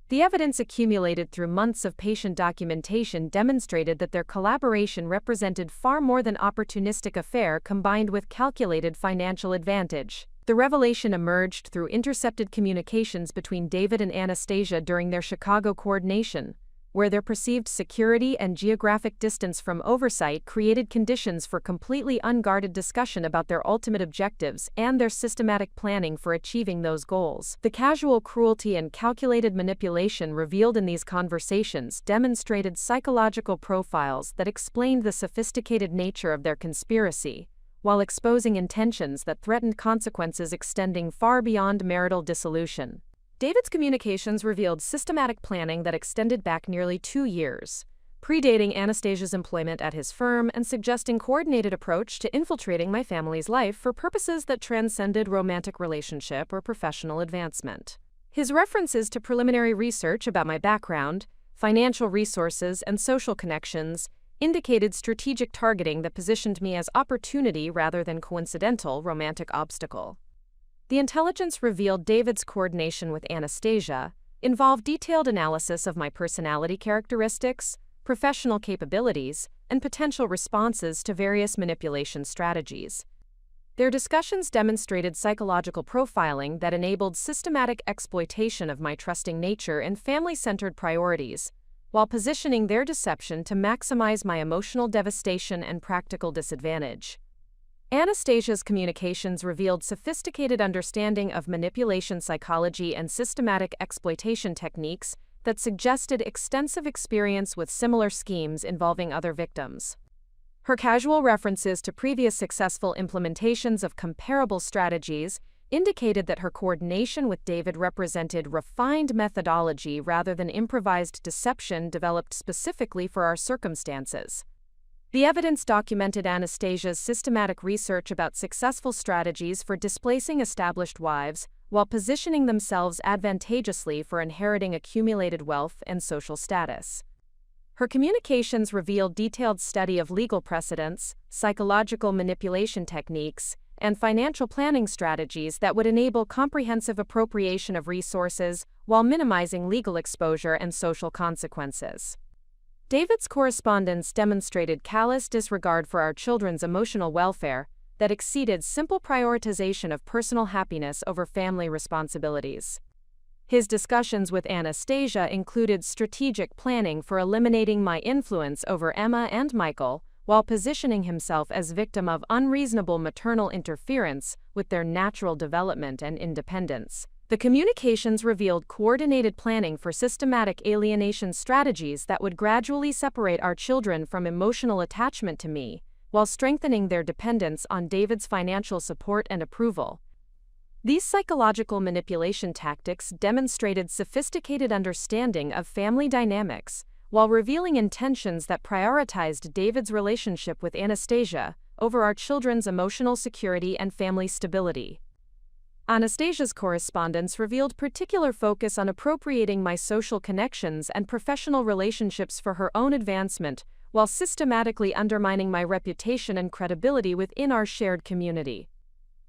The evidence accumulated through months of patient documentation demonstrated that their collaboration represented far more than opportunistic affair combined with calculated financial advantage. The revelation emerged through intercepted communications between David and Anastasia during their Chicago coordination, where their perceived security and geographic distance from oversight created conditions for completely unguarded discussion about their ultimate objectives and their systematic planning for achieving those goals. The casual cruelty and calculated manipulation revealed in these conversations demonstrated psychological profiles that explained the sophisticated nature of their conspiracy, while exposing intentions that threatened consequences extending far beyond marital dissolution. David's communications revealed systematic planning that extended back nearly 2 years, predating Anastasia's employment at his firm and suggesting coordinated approach to infiltrating my family's life for purposes that transcended romantic relationship or professional advancement. His references to preliminary research about my background, financial resources, and social connections indicated strategic targeting that positioned me as opportunity rather than coincidental romantic obstacle. The intelligence revealed David's coordination with Anastasia involved detailed analysis of my personality characteristics, professional capabilities, and potential responses to various manipulation strategies. Their discussions demonstrated psychological profiling that enabled systematic exploitation of my trusting nature and family-centered priorities, while positioning their deception to maximize my emotional devastation and practical disadvantage. Anastasia's communications revealed sophisticated understanding of manipulation psychology and systematic exploitation techniques that suggested extensive experience with similar schemes involving other victims. Her casual references to previous successful implementations of comparable strategies indicated that her coordination with David represented refined methodology rather than improvised deception developed specifically for our circumstances. The evidence documented Anastasia's systematic research about successful strategies for displacing established wives while positioning themselves advantageously for inheriting accumulated wealth and social status. Her communications revealed detailed study of legal precedents, psychological manipulation techniques, and financial planning strategies that would enable comprehensive appropriation of resources while minimizing legal exposure and social consequences. David's correspondence demonstrated callous disregard for our children's emotional welfare that exceeded simple prioritization of personal happiness over family responsibilities. His discussions with Anastasia included strategic planning for eliminating my influence over Emma and Michael, while positioning himself as victim of unreasonable maternal interference with their natural development and independence. The communications revealed coordinated planning for systematic alienation strategies that would gradually separate our children from emotional attachment to me, while strengthening their dependence on David's financial support and approval. These psychological manipulation tactics demonstrated sophisticated understanding of family dynamics, while revealing intentions that prioritized David's relationship with Anastasia over our children's emotional security and family stability. Anastasia's correspondence revealed particular focus on appropriating my social connections and professional relationships for her own advancement, while systematically undermining my reputation and credibility within our shared community.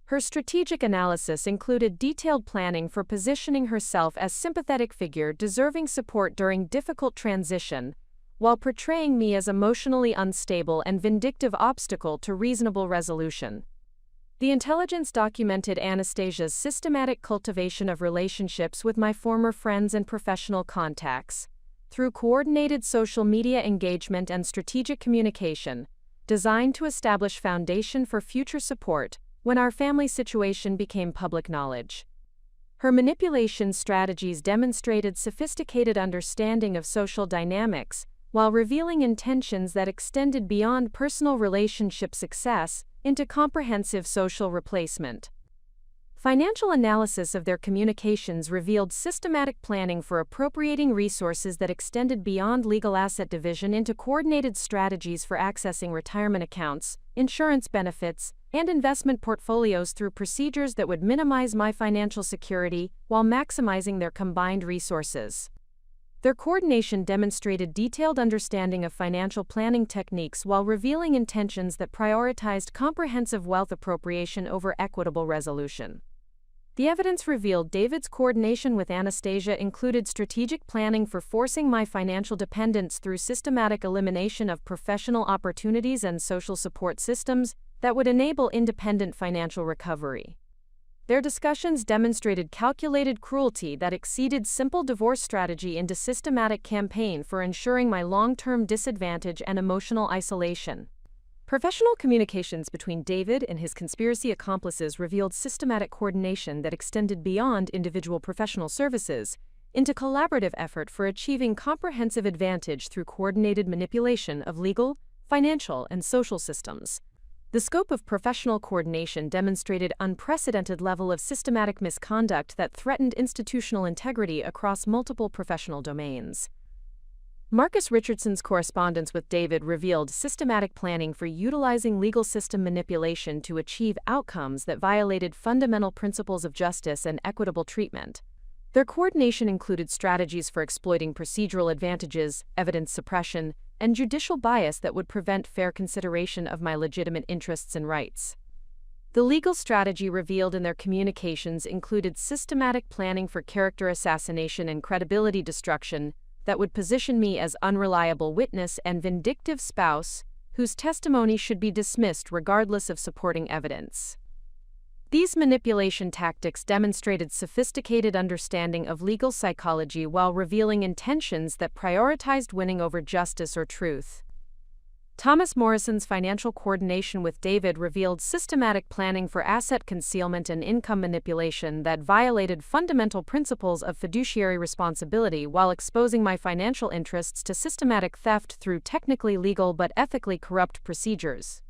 Her strategic analysis included detailed planning for positioning herself as sympathetic figure deserving support during difficult transition, while portraying me as emotionally unstable and vindictive obstacle to reasonable resolution. The intelligence documented Anastasia's systematic cultivation of relationships with my former friends and professional contacts, through coordinated social media engagement and strategic communication, designed to establish foundation for future support when our family situation became public knowledge. Her manipulation strategies demonstrated sophisticated understanding of social dynamics, while revealing intentions that extended beyond personal relationship success into comprehensive social replacement. Financial analysis of their communications revealed systematic planning for appropriating resources that extended beyond legal asset division into coordinated strategies for accessing retirement accounts, insurance benefits, and investment portfolios through procedures that would minimize my financial security while maximizing their combined resources. Their coordination demonstrated detailed understanding of financial planning techniques while revealing intentions that prioritized comprehensive wealth appropriation over equitable resolution. The evidence revealed David's coordination with Anastasia included strategic planning for forcing my financial dependence through systematic elimination of professional opportunities and social support systems that would enable independent financial recovery. Their discussions demonstrated calculated cruelty that exceeded simple divorce strategy into systematic campaign for ensuring my long-term disadvantage and emotional isolation. Professional communications between David and his conspiracy accomplices revealed systematic coordination that extended beyond individual professional services into collaborative effort for achieving comprehensive advantage through coordinated manipulation of legal, financial, and social systems. The scope of professional coordination demonstrated unprecedented level of systematic misconduct that threatened institutional integrity across multiple professional domains. Marcus Richardson's correspondence with David revealed systematic planning for utilizing legal system manipulation to achieve outcomes that violated fundamental principles of justice and equitable treatment. Their coordination included strategies for exploiting procedural advantages, evidence suppression, and judicial bias that would prevent fair consideration of my legitimate interests and rights. The legal strategy revealed in their communications included systematic planning for character assassination and credibility destruction that would position me as unreliable witness and vindictive spouse whose testimony should be dismissed regardless of supporting evidence. These manipulation tactics demonstrated sophisticated understanding of legal psychology while revealing intentions that prioritized winning over justice or truth. Thomas Morrison's financial coordination with David revealed systematic planning for asset concealment and income manipulation that violated fundamental principles of fiduciary responsibility while exposing my financial interests to systematic theft through technically legal but ethically corrupt procedures.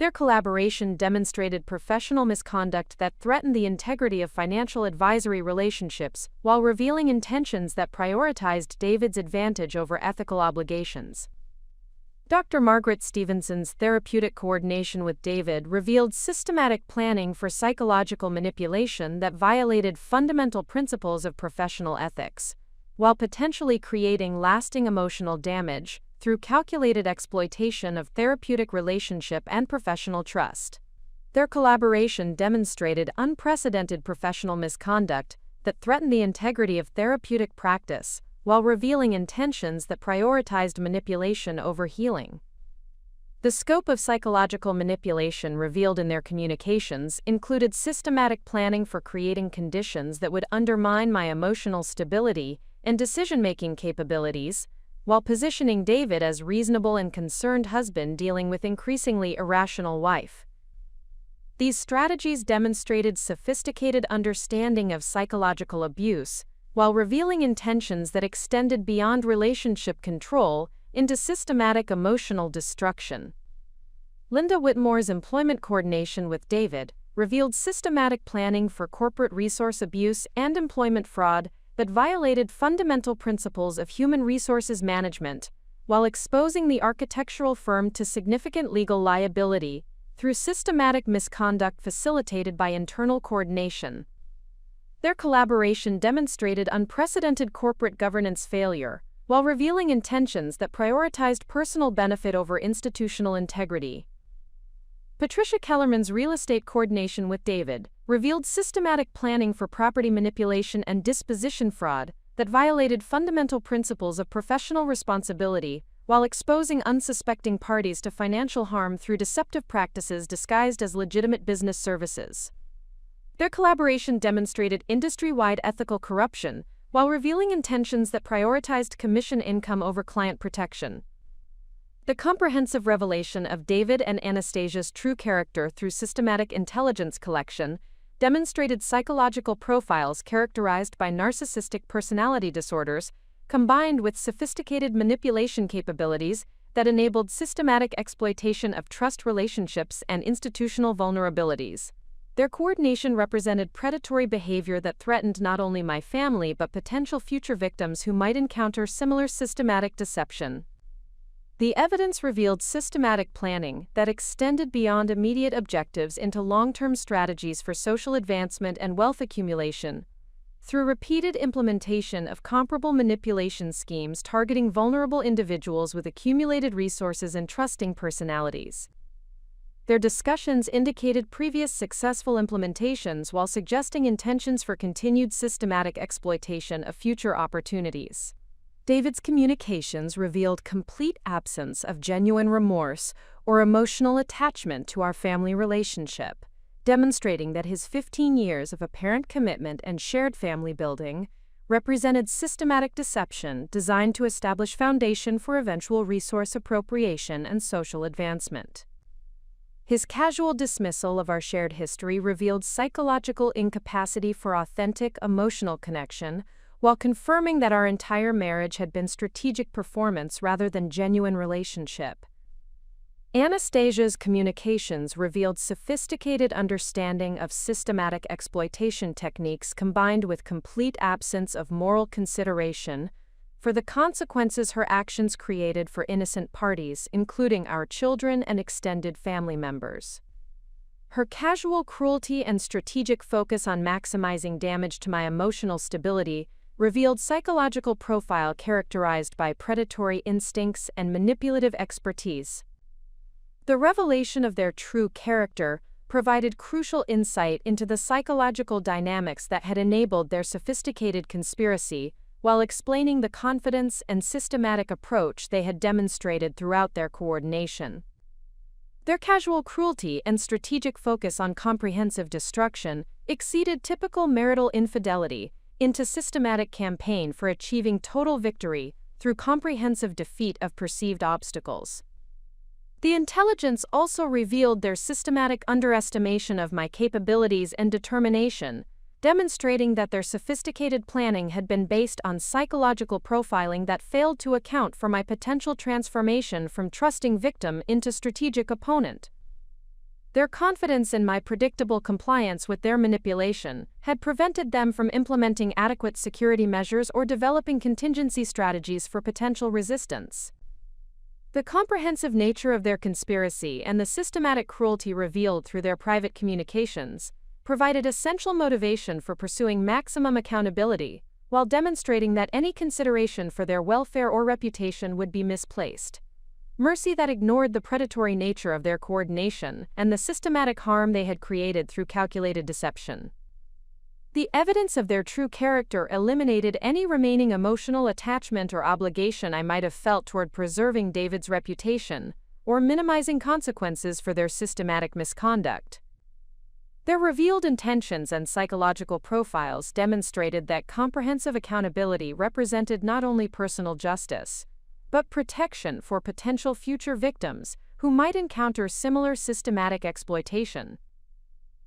Their collaboration demonstrated professional misconduct that threatened the integrity of financial advisory relationships while revealing intentions that prioritized David's advantage over ethical obligations. Dr. Margaret Stevenson's therapeutic coordination with David revealed systematic planning for psychological manipulation that violated fundamental principles of professional ethics, while potentially creating lasting emotional damage through calculated exploitation of therapeutic relationship and professional trust. Their collaboration demonstrated unprecedented professional misconduct that threatened the integrity of therapeutic practice, while revealing intentions that prioritized manipulation over healing. The scope of psychological manipulation revealed in their communications included systematic planning for creating conditions that would undermine my emotional stability and decision-making capabilities, while positioning David as reasonable and concerned husband dealing with increasingly irrational wife. These strategies demonstrated sophisticated understanding of psychological abuse, while revealing intentions that extended beyond relationship control into systematic emotional destruction. Linda Whitmore's employment coordination with David revealed systematic planning for corporate resource abuse and employment fraud that violated fundamental principles of human resources management, while exposing the architectural firm to significant legal liability through systematic misconduct facilitated by internal coordination. Their collaboration demonstrated unprecedented corporate governance failure, while revealing intentions that prioritized personal benefit over institutional integrity. Patricia Kellerman's real estate coordination with David revealed systematic planning for property manipulation and disposition fraud that violated fundamental principles of professional responsibility, while exposing unsuspecting parties to financial harm through deceptive practices disguised as legitimate business services. Their collaboration demonstrated industry-wide ethical corruption, while revealing intentions that prioritized commission income over client protection. The comprehensive revelation of David and Anastasia's true character through systematic intelligence collection demonstrated psychological profiles characterized by narcissistic personality disorders, combined with sophisticated manipulation capabilities that enabled systematic exploitation of trust relationships and institutional vulnerabilities. Their coordination represented predatory behavior that threatened not only my family but potential future victims who might encounter similar systematic deception. The evidence revealed systematic planning that extended beyond immediate objectives into long-term strategies for social advancement and wealth accumulation, through repeated implementation of comparable manipulation schemes targeting vulnerable individuals with accumulated resources and trusting personalities. Their discussions indicated previous successful implementations while suggesting intentions for continued systematic exploitation of future opportunities. David's communications revealed complete absence of genuine remorse or emotional attachment to our family relationship, demonstrating that his 15 years of apparent commitment and shared family building represented systematic deception designed to establish foundation for eventual resource appropriation and social advancement. His casual dismissal of our shared history revealed psychological incapacity for authentic emotional connection, while confirming that our entire marriage had been strategic performance rather than genuine relationship. Anastasia's communications revealed sophisticated understanding of systematic exploitation techniques combined with complete absence of moral consideration for the consequences her actions created for innocent parties, including our children and extended family members. Her casual cruelty and strategic focus on maximizing damage to my emotional stability revealed psychological profile characterized by predatory instincts and manipulative expertise. The revelation of their true character provided crucial insight into the psychological dynamics that had enabled their sophisticated conspiracy, while explaining the confidence and systematic approach they had demonstrated throughout their coordination. Their casual cruelty and strategic focus on comprehensive destruction exceeded typical marital infidelity into systematic campaign for achieving total victory through comprehensive defeat of perceived obstacles. The intelligence also revealed their systematic underestimation of my capabilities and determination, demonstrating that their sophisticated planning had been based on psychological profiling that failed to account for my potential transformation from trusting victim into strategic opponent. Their confidence in my predictable compliance with their manipulation had prevented them from implementing adequate security measures or developing contingency strategies for potential resistance. The comprehensive nature of their conspiracy and the systematic cruelty revealed through their private communications provided essential motivation for pursuing maximum accountability, while demonstrating that any consideration for their welfare or reputation would be misplaced. Mercy that ignored the predatory nature of their coordination and the systematic harm they had created through calculated deception. The evidence of their true character eliminated any remaining emotional attachment or obligation I might have felt toward preserving David's reputation or minimizing consequences for their systematic misconduct. Their revealed intentions and psychological profiles demonstrated that comprehensive accountability represented not only personal justice, but protection for potential future victims who might encounter similar systematic exploitation.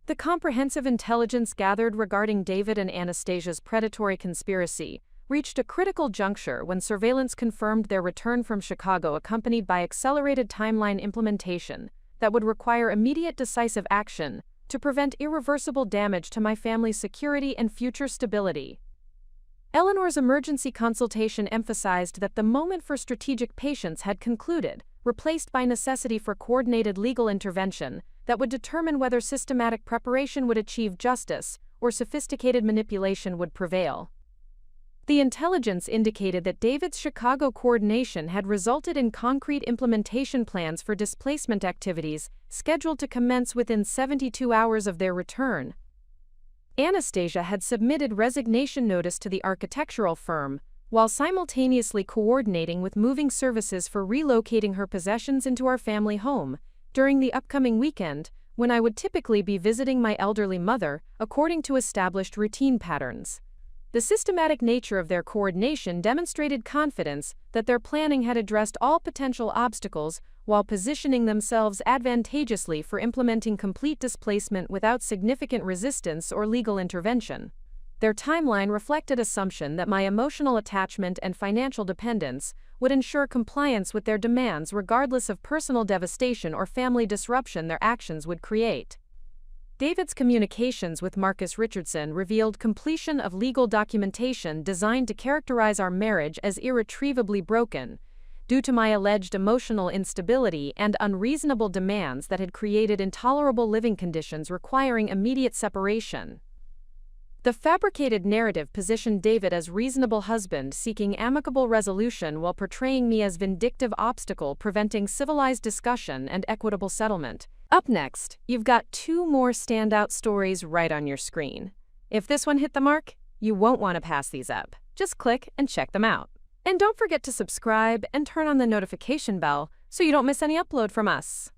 The comprehensive intelligence gathered regarding David and Anastasia's predatory conspiracy reached a critical juncture when surveillance confirmed their return from Chicago, accompanied by accelerated timeline implementation that would require immediate decisive action to prevent irreversible damage to my family's security and future stability. Eleanor's emergency consultation emphasized that the moment for strategic patience had concluded, replaced by necessity for coordinated legal intervention that would determine whether systematic preparation would achieve justice or sophisticated manipulation would prevail. The intelligence indicated that David's Chicago coordination had resulted in concrete implementation plans for displacement activities scheduled to commence within 72 hours of their return. Anastasia had submitted resignation notice to the architectural firm, while simultaneously coordinating with moving services for relocating her possessions into our family home during the upcoming weekend, when I would typically be visiting my elderly mother, according to established routine patterns. The systematic nature of their coordination demonstrated confidence that their planning had addressed all potential obstacles while positioning themselves advantageously for implementing complete displacement without significant resistance or legal intervention. Their timeline reflected assumption that my emotional attachment and financial dependence would ensure compliance with their demands regardless of personal devastation or family disruption their actions would create. David's communications with Marcus Richardson revealed completion of legal documentation designed to characterize our marriage as irretrievably broken, due to my alleged emotional instability and unreasonable demands that had created intolerable living conditions requiring immediate separation. The fabricated narrative positioned David as reasonable husband seeking amicable resolution while portraying me as vindictive obstacle preventing civilized discussion and equitable settlement. Up next, you've got two more standout stories right on your screen. If this one hit the mark, you won't want to pass these up. Just click and check them out. And don't forget to subscribe and turn on the notification bell so you don't miss any upload from us.